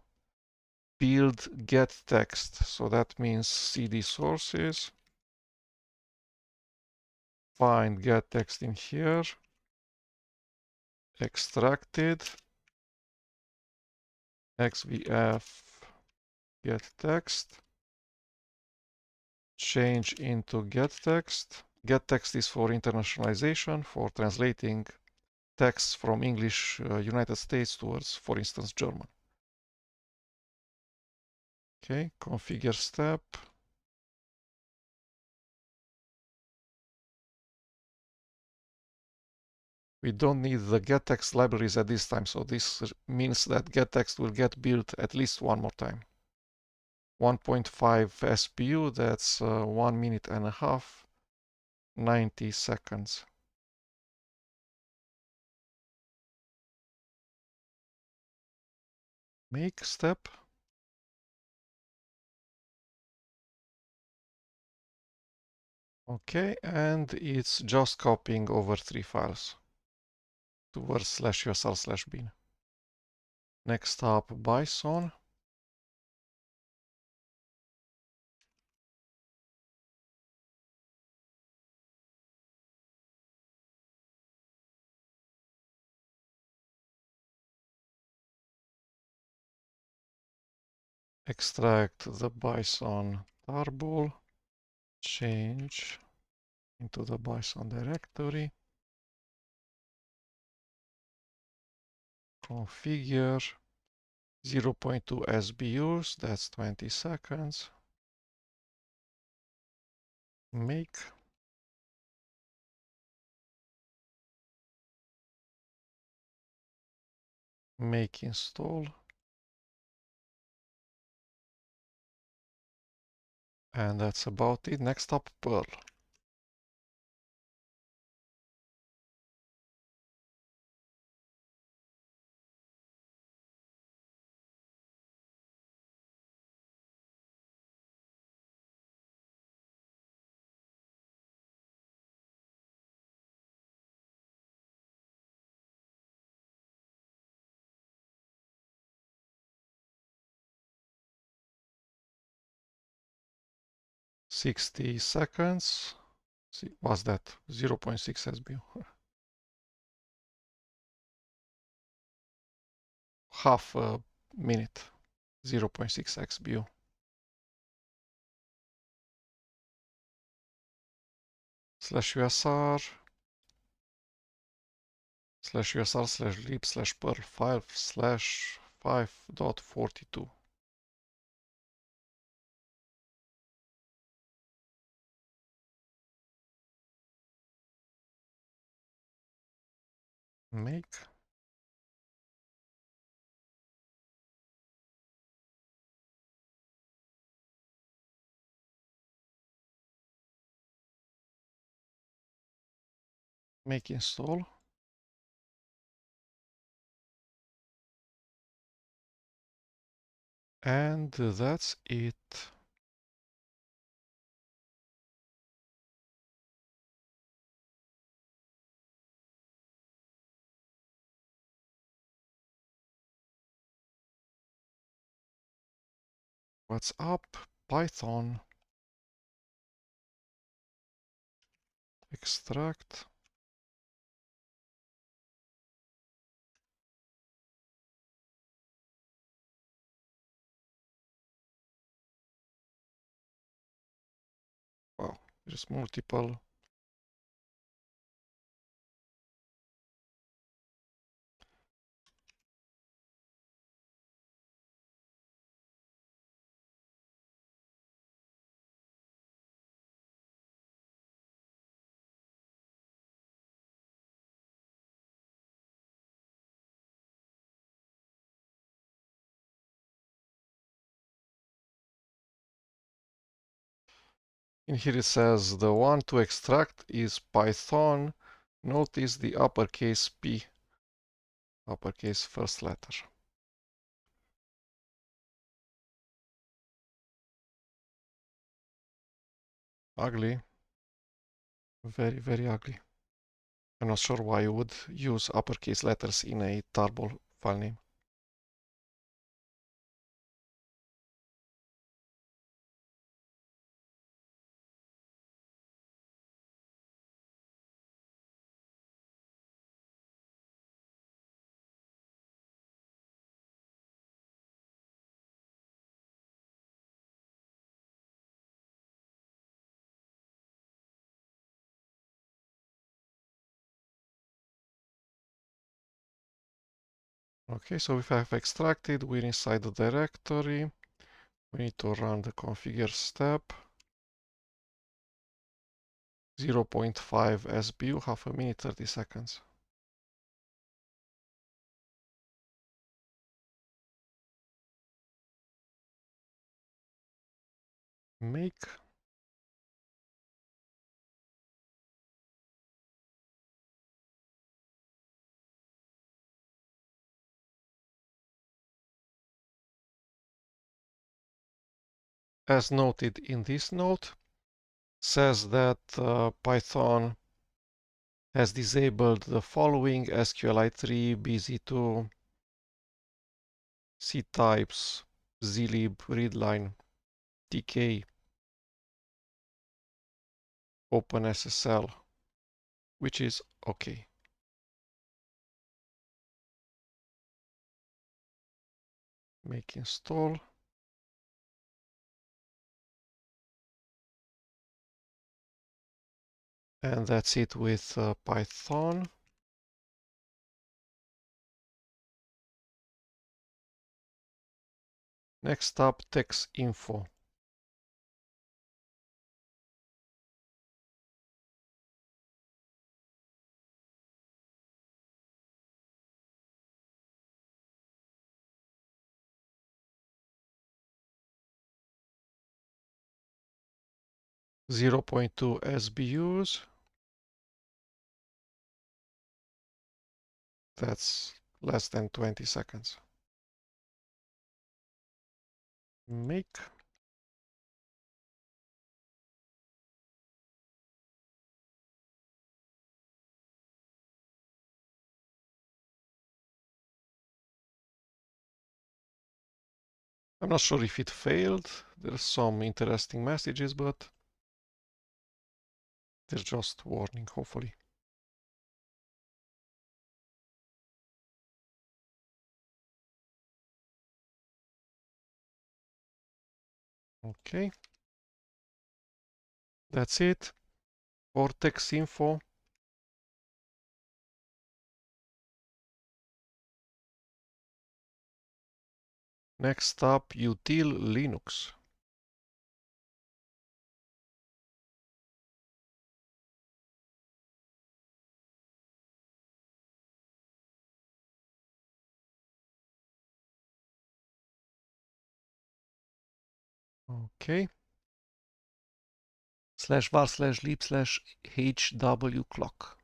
build get text, so that means cd sources, find get text in here, extracted, xvf get text, change into get text. Get text is for internationalization, for translating text from English United States towards, for instance, German. Okay, configure step. We don't need the getText libraries at this time, so this means that getText will get built at least one more time. 1.5 SPU, that's 1 minute and a half, 90 seconds. Make step. Okay, and it's just copying over 3 files towards /usr/bin. Next up, Bison. Extract the Bison tarball, change into the Bison directory, configure 0.2 SBUs, that's 20 seconds, make, install, and that's about it. Next up, Perl. $60 seconds. See, what's that? 0.6 SBU. Half a minute. 0.6 XBU. /usr /usr/lib/perl 5 5.42. Make. Make install. And that's it. What's up? Python. Extract. Wow, there's multiple. In here it says the one to extract is Python. Notice the uppercase P, uppercase first letter. Ugly. Very, very ugly. I'm not sure why you would use uppercase letters in a tarball file name. Okay, so if I have extracted, we're inside the directory. We need to run the configure step. 0.5 SBU, half a minute, 30 seconds. Make. As noted in this note, says that Python has disabled the following: SQLi3, BZ2, C types, zlib, readline, TK, OpenSSL, which is okay. Make install. And that's it with Python. Next up, text info. .2 SBUs. That's less than 20 seconds. Make. I'm not sure if it failed. There's some interesting messages, but they're just warning, hopefully. Okay. That's it for text info. Next up, util Linux. Okay. /var/lib/hw clock.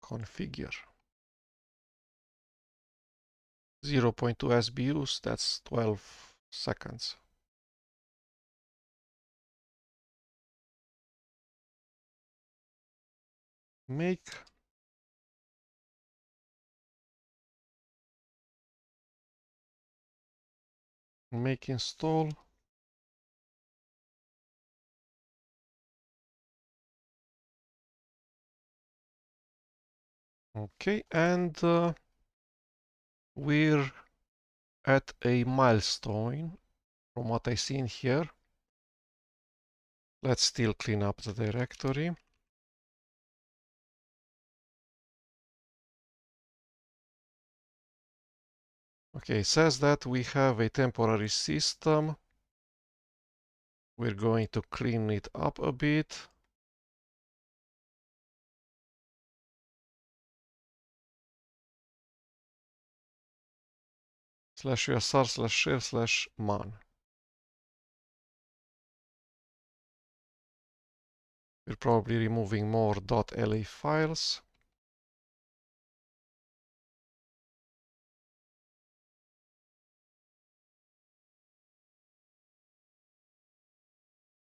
Configure. 0.2 SBUs, that's 12 seconds. Make install. Okay, and we're at a milestone from what I see in here. Let's still clean up the directory. Okay, it says that we have a temporary system. We're going to clean it up a bit. /usr/share/man. We're probably removing more .la files.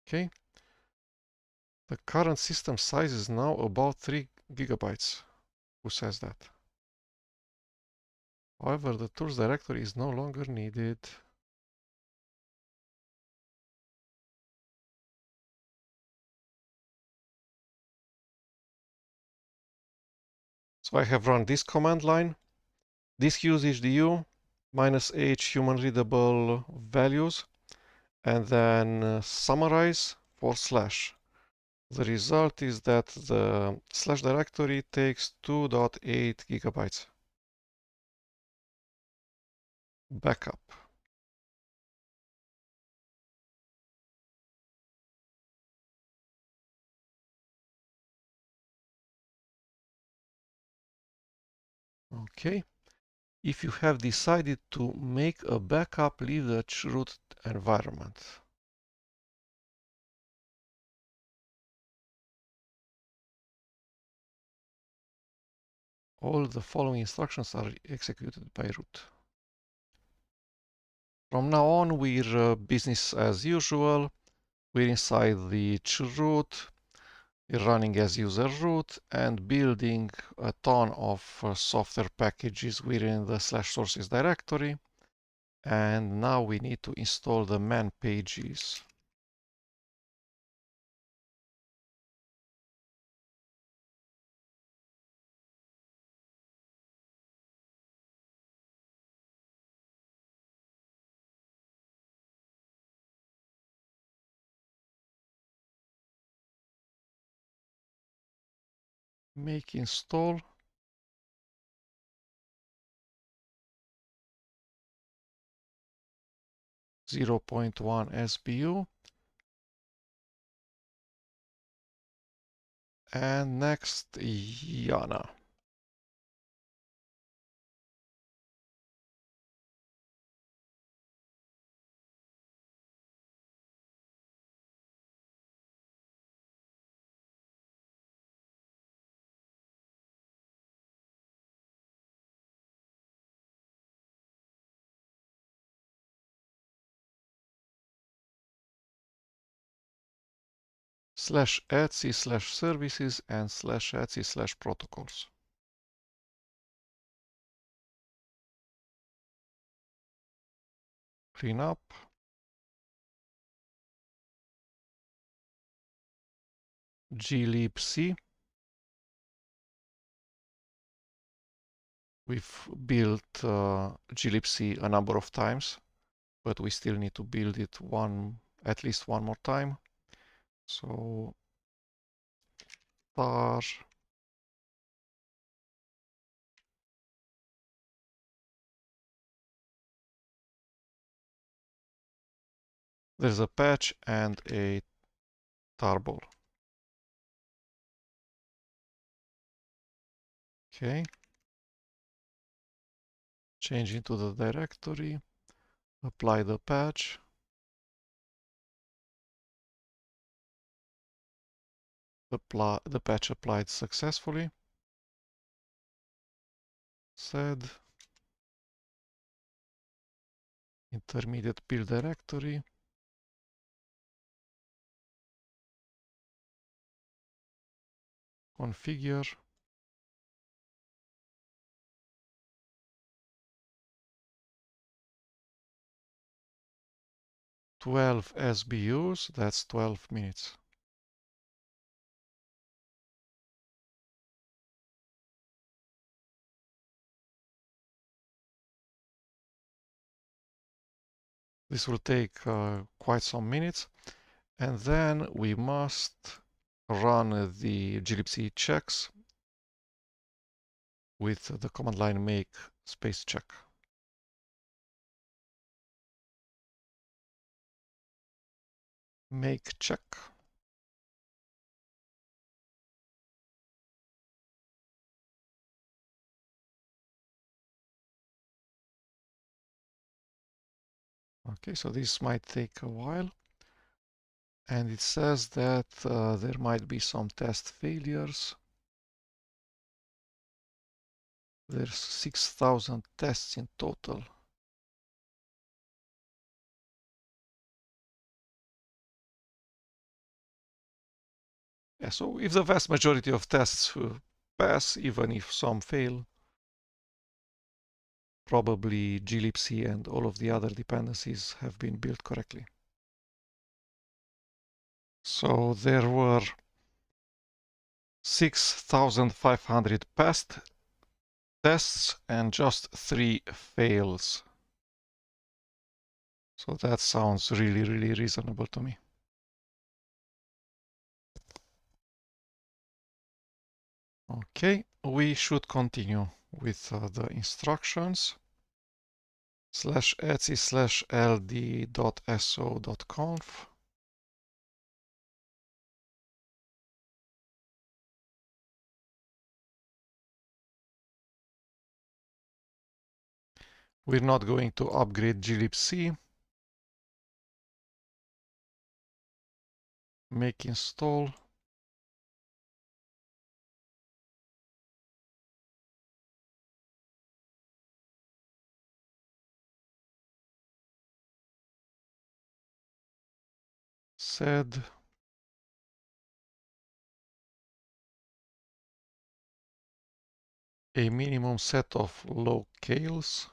Okay. The current system size is now about 3 gigabytes. Who says that? However, the tools directory is no longer needed. So I have run this command line, disk usage du -h human readable values, and then summarize /. The result is that the / directory takes 2.8 gigabytes. Backup. Okay. If you have decided to make a backup, leave the root environment. All the following instructions are executed by root. From now on, we're business as usual. We're inside the root, we're running as user root and building a ton of software packages within the /sources directory. And now we need to install the man pages. Make install. (0.1 SBU). And next, Yana. /etc/services and /etc/protocols. Clean up. glibc. We've built glibc a number of times, but we still need to build it at least one more time. So star. There's a patch and a tarball. Okay. Change into the directory. Apply the patch. The patch applied successfully. Sed. Intermediate build directory. Configure. 12 SBUs, that's 12 minutes. This will take quite some minutes. And then we must run the glibc checks with the command line make space check. Make check. Okay, so this might take a while. And it says that there might be some test failures. There's 6,000 tests in total. Yeah, so if the vast majority of tests pass, even if some fail, probably glibc and all of the other dependencies have been built correctly. So there were 6,500 passed tests and just 3 fails. So that sounds really, really reasonable to me. Okay, we should continue with the instructions. /etc/ld.so.conf. We're not going to upgrade glibc. Make install. Sed. A minimum set of locales.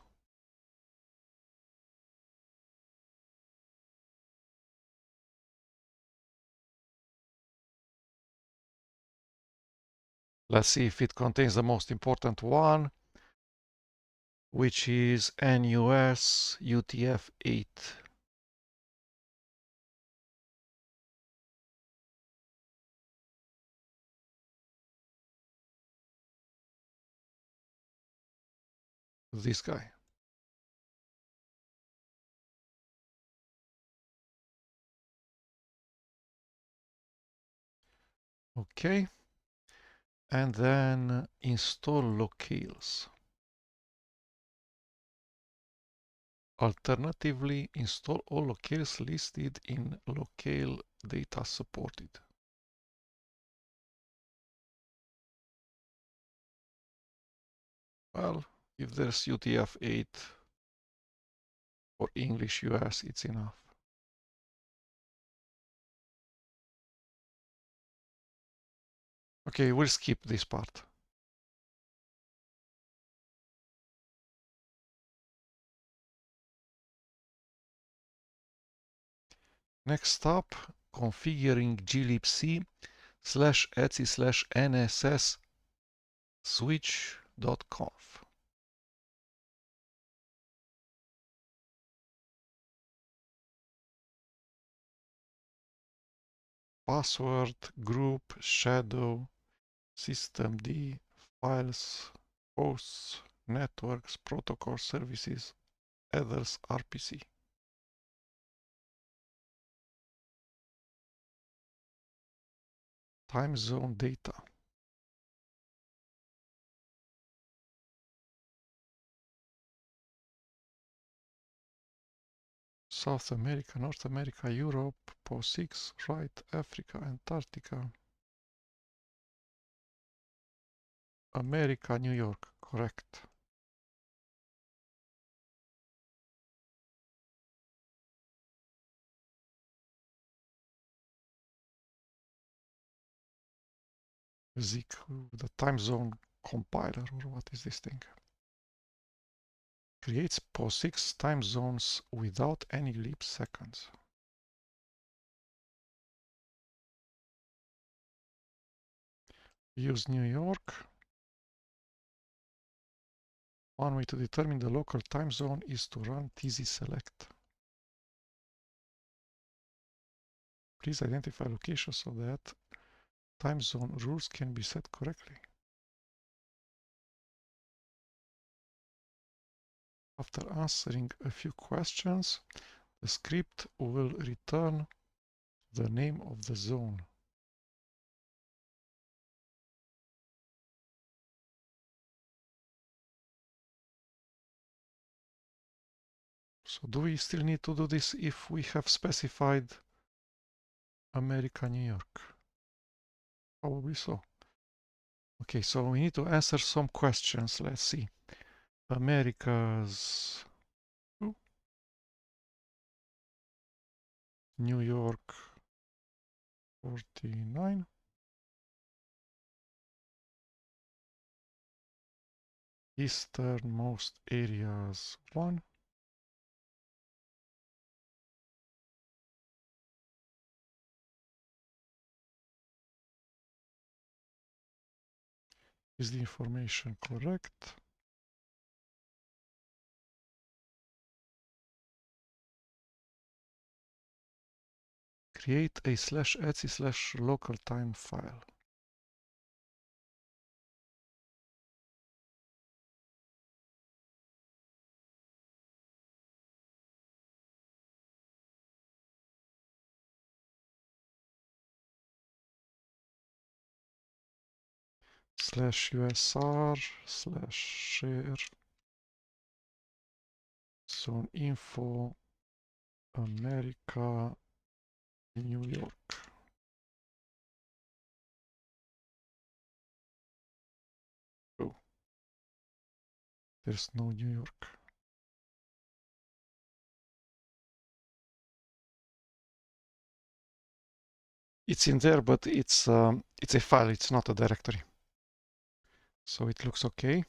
Let's see if it contains the most important one, which is NUS UTF-8. This guy. Okay. And then install locales. Alternatively, install all locales listed in locale data supported. Well, if there's UTF-8 or English US, it's enough. Okay, we'll skip this part. Next up, configuring glibc /etc/nss switch.conf. Password, group, shadow, systemd files, hosts, networks, protocol services, others RPC. Time zone data. South America, North America, Europe, PO6, right, Africa, Antarctica, America, New York, correct. Zik, the time zone compiler, or what is this thing? Creates PO6 time zones without any leap seconds. Use New York. One way to determine the local time zone is to run tz-select. Please identify locations so that time zone rules can be set correctly. After answering a few questions, the script will return the name of the zone. So do we still need to do this if we have specified America, New York? Probably so. Okay, so we need to answer some questions. Let's see. America's New York 49. Easternmost areas 1. Is the information correct? Create a /etc/local time file. /usr/share zone info America New York. Oh, there's no New York. It's in there, but it's a file. It's not a directory. So it looks okay.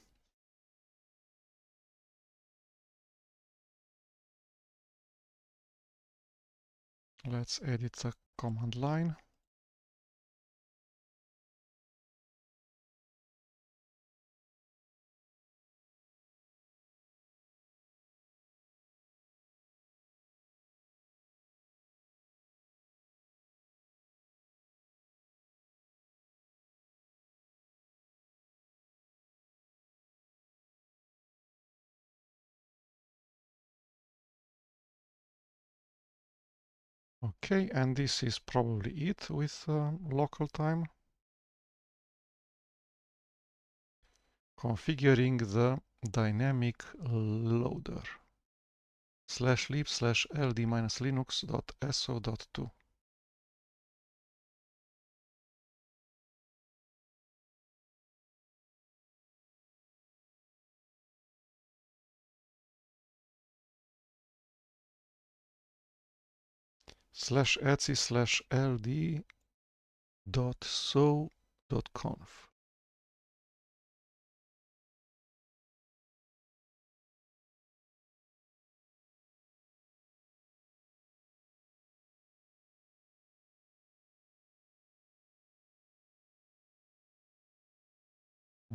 Let's edit the command line. Okay, and this is probably it with local time. Configuring the dynamic loader /lib/ld-linux.so.2. /etc/ld.so.conf.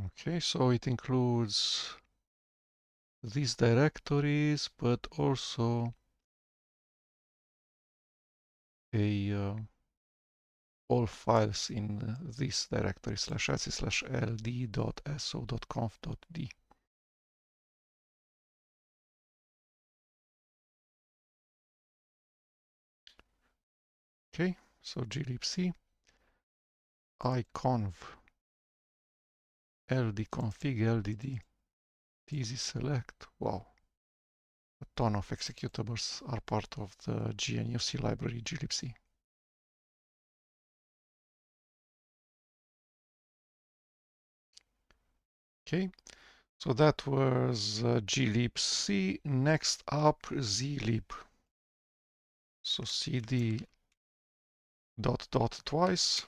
Okay, so it includes these directories, but also a all files in this directory /etc/ld.so.conf.d. Okay, so glibc iconv ldconfig ldd tz select. Wow, a ton of executables are part of the GNUC library glibc. Okay, so that was glibc. Next up, zlib. So cd dot dot twice,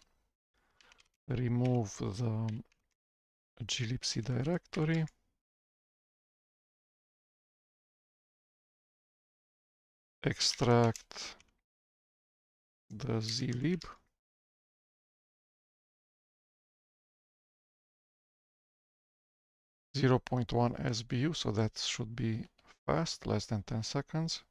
remove the glibc directory, extract the zlib, .1 SBU, so that should be fast, less than 10 seconds.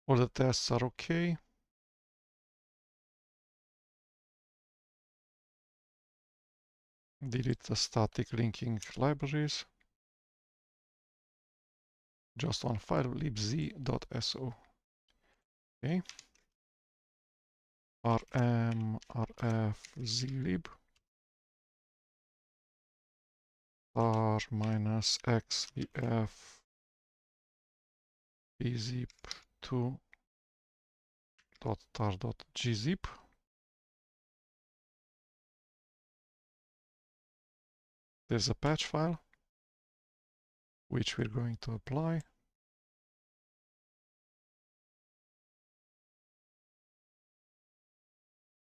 All the tests are okay. Delete the static linking libraries. Just one file, libz.so. Okay. rm rf zlib tar minus xvf bzip2 .tar.gzip. There's a patch file which we're going to apply.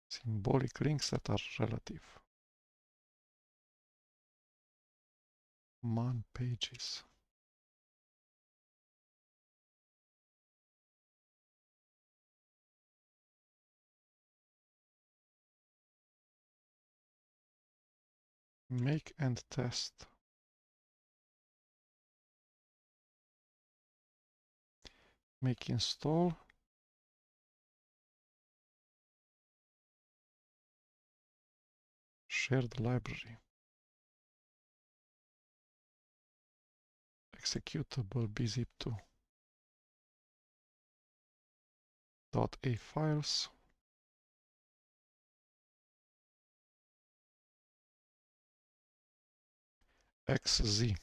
Symbolic links that are relative. Man pages. Make and test. Make install. Share the library. Executable bzip2. .a files. xz.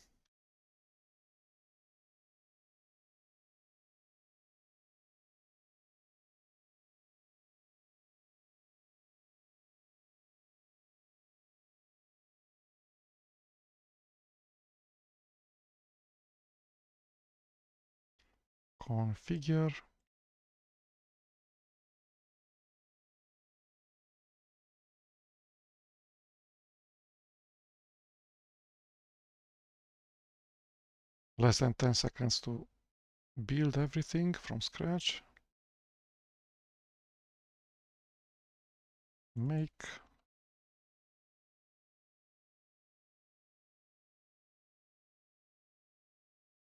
Configure. Less than 10 seconds to build everything from scratch. Make.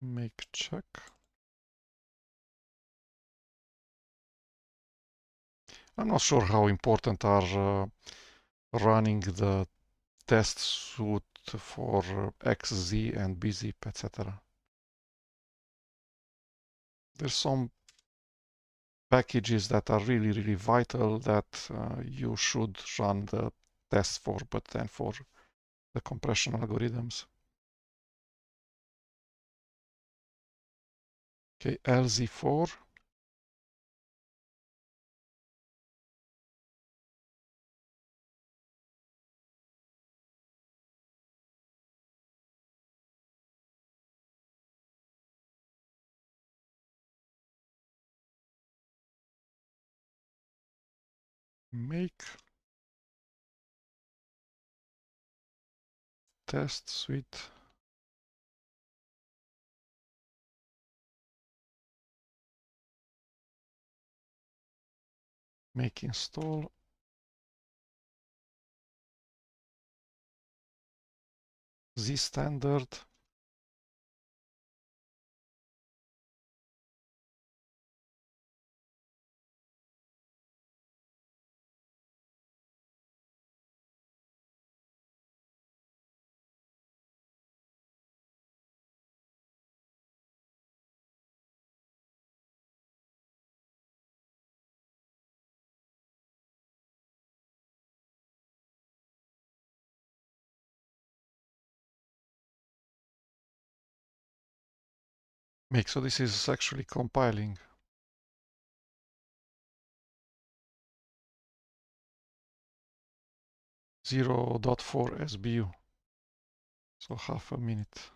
Make check. I'm not sure how important are running the test suite for XZ and bzip, etc. There's some packages that are really vital that you should run the test for, but then for the compression algorithms. Okay, LZ4. Make test suite. Make install. Z standard. So this is actually compiling. 0.4 SBU. So half a minute.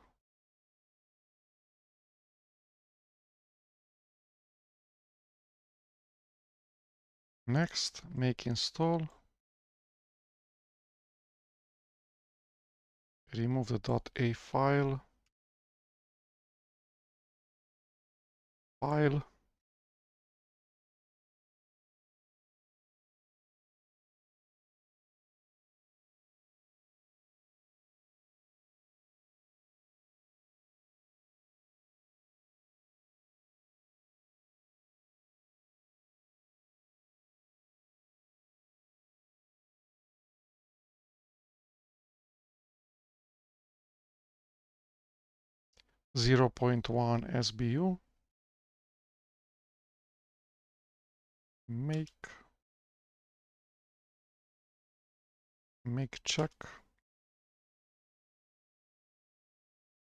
Next, make install. Remove the .a file. File. Zero point 0.1 SBU. Make check.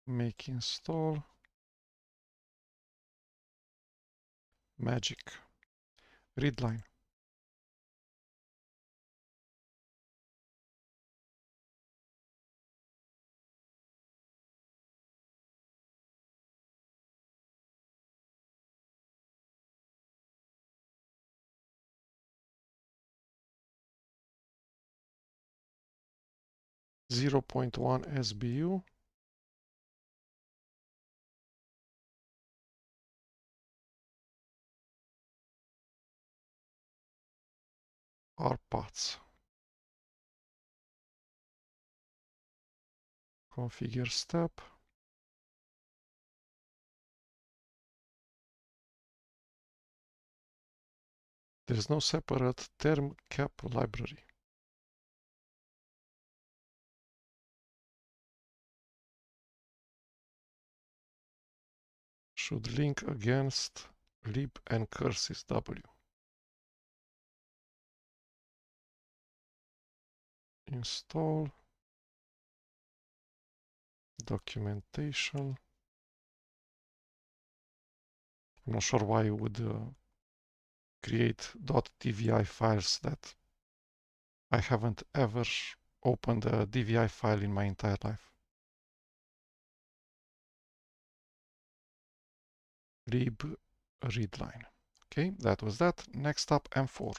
Make install. Magic. Readline. Zero point 0.1 SBU. Are paths. Configure step. There is no separate term cap library. Should link against lib and curses w. Install. Documentation. I'm not sure why you would create .dvi files that I haven't ever opened a DVI file in my entire life. Lib readline. Okay, that was that. Next up, M4.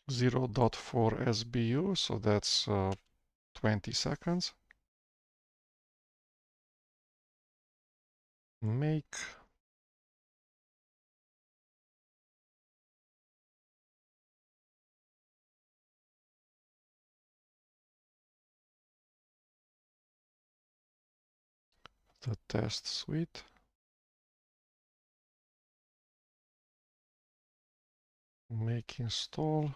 Zero point 0.4 SBU, so that's 20 seconds. Make the test suite. Make install.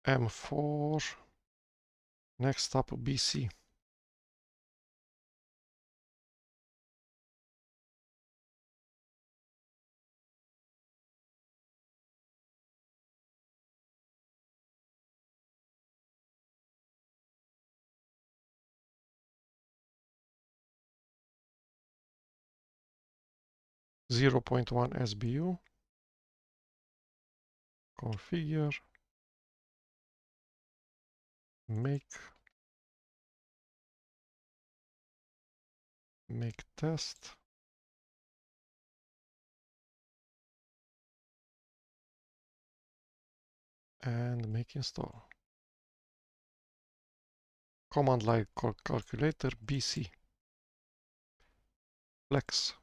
M4. Next up, BC. Zero point 0.1 SBU. Configure. Make test. and make install. Command line calculator BC. Flex.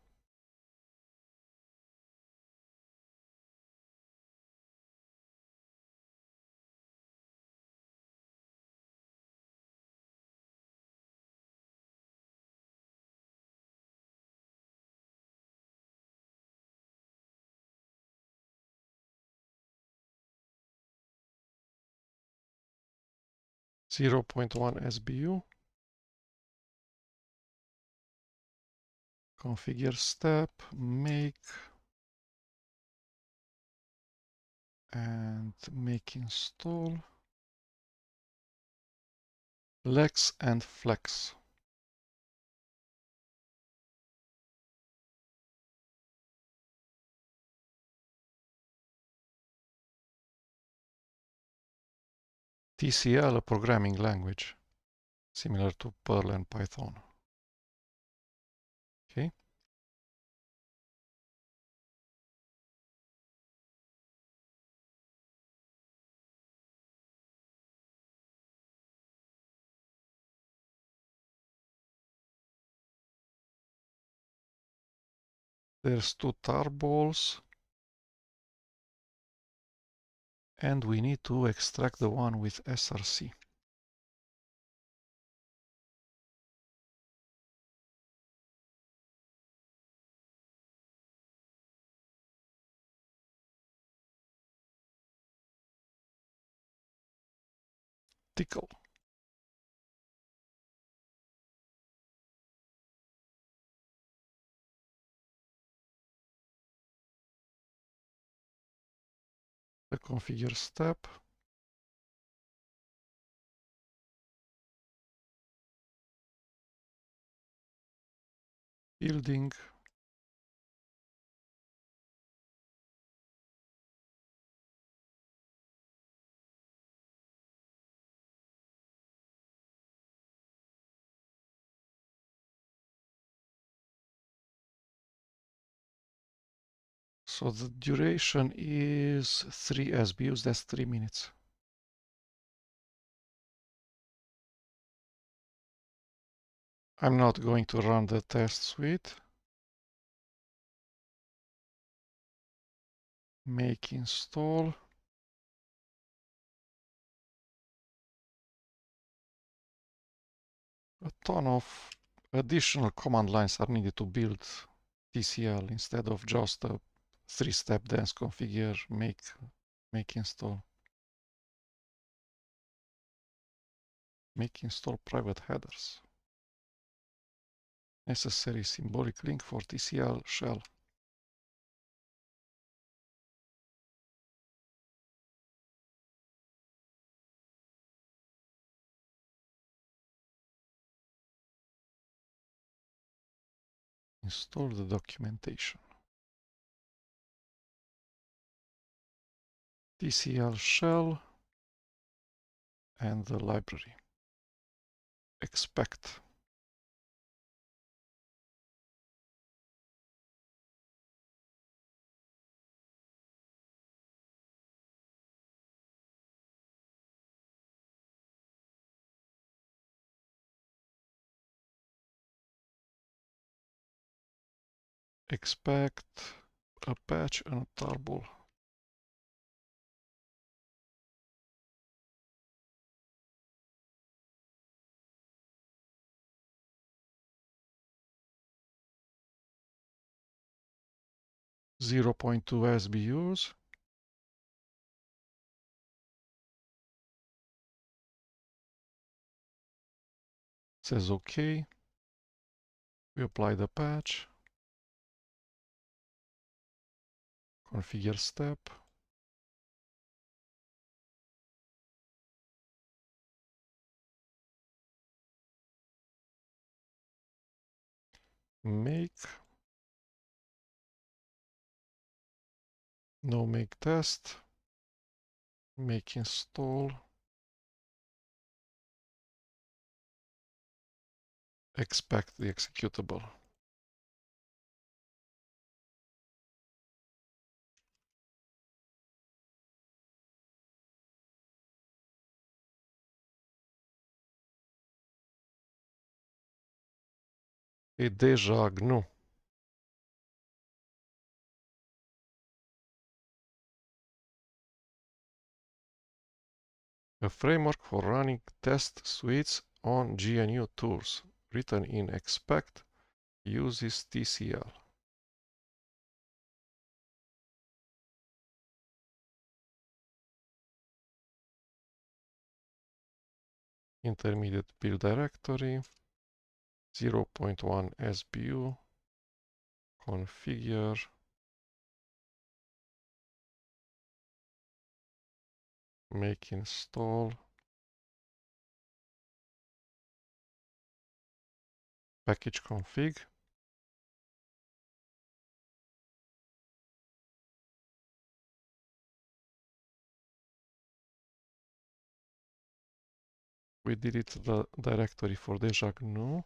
Zero point 0.1 SBU. Configure step, make, and make install. Lex and flex. TCL, a programming language, similar to Perl and Python. Okay. There's 2 tar balls. And we need to extract the one with SRC. Tickle. The configure step. Building. So the duration is 3 SBUs, that's 3 minutes. I'm not going to run the test suite. Make install. A ton of additional command lines are needed to build TCL instead of just a 3-step dance configure, make install. Make install private headers. Necessary symbolic link for TCL shell. Install the documentation. TCL shell and the library. Expect. Expect a patch and a tarball. Zero 0.2 SBUs. Says OK. We apply the patch. Configure step. Make. No make test. Make install. Expect the executable. a déjà GNU. A framework for running test suites on GNU tools, written in expect, uses TCL. Intermediate build directory, 0.1 SBU, configure, make install, package config, we delete the directory for déjà GNU,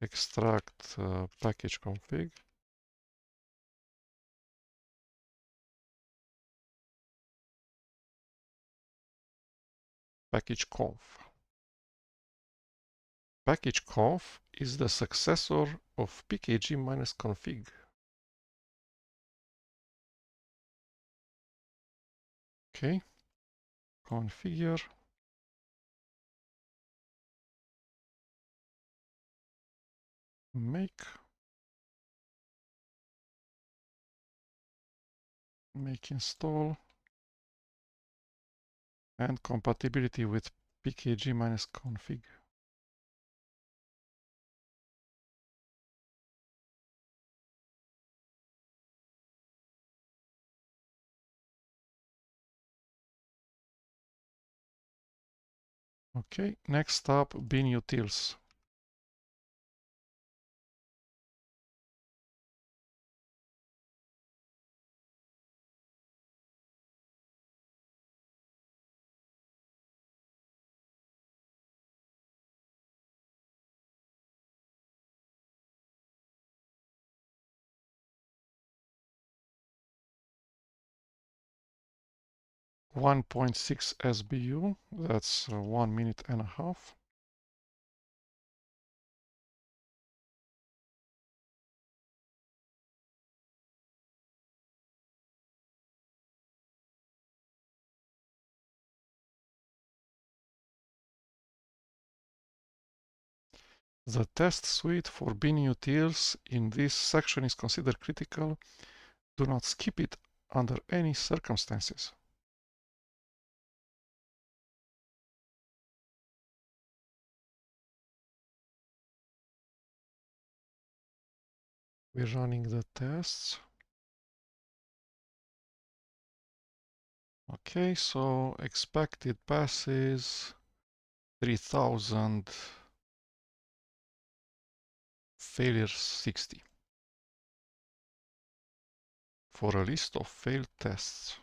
extract package config, package conf. Package conf is the successor of pkg-config. Okay, configure, make install, and compatibility with pkg-config. Okay, next up, bin utils. .6 SBU, that's 1 minute and a half. The test suite for bin utils in this section is considered critical. Do not skip it under any circumstances. We're running the tests. Okay, so expected passes 3000, failures 60. For a list of failed tests,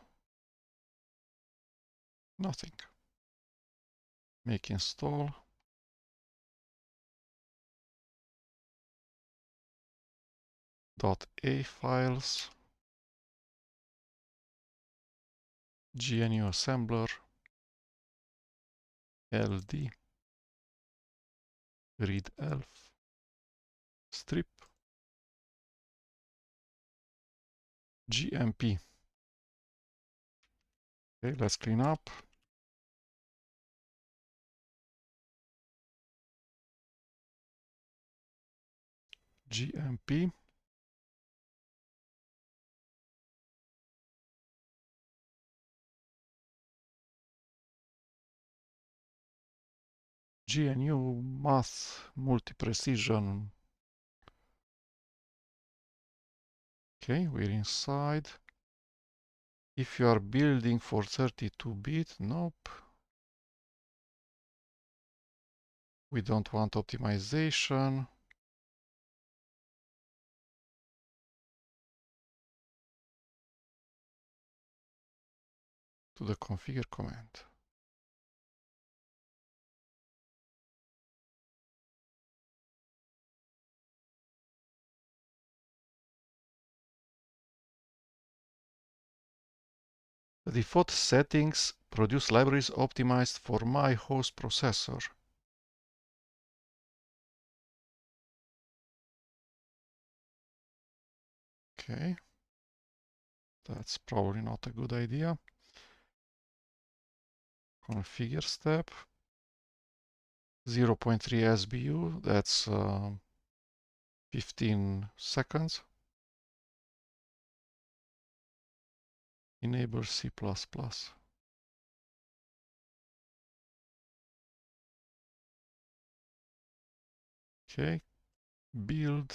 nothing. Make install. .a files, GNU assembler, LD, readelf, strip, GMP. Okay, let's clean up. GMP. GNU math multi-precision. Okay, we're inside. If you are building for 32-bit, nope. We don't want optimization. To the configure command. The default settings produce libraries optimized for my host processor. Okay, that's probably not a good idea. Configure step 0.3 SBU, that's 15 seconds. Enable C++. Okay, build.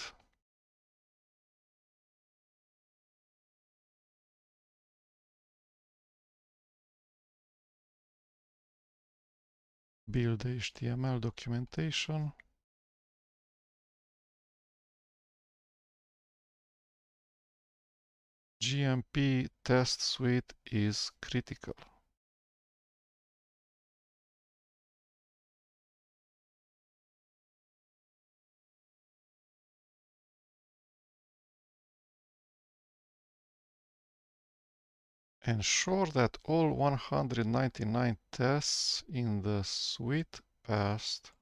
Build HTML documentation. GMP test suite is critical. Ensure that all 199 tests in the suite passed.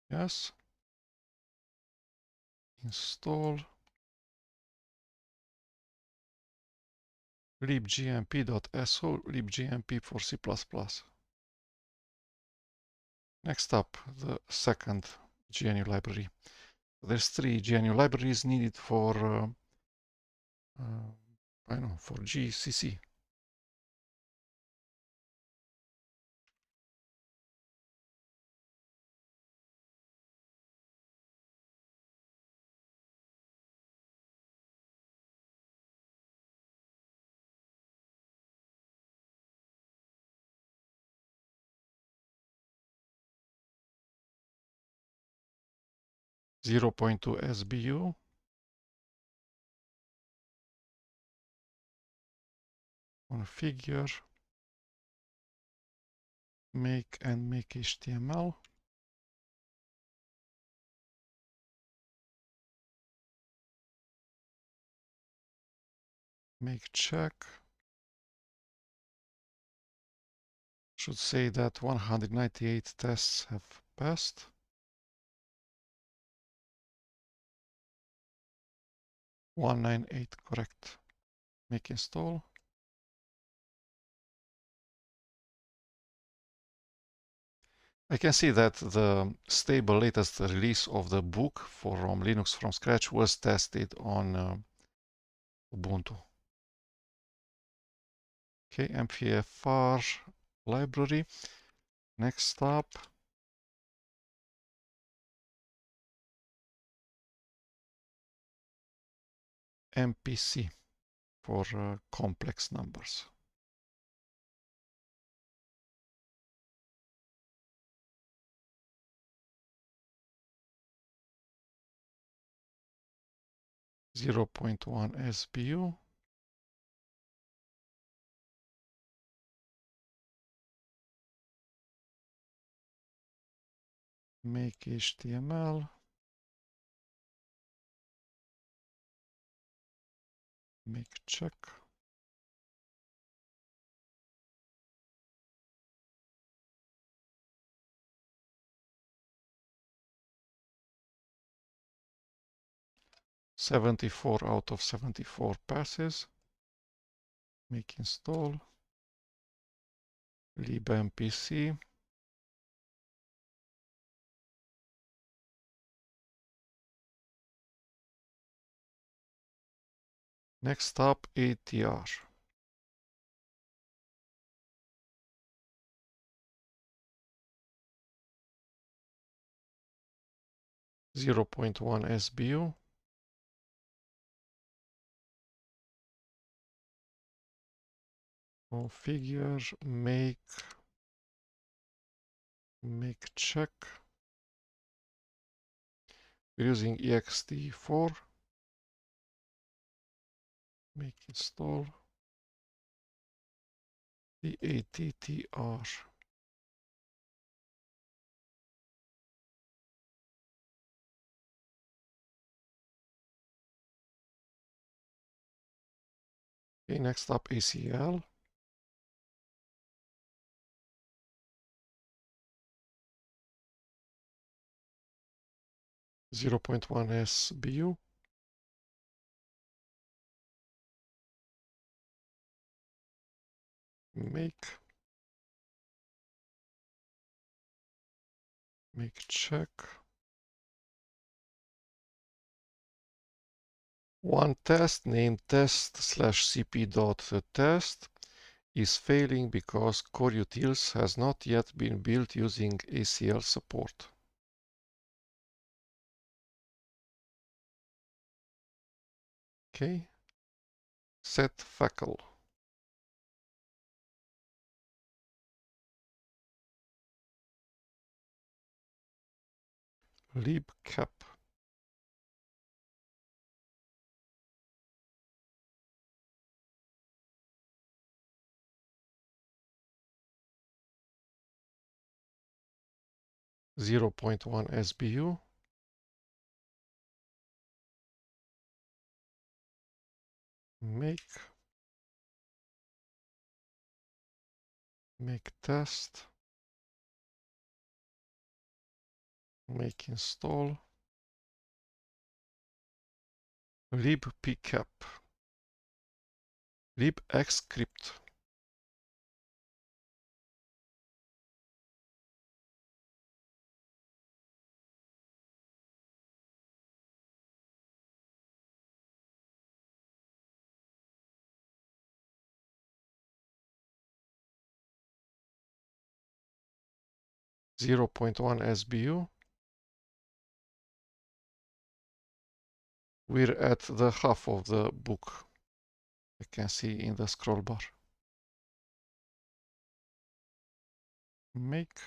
Yes. Install libgmp.so, libgmp for C++. Next up, the second GNU library. There's 3 GNU libraries needed for I don't know, for GCC. Zero point 0.2 SBU. Configure. Make and make HTML. Make check. Should say that 198 tests have passed. (198) correct. Make install. I can see that the stable latest release of the book from Linux from scratch was tested on Ubuntu. Okay, MPFR library. Next up, MPC for complex numbers. (0.1 SBU). Make HTML. Make check. (74 out of 74 passes). Make install. libmpc. Next up, ATR. (0.1 SBU). Configure, make check. We're using ext4. Make install. The ATTR. Okay, next up, ACL. 0.1 SBU. Make check. One test named test/cp.test is failing because core utils has not yet been built using ACL support. Okay. Set facal. libcap. .1 SBU. Make test. Make install. libpcap. libxscript. .1 SBU. We're at the half of the book. You can see in the scroll bar. Make.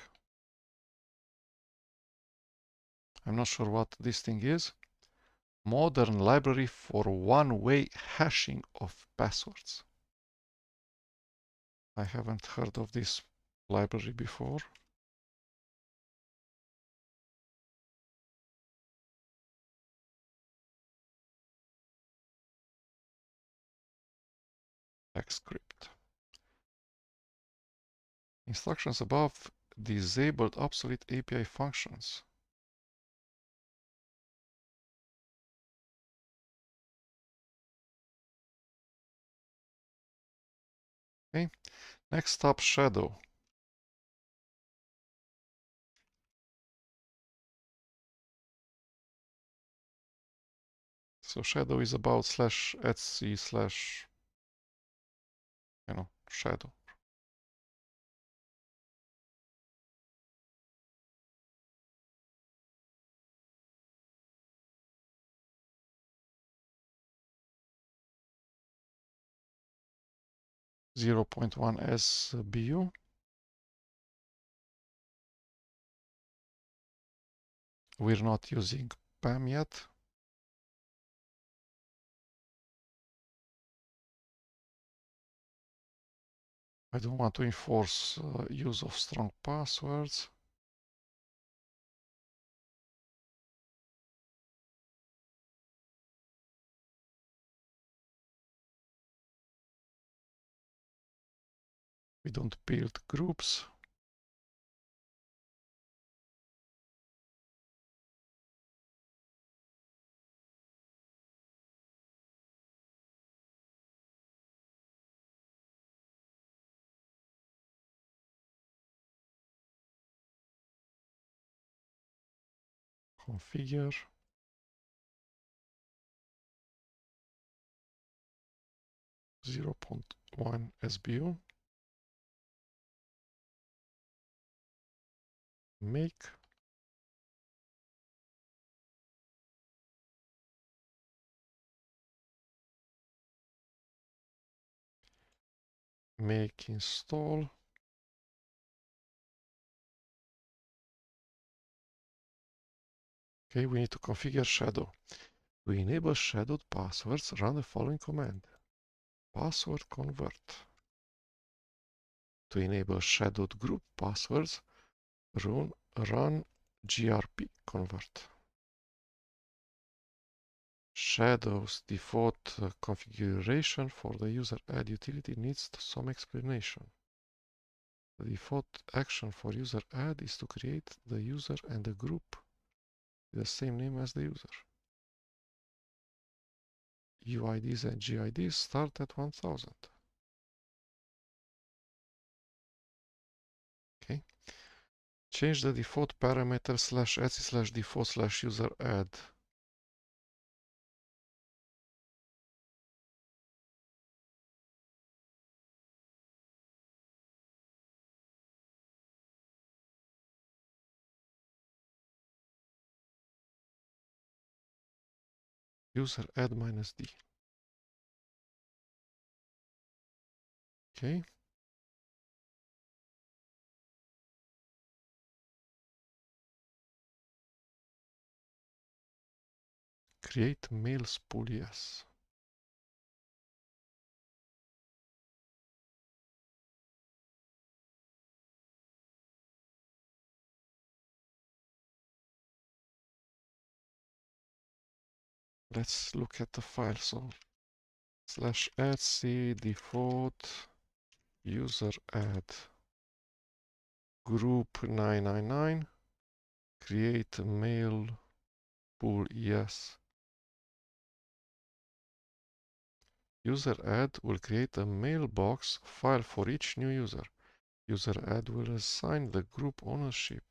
I'm not sure what this thing is. Modern library for one-way hashing of passwords. I haven't heard of this library before. Script. Instructions above disabled obsolete API functions. Okay, next up, shadow. So shadow is about /etc/ shadow. .1 SBU. We're not using PAM yet. I don't want to enforce use of strong passwords. We don't build groups. Configure. .1 SBU. Make. Make install. Okay, we need to configure shadow. To enable shadowed passwords, run the following command. Password convert. To enable shadowed group passwords, run grp convert. Shadow's default configuration for the user add utility needs some explanation. The default action for user add is to create the user and the group The same name as the user. UIDs and GIDs start at 1000. Okay. Change the default parameter /etc/default/user add. User add -d. Okay. Create mail spool, yes. Let's look at the file. So /etc default user add group 999 create mail pool, yes. User add will create a mailbox file for each new user. User add will assign the group ownership.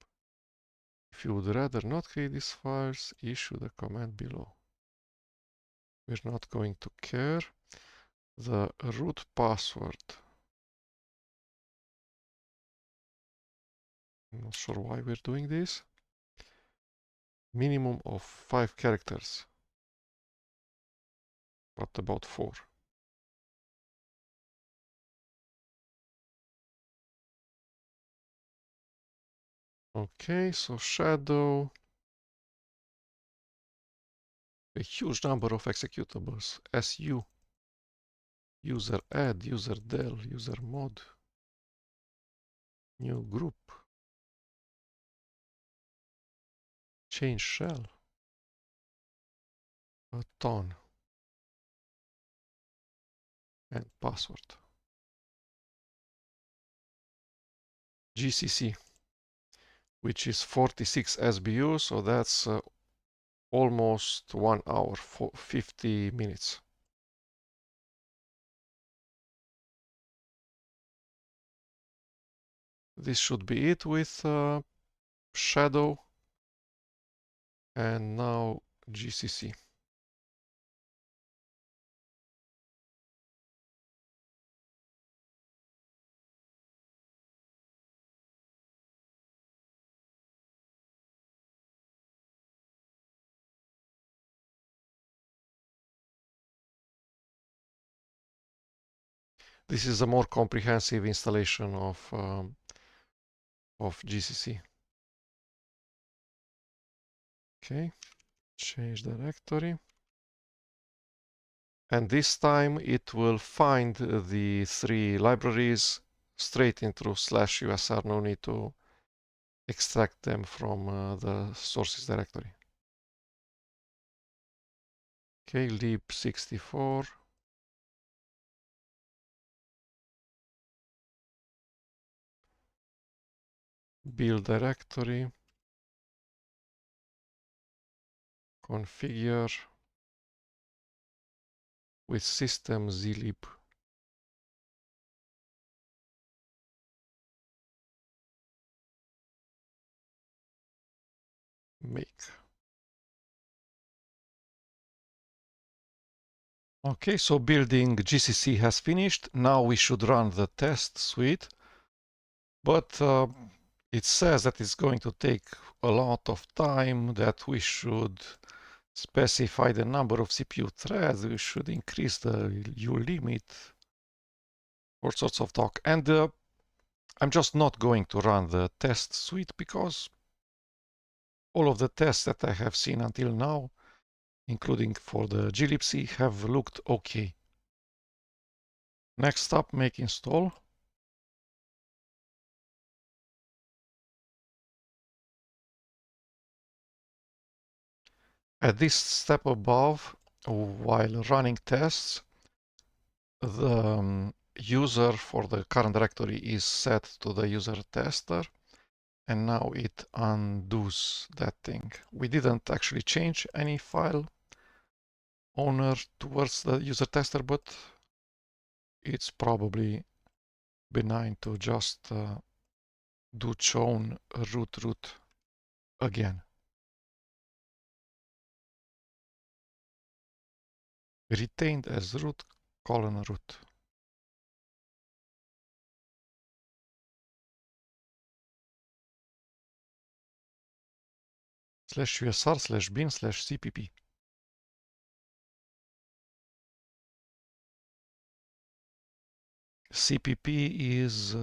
If you would rather not create these files, issue the command below. We're not going to care. The root password. I'm not sure why we're doing this. Minimum of 5 characters. What about 4? Okay, so shadow. A huge number of executables. SU. User add, user del, user mod. New group. Change shell. A ton. And password. GCC, which is 46 SBU, so that's almost 1 hour, 50 minutes. This should be it with shadow. And now GCC. This is a more comprehensive installation of GCC. Okay, change directory. And this time it will find the 3 libraries straight into /usr. No need to extract them from the sources directory. Okay, lib64. Build directory. Configure with system zlib. Make. Okay, so building GCC has finished. Now we should run the test suite, but it says that it's going to take a lot of time, that we should specify the number of CPU threads, we should increase the U limit, all sorts of talk. And I'm just not going to run the test suite because all of the tests that I have seen until now, including for the glibc, have looked okay. Next up, make install. At this step above, while running tests, the user for the current directory is set to the user tester, and now it undoes that thing. We didn't actually change any file owner towards the user tester, but it's probably benign to just do chown root again. Retained as root : root. /usr/bin/cpp. CPP is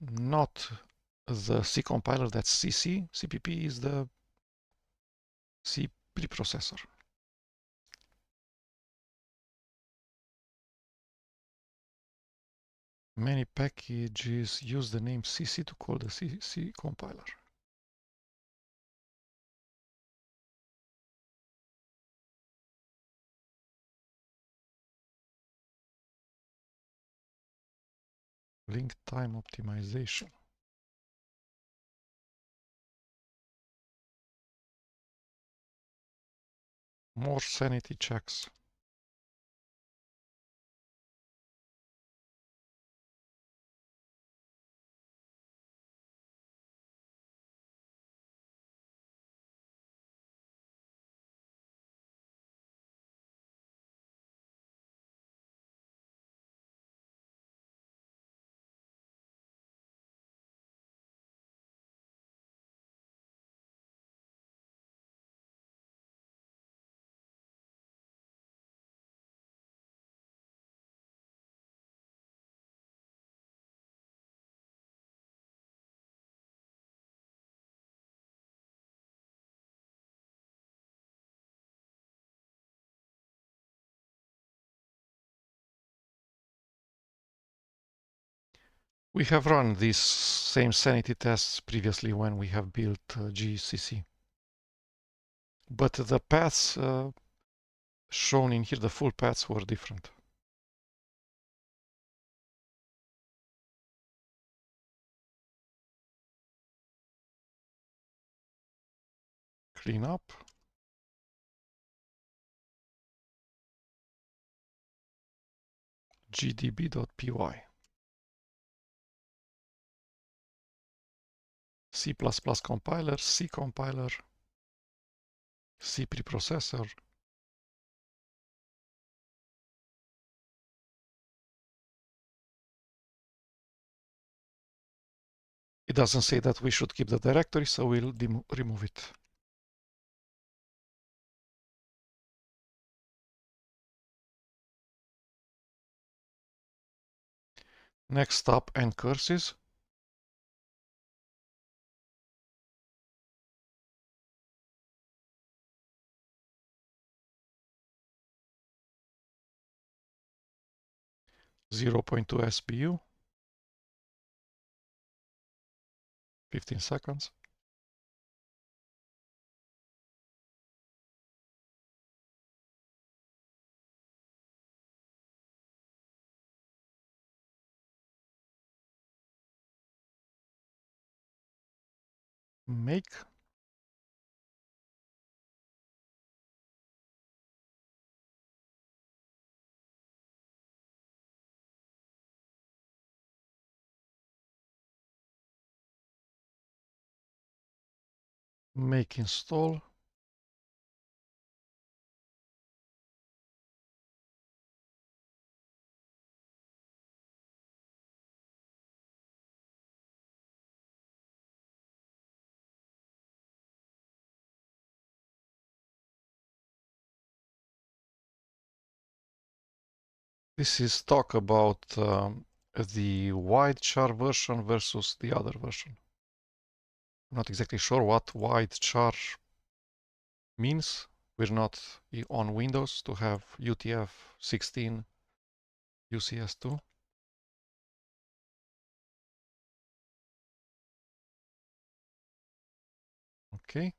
not the C compiler, that's CC. CPP is the C preprocessor. Many packages use the name CC to call the CC compiler. Link time optimization. More sanity checks. We have run these same sanity tests previously when we have built GCC. But the paths shown in here, the full paths were different. Clean up. gdb.py. C++ compiler, C compiler, C preprocessor. It doesn't say that we should keep the directory, so we'll remove it. Next up, ncurses. .2 SPU. 15 seconds. Make. Make install. This is talk about the wide char version versus the other version. I'm not exactly sure what wide char means. We're not on Windows to have UTF-16 UCS2. Okay.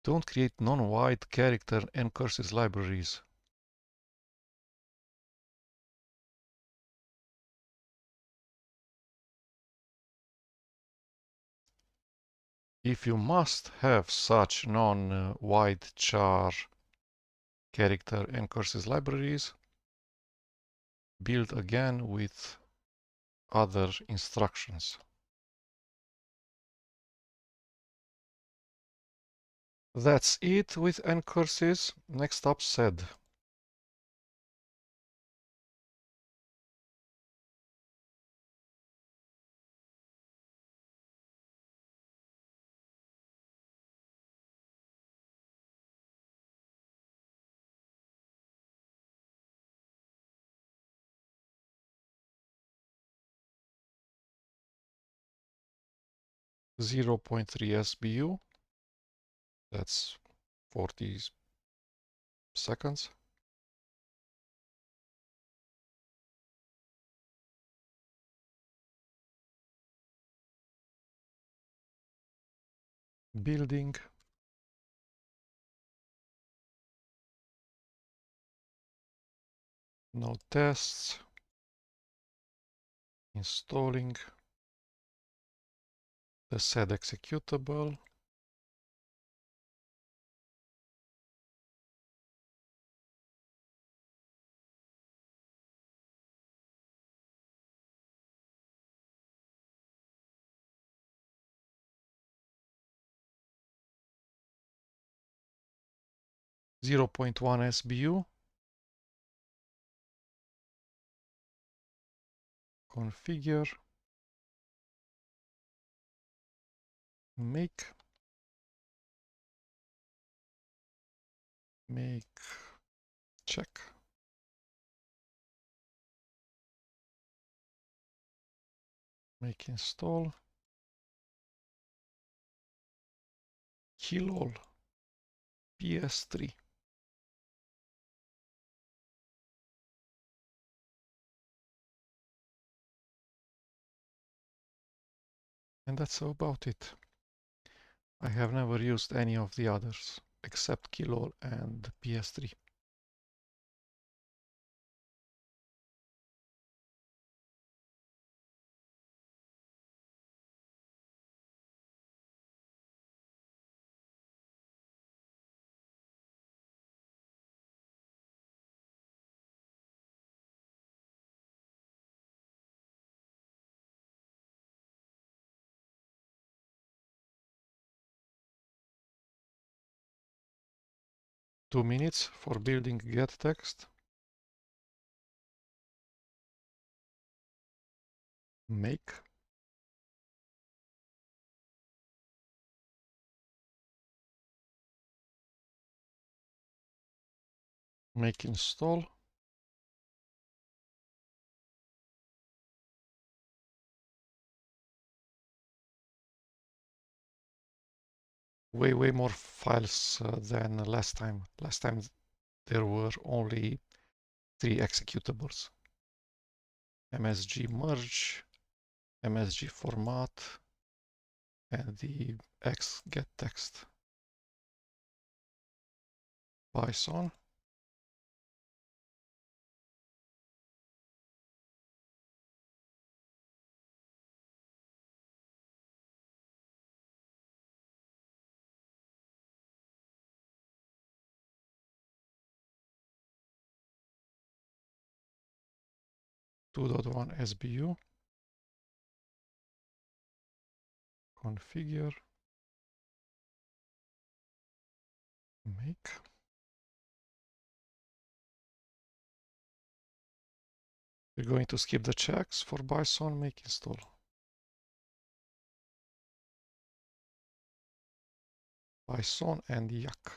Don't create non-wide character ncurses libraries. If you must have such non-wide char character and curses libraries, build again with other instructions. That's it with ncurses. Next up, sed. .3 SBU. That's 40 seconds. Building. No tests. Installing the sed executable. .1 SBU. Configure. Make check. Make install. Kilol PS3. And that's about it. I have never used any of the others except Kilol and PS3. Two minutes for building get text. Make. Make install. Way more files than last time. Last time there were only 3 executables. MSG merge, MSG format, and the X get text. Python. .1 SBU. Configure. Make. We're going to skip the checks for Bison. Make install. Bison and Yak.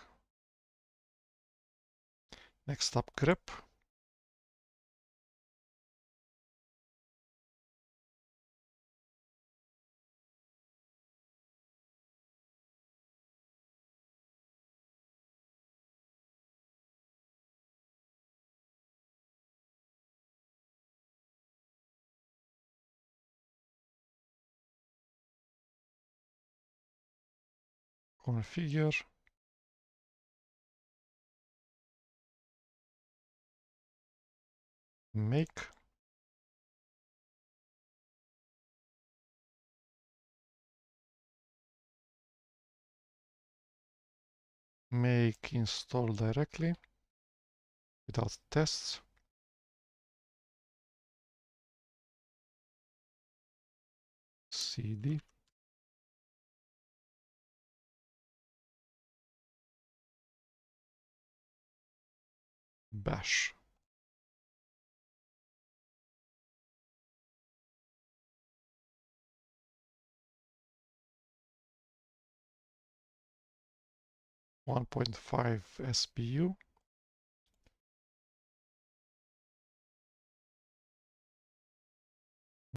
Next up, grep. Configure. Make. make install directly without tests. cd bash. (1.5 SBU).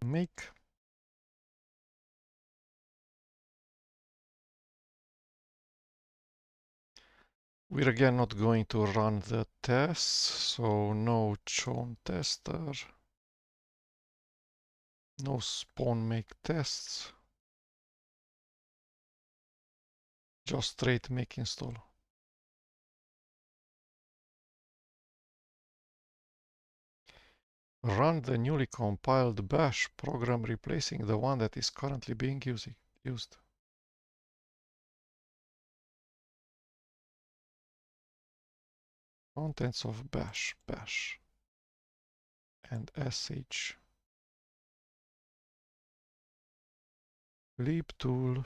Make. We're again not going to run the tests, so no chown tester, no spawn make tests, just straight make install. Run the newly compiled bash program replacing the one that is currently being used. Contents of bash and sh libtool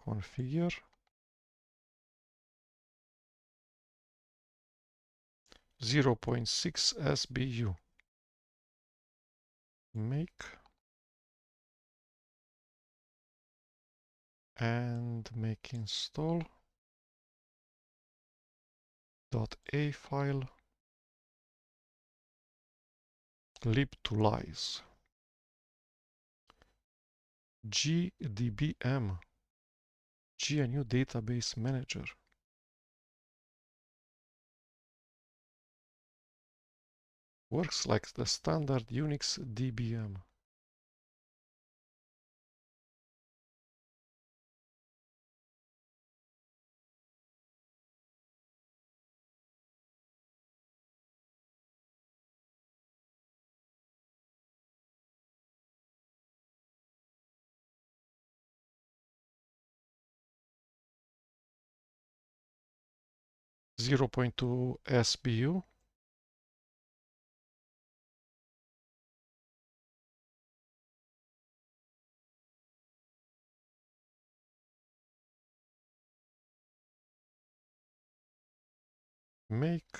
configure 0.6 SBU. Make and make install .a file libtoolize gdbm GNU database manager. Works like the standard Unix DBM. (0.2 SBU). Make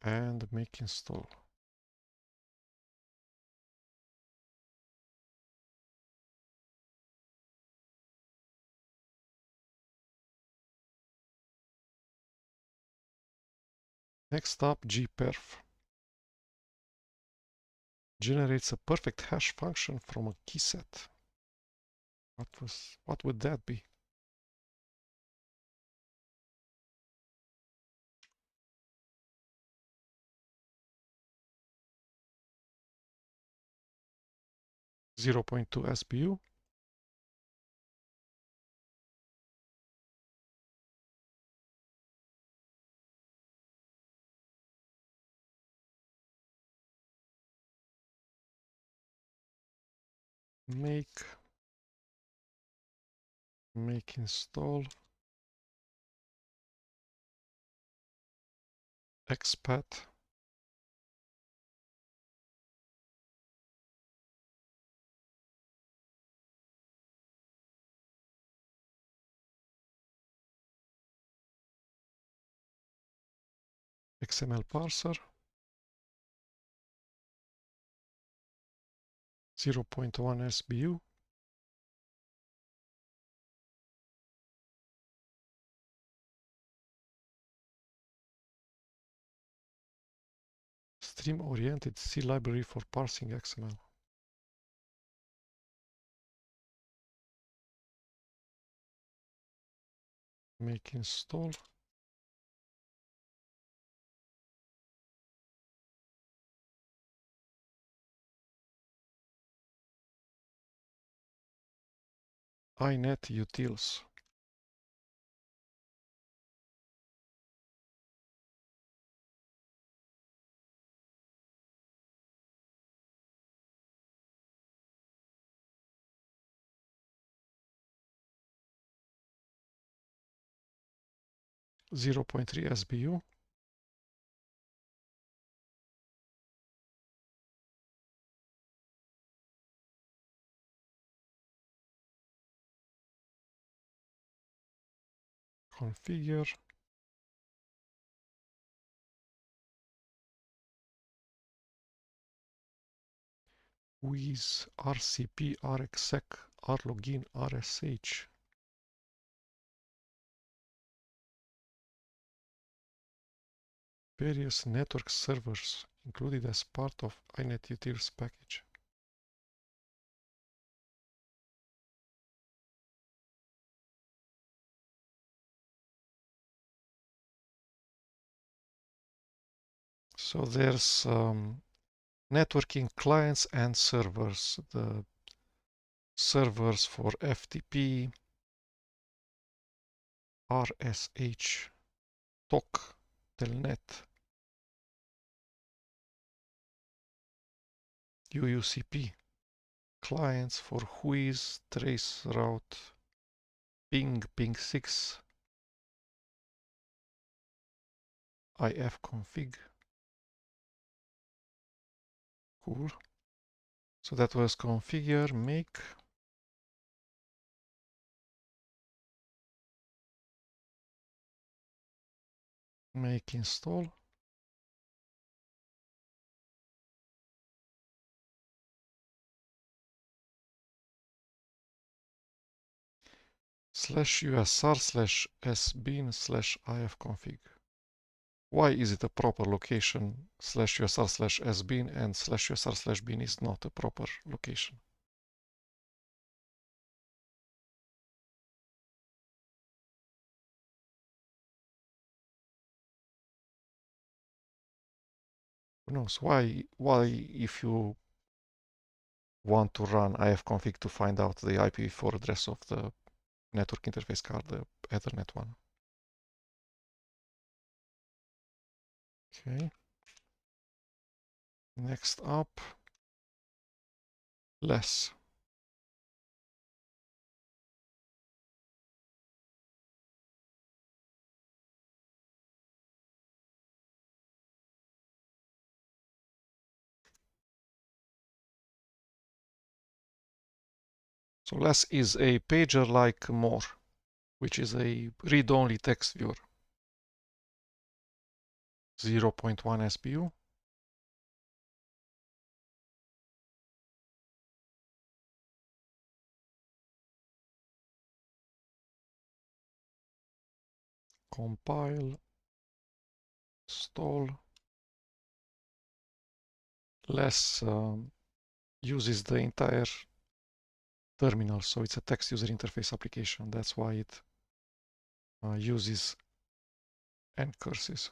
and make install. Next up, gperf generates a perfect hash function from a key set. What would that be? (0.2 SBU). Make install expat XML parser 0.1 SBU. Stream-oriented C library for parsing XML. Make install. inet utils. 0.3 SBU. Configure. With RCP, RXSec, RLogin, RSH. Various network servers included as part of inetutils package. So there's networking clients and servers. The servers for FTP, RSH, TOC, Telnet, UUCP. Clients for Whois, Traceroute, Ping, Ping6, ifconfig. Cool. So that was configure, make install. /usr/sbin/ifconfig. Why is it a proper location /usr/sbin and /usr/bin is not a proper location? Who knows why if you want to run ifconfig to find out the IPv4 address of the network interface card, the Ethernet one. Okay. Next up, less. So less is a pager like more, which is a read-only text viewer. 0.1 SBU. Compile, install. Less uses the entire terminal, so it's a text user interface application. That's why it uses and curses.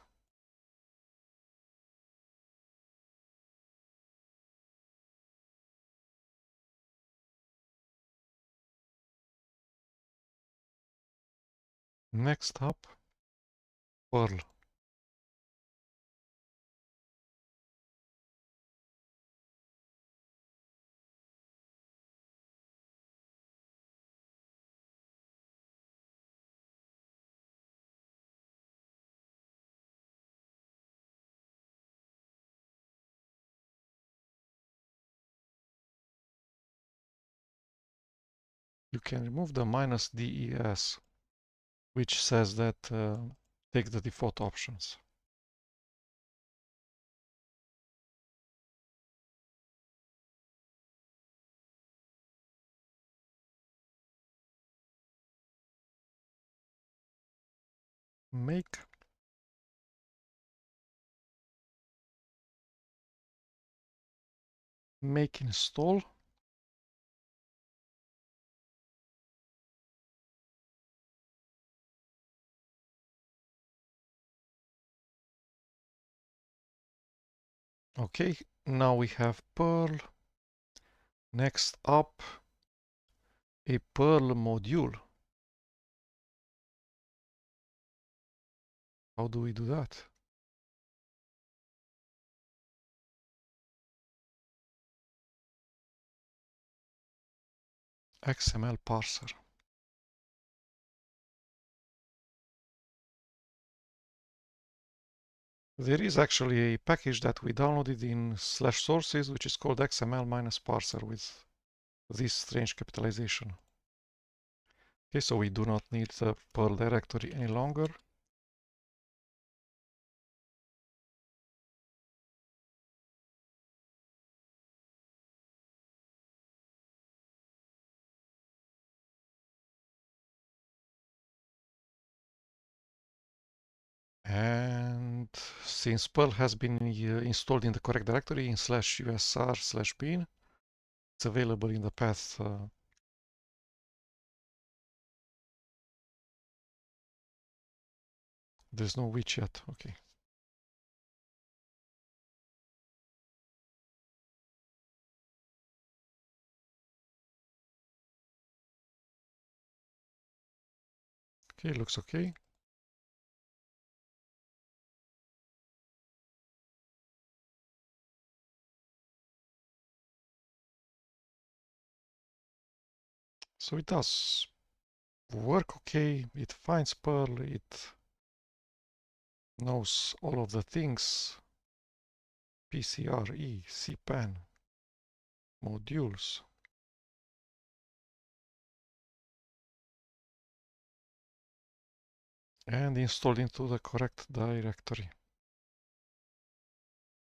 Next up, Perl. You can remove the -des, which says that take the default options. Make install. Okay, now we have Perl. Next up, a Perl module. How do we do that? XML parser. There is actually a package that we downloaded in /sources, which is called xml-parser with this strange capitalization. Okay, so we do not need the Perl directory any longer. And since Perl has been installed in the correct directory in /usr/bin, it's available in the path. There's no which yet. Okay. Okay, looks okay. So it does work okay. It finds Perl. It knows all of the things. PCRE, cpan, modules. And installed into the correct directory.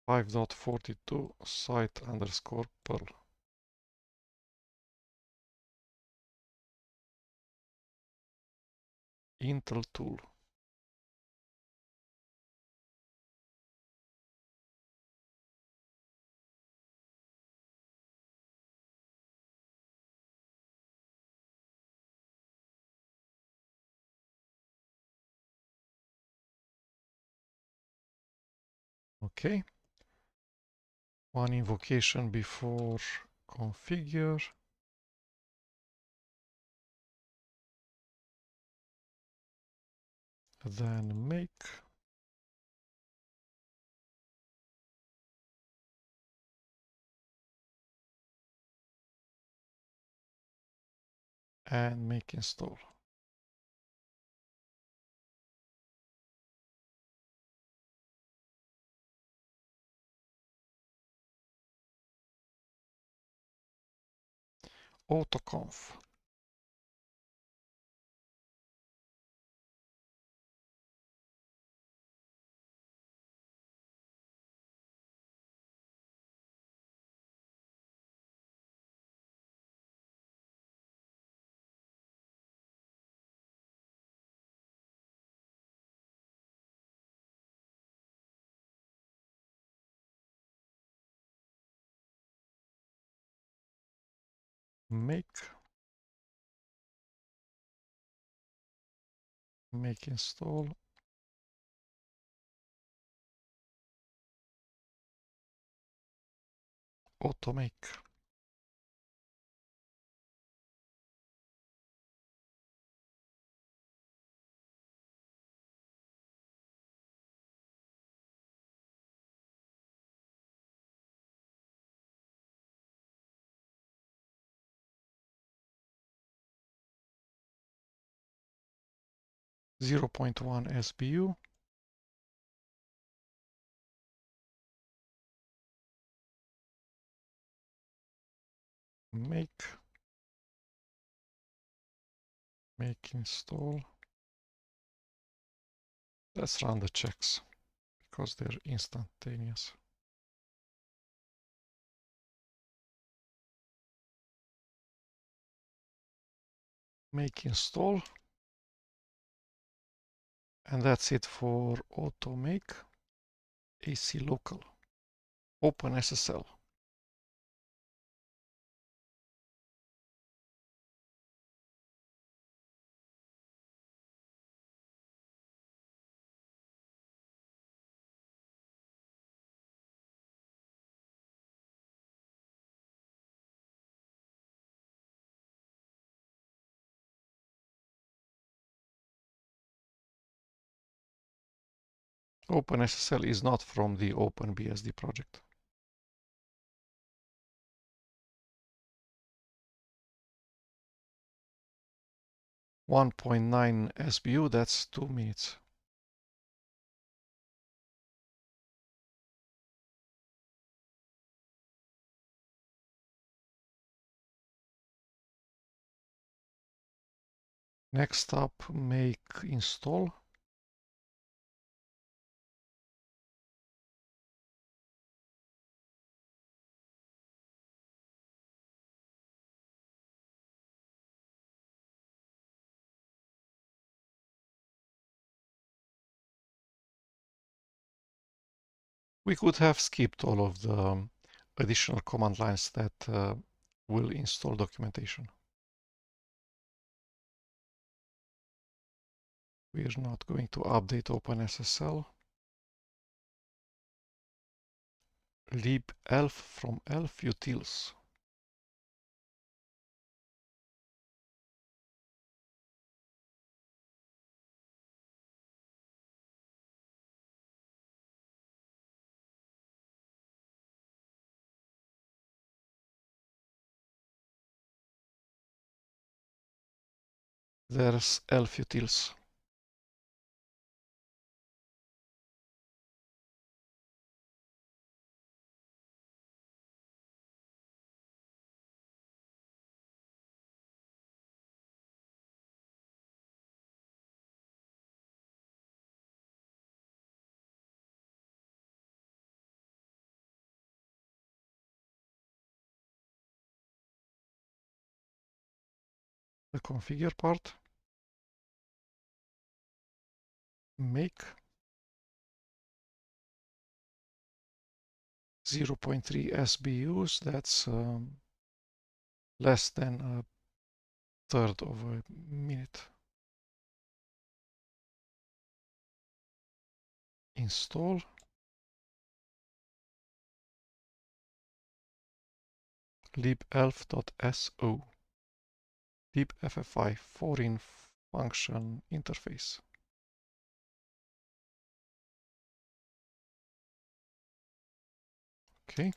5.42 site_perl. Intel tool. Okay. One invocation before configure. Then make. And make install. Autoconf. Make install. Automake. .1 SBU. Make install. Let's run the checks because they're instantaneous. Make install. And that's it for automake. AC local. OpenSSL. OpenSSL is not from the OpenBSD project. 1.9 SBU, that's 2 minutes. Next up, make install. We could have skipped all of the additional command lines that will install documentation. We're not going to update OpenSSL. Lib elf from elf utils. There's elf utils. The configure part. Make 0.3 SBUs. That's less than a third of a minute. Install. libelf.so. libffi foreign function interface. Okay.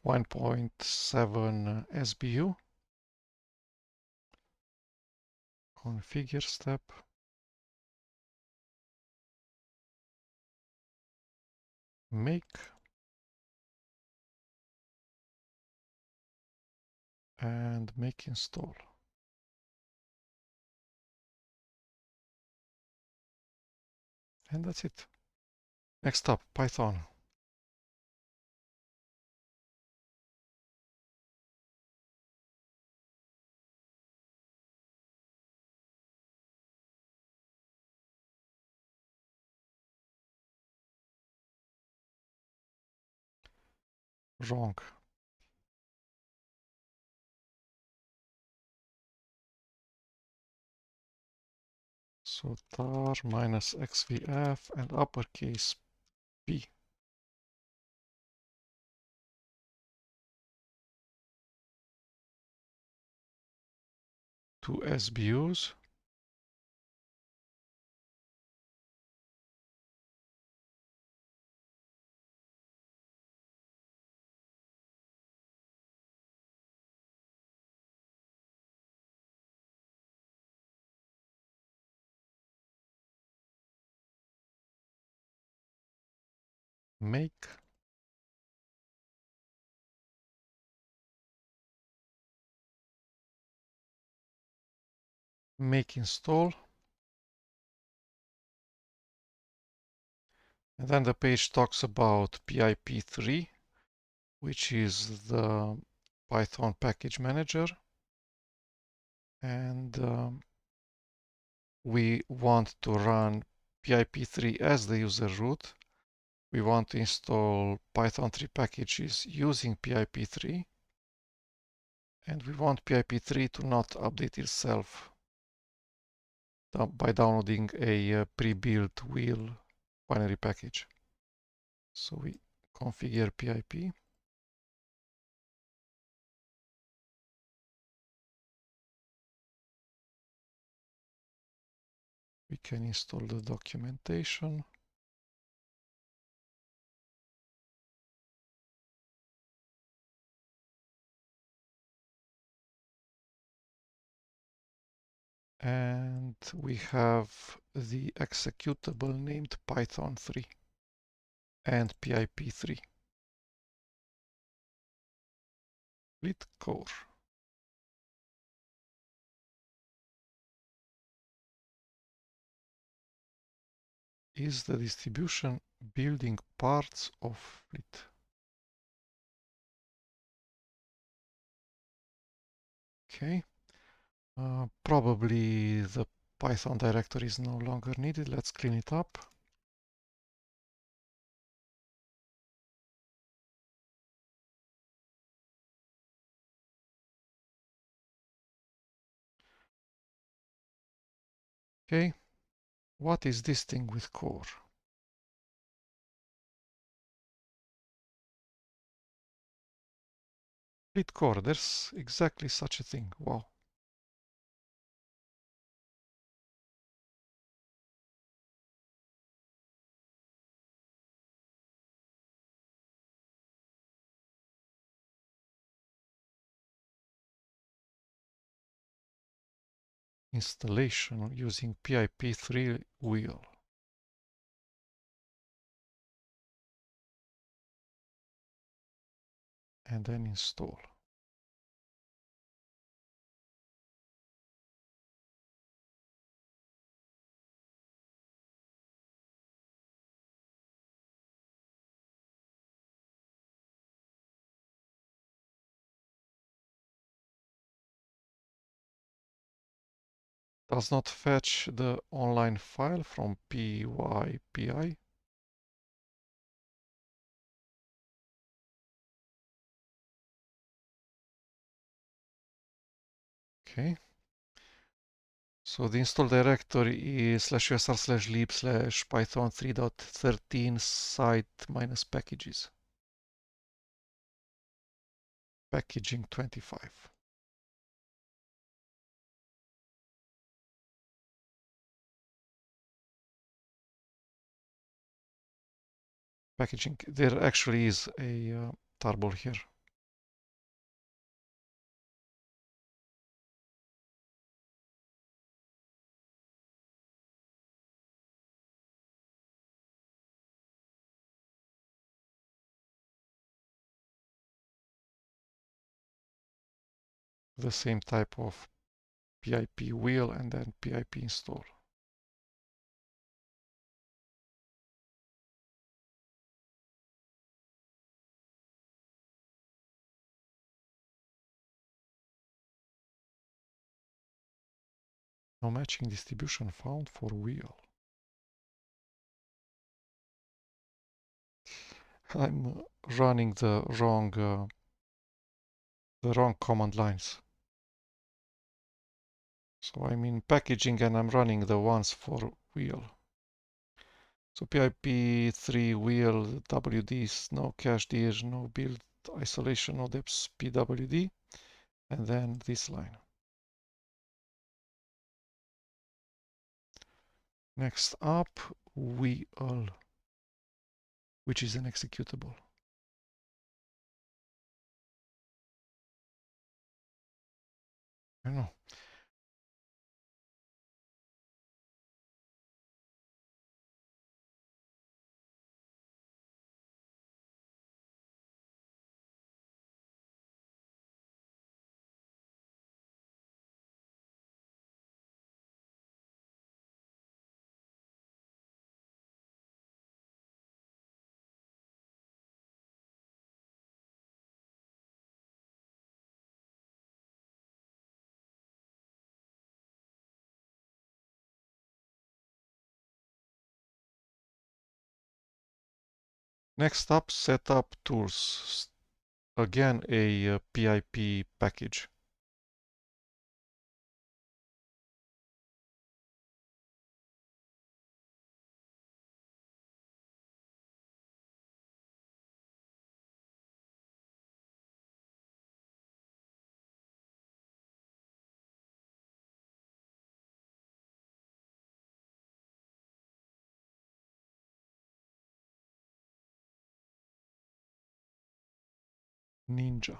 One 1.7 SBU. Configure step. Make. And make install. And that's it. Next up, Python. Wrong. So tar minus xvf and uppercase P. Two SBUs. Make. Make install. And then the page talks about PIP3, which is the Python package manager. And we want to run PIP3 as the user root. We want to install Python 3 packages using PIP3. And we want PIP3 to not update itself by downloading a pre-built wheel binary package. So we configure PIP. We can install the documentation. And we have the executable named Python3 and pip3. Split core. Is the distribution building parts of Fleet? Okay. Probably the Python directory is no longer needed. Let's clean it up. Okay. What is this thing with core? Fleet core. There's exactly such a thing. Wow. Installation using pip3 wheel. And then install. Does not fetch the online file from pypi. Okay. So the install directory is /usr/lib/python 3.13 site-packages. Packaging 25. Packaging. There actually is a tarball here. The same type of pip wheel and then pip install. No matching distribution found for wheel. I'm running the wrong command lines. So I'm in packaging and I'm running the ones for wheel. So pip3 wheel wd, no cache dir, no build isolation, no deps pwd, and then this line. Next up, wheel, which is an executable. I know. Next up, setup tools. Again, a pip package. Ninja.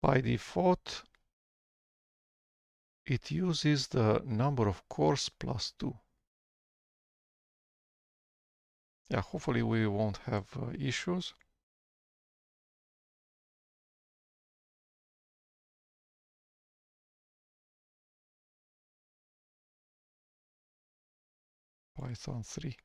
By default, it uses the number of cores plus 2. Yeah, hopefully we won't have issues. Python 3.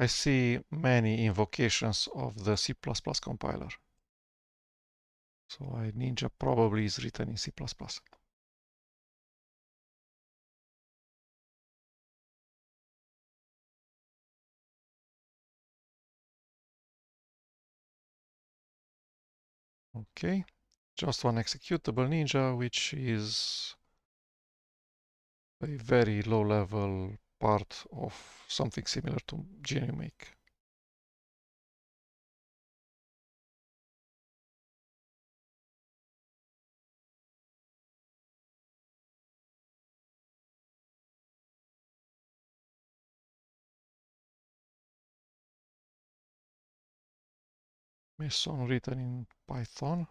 I see many invocations of the C++ compiler. So Ninja probably is written in C++. Okay, just one executable Ninja, which is a very low level part of something similar to GNU Make. Meson written in Python.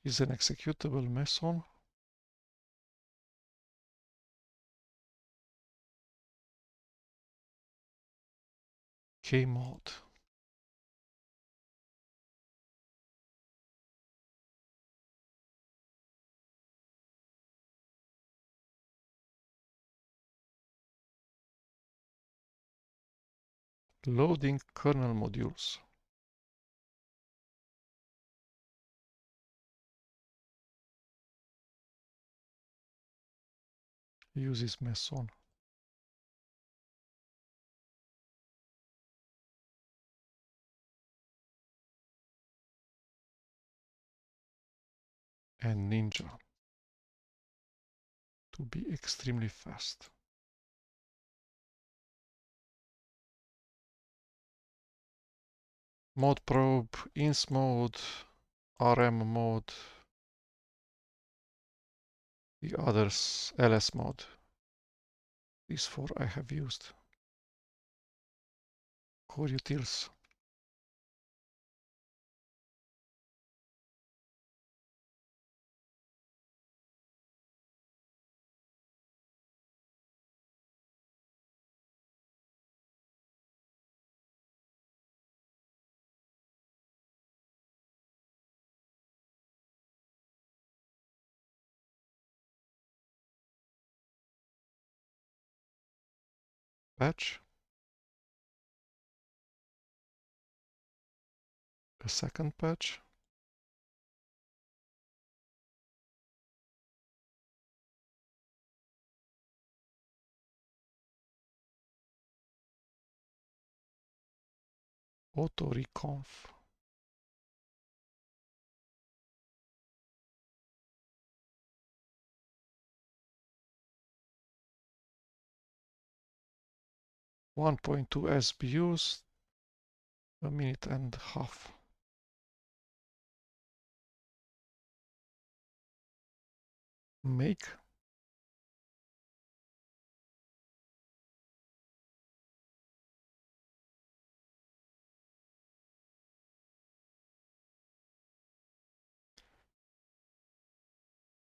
Is an executable Meson. Kmod. Loading kernel modules. Uses Meson. And Ninja to be extremely fast. Mode probe, ins mode, RM mode, the others ls mode. These 4 I have used. Core utils. Patch. A second patch. Auto reconf. (1.2 SBUs, a minute and a half. Make.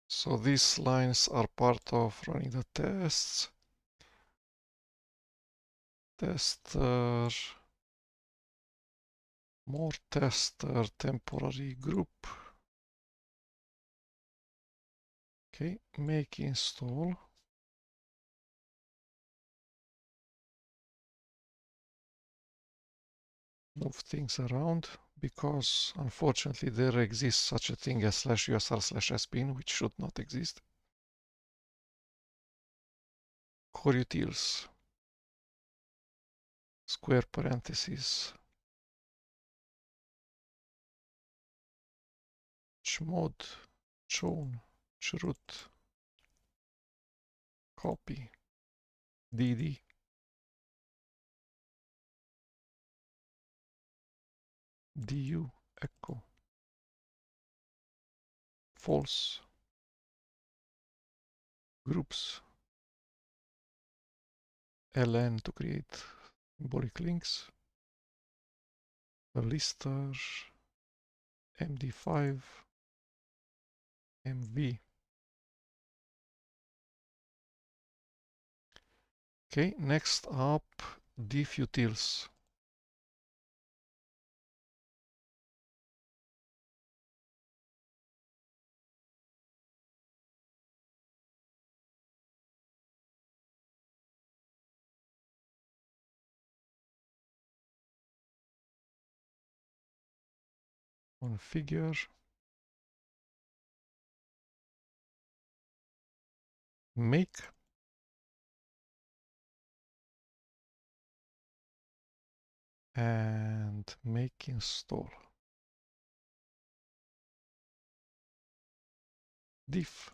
So these lines are part of running the tests. Tester, more tester, temporary group. Okay, make install. Move things around because unfortunately there exists such a thing as /usr/sbin, which should not exist. Core utils. Square parentheses. chmod, chown, chroot, copy, dd, du, echo, false, groups, ln to create symbolic links, a lister, md5, mv. Okay, next up, diffutils. Configure, make, and make install. Diff,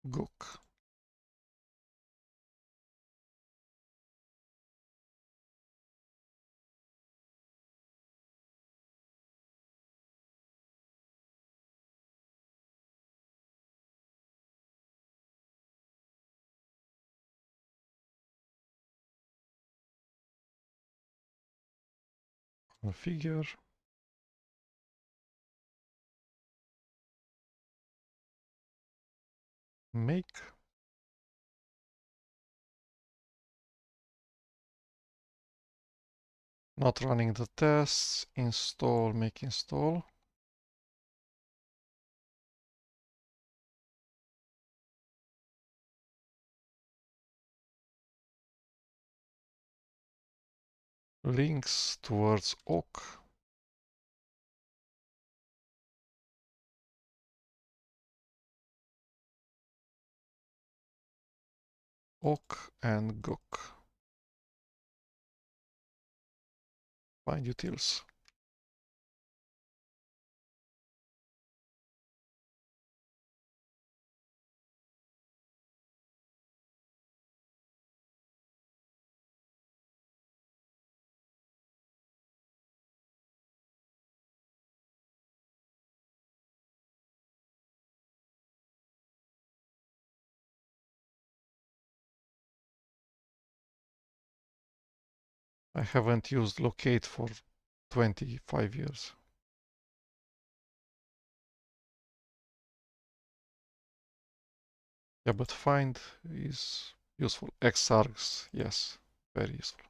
gook, configure, make, not running the tests, install, make install. Links towards awk. Awk and gook. Find utils. I haven't used locate for 25 years. Yeah, but find is useful. Xargs, yes, very useful.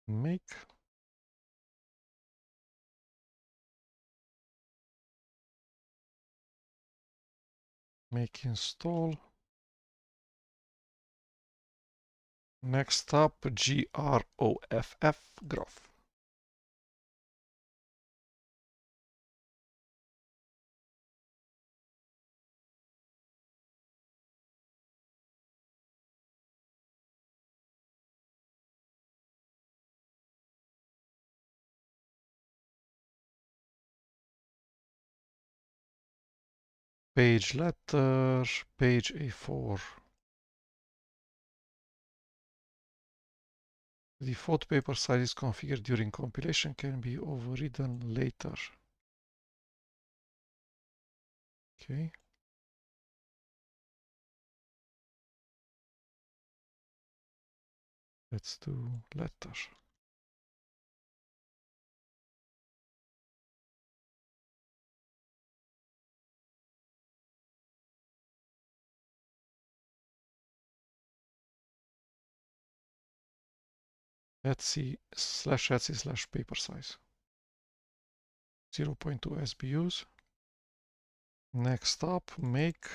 Make, make install. Next up, groff, groff. Page letter, page A4. The default paper size is configured during compilation, can be overridden later. Okay. Let's do letter. Etsy/paper size. 0.2 SBUs. Next up, make.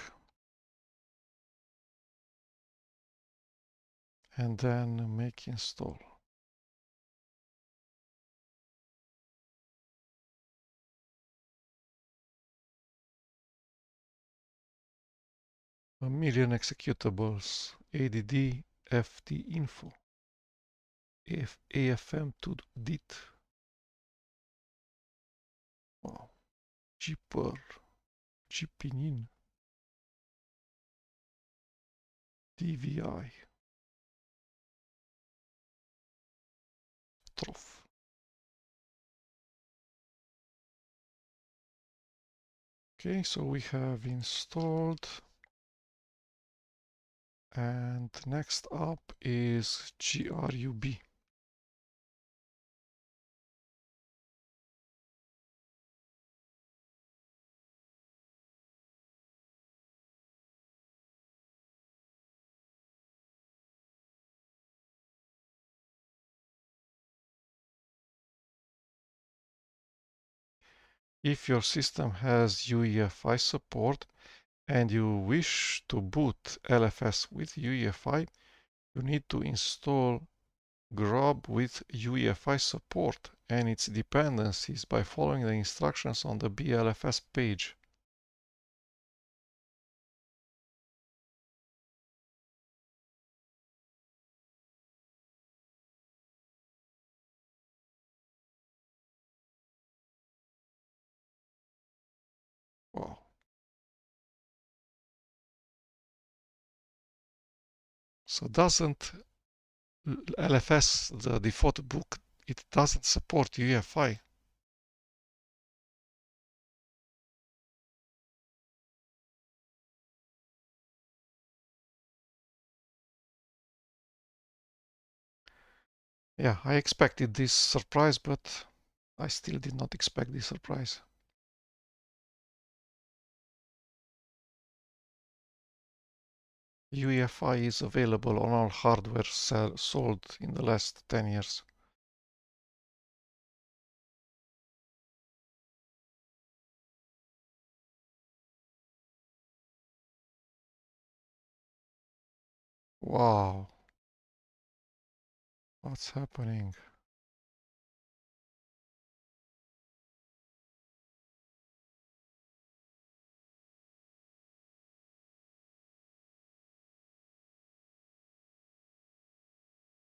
And then make install. A million executables, add ft info, afm to dit. Wow. Gperl, gpinin, dvi, trof. Okay, so we have installed, and next up is grub. If your system has UEFI support and you wish to boot LFS with UEFI, you need to install grub with UEFI support and its dependencies by following the instructions on the BLFS page. Wow. So doesn't LFS, the default book, it doesn't support UEFI. Yeah, I expected this surprise, but I still did not expect this surprise. UEFI is available on all hardware sold in the last 10 years. Wow, what's happening?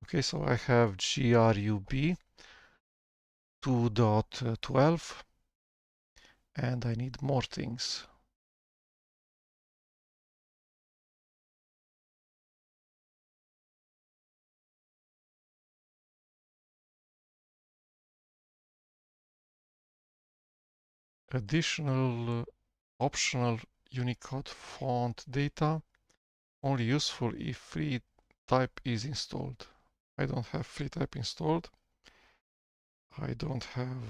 Okay, so I have grub 2.12 and I need more things. Additional optional Unicode font data, only useful if free type is installed. I don't have free type installed. I don't have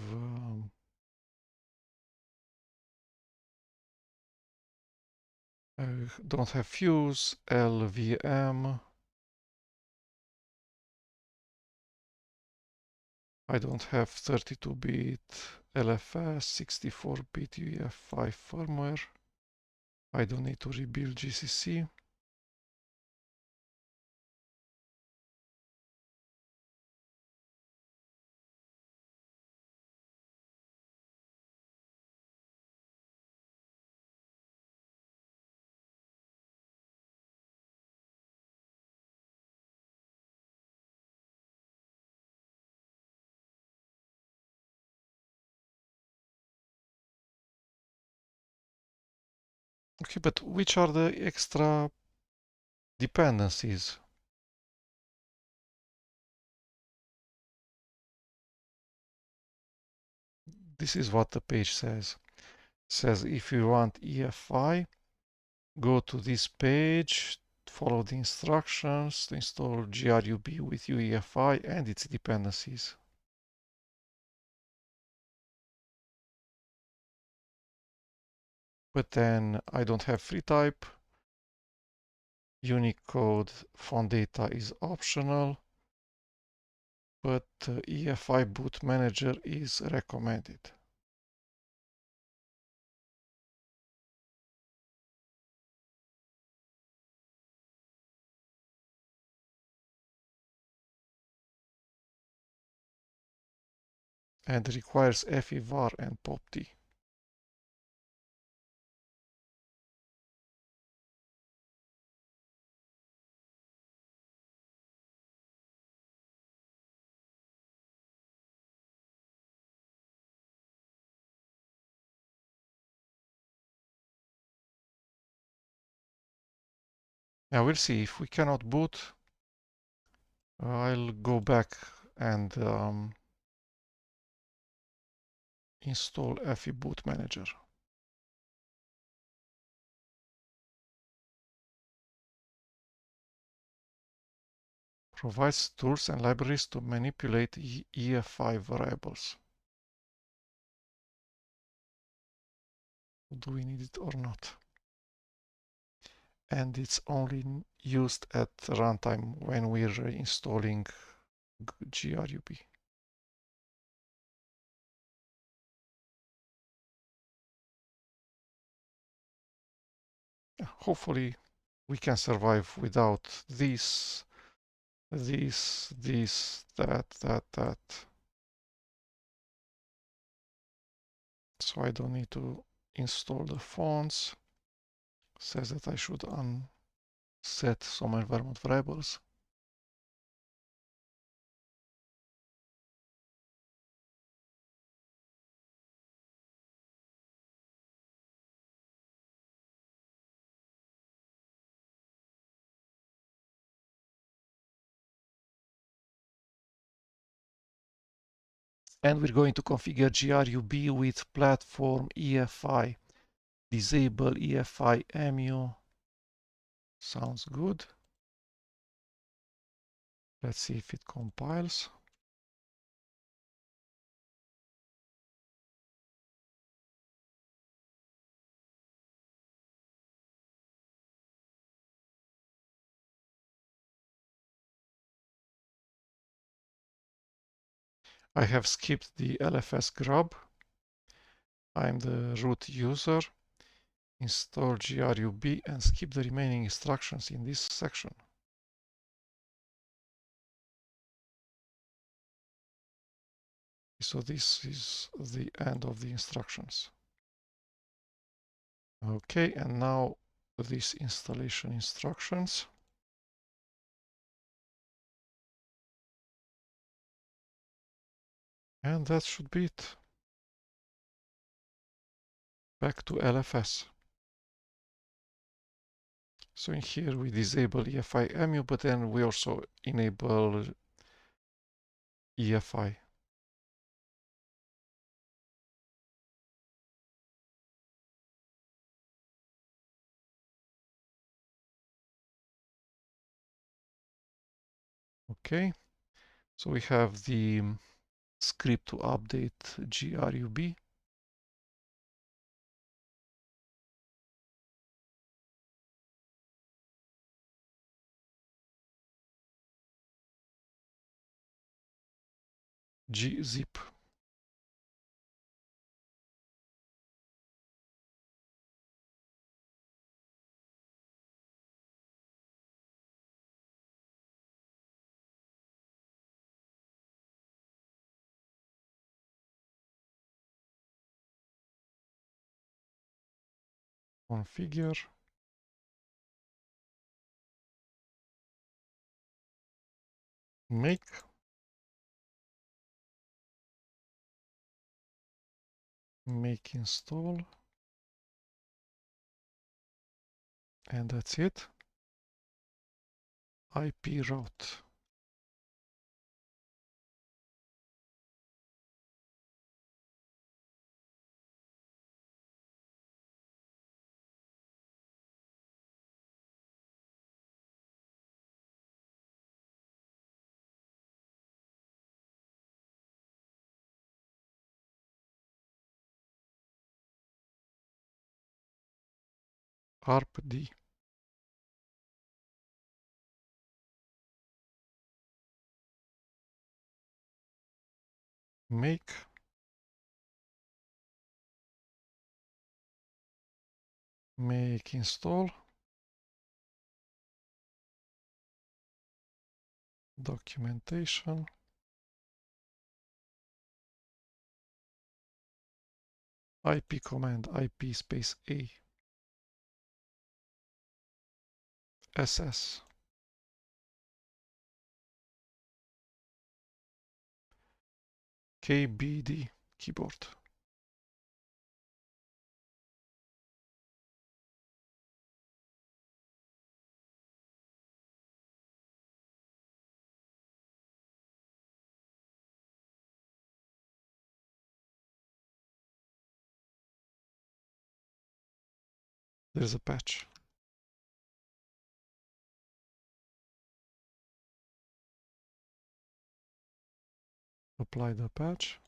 fuse, LVM. I don't have 32-bit LFS, 64-bit UEFI firmware. I don't need to rebuild GCC. Okay, but which are the extra dependencies? This is what the page says. It says if you want EFI, go to this page, follow the instructions to install grub with UEFI and its dependencies. But then I don't have free type. Unicode font data is optional, but EFI boot manager is recommended. And requires FEVAR and POP-T. Yeah, we'll see. If we cannot boot, I'll go back and install FE Boot Manager. Provides tools and libraries to manipulate EFI variables. Do we need it or not? And it's only used at runtime when we're installing GRUB. Hopefully we can survive without this, that. So I don't need to install the fonts. Says that I should unset some environment variables. And we're going to configure GRUB with platform EFI. Disable EFI EMU. Sounds good. Let's see if it compiles. I have skipped the LFS grub. I'm the root user. Install GRUB and skip the remaining instructions in this section. So this is the end of the instructions. Okay, and now these installation instructions. And that should be it. Back to LFS. So in here we disable EFI EMU, but then we also enable EFI. Okay, so we have the script to update GRUB. gzip. Configure. Make. Make install. And that's it. IP route. ARPD. Make. Make install. Documentation. IP command IP space A. SS. KBD keyboard. There's a patch. Apply the patch.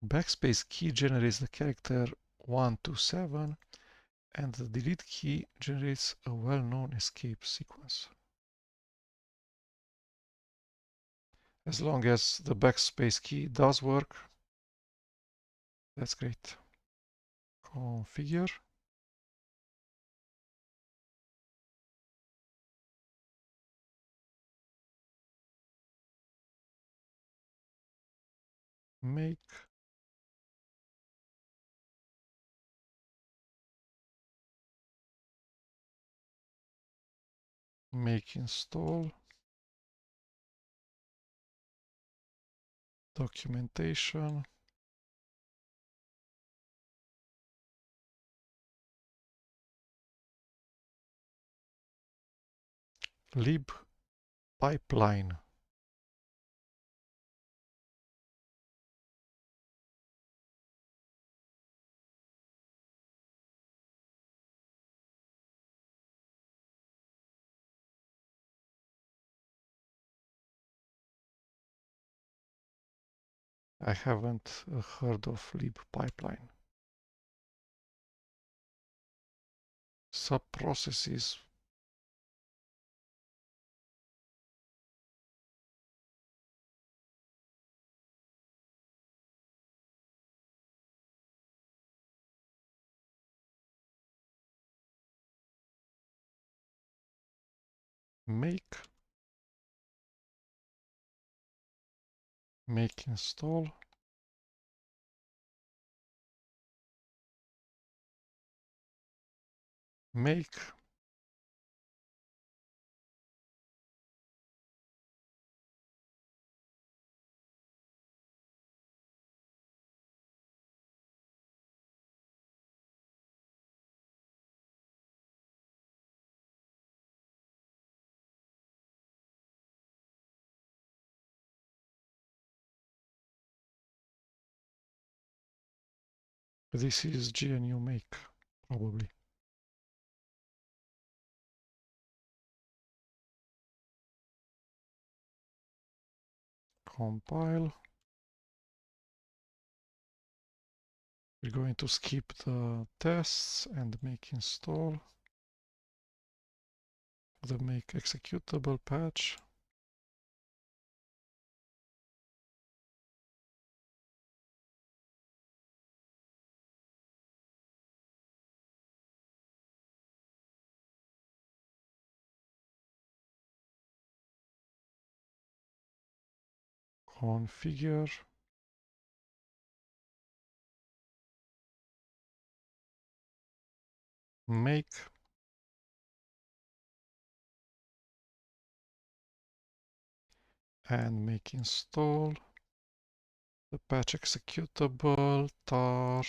Backspace key generates the character 127 and the delete key generates a well-known escape sequence. As long as the backspace key does work, that's great. Configure. Make. Make install. Documentation. Lib pipeline. I haven't heard of lib pipeline. Subprocesses. Make install. Make this is GNU make, probably. Compile. We're going to skip the tests and make install. The make executable patch. Configure. Make. And make install. The patch executable tar.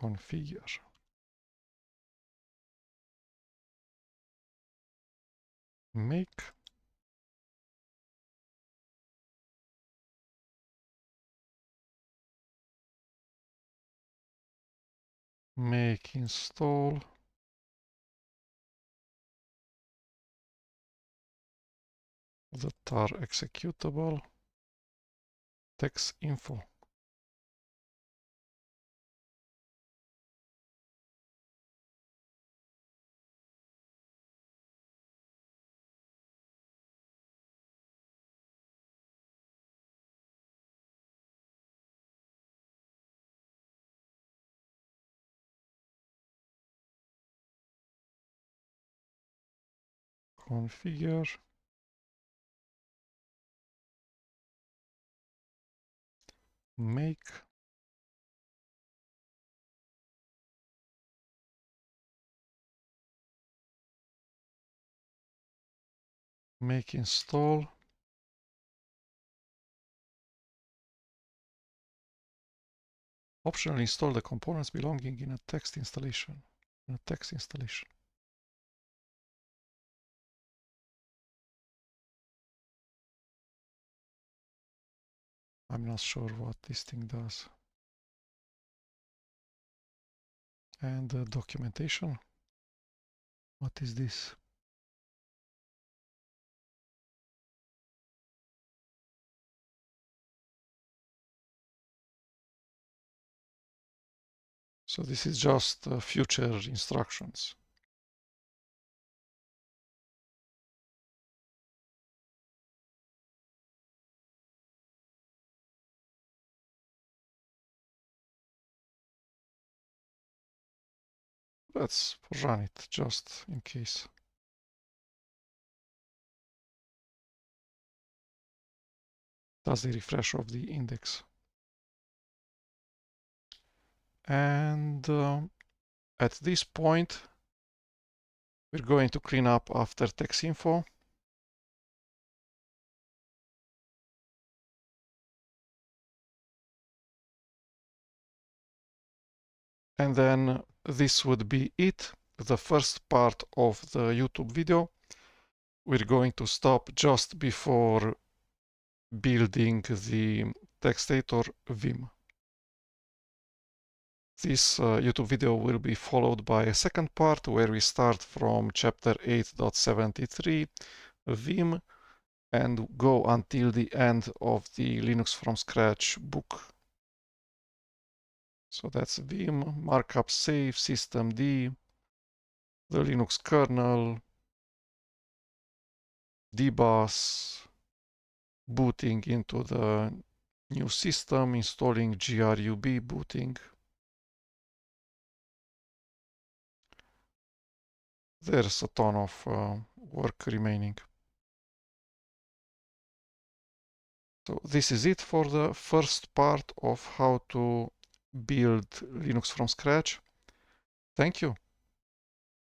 Configure. Make. Make install. The tar executable. Text info. Configure. make install optionally install the components belonging in a text installation. I'm not sure what this thing does. And the documentation. What is this? So this is just future instructions. Let's run it just in case. Does the refresh of the index. And at this point, we're going to clean up after text info. And then this would be it, the first part of the YouTube video. We're going to stop just before building the text editor Vim. This YouTube video will be followed by a second part where we start from chapter 8.73 Vim and go until the end of the Linux from Scratch book. So that's Vim, markup save, systemd, the Linux kernel, dbus, booting into the new system, installing grub, booting. There's a ton of work remaining. So this is it for the first part of how to build Linux from scratch. Thank you.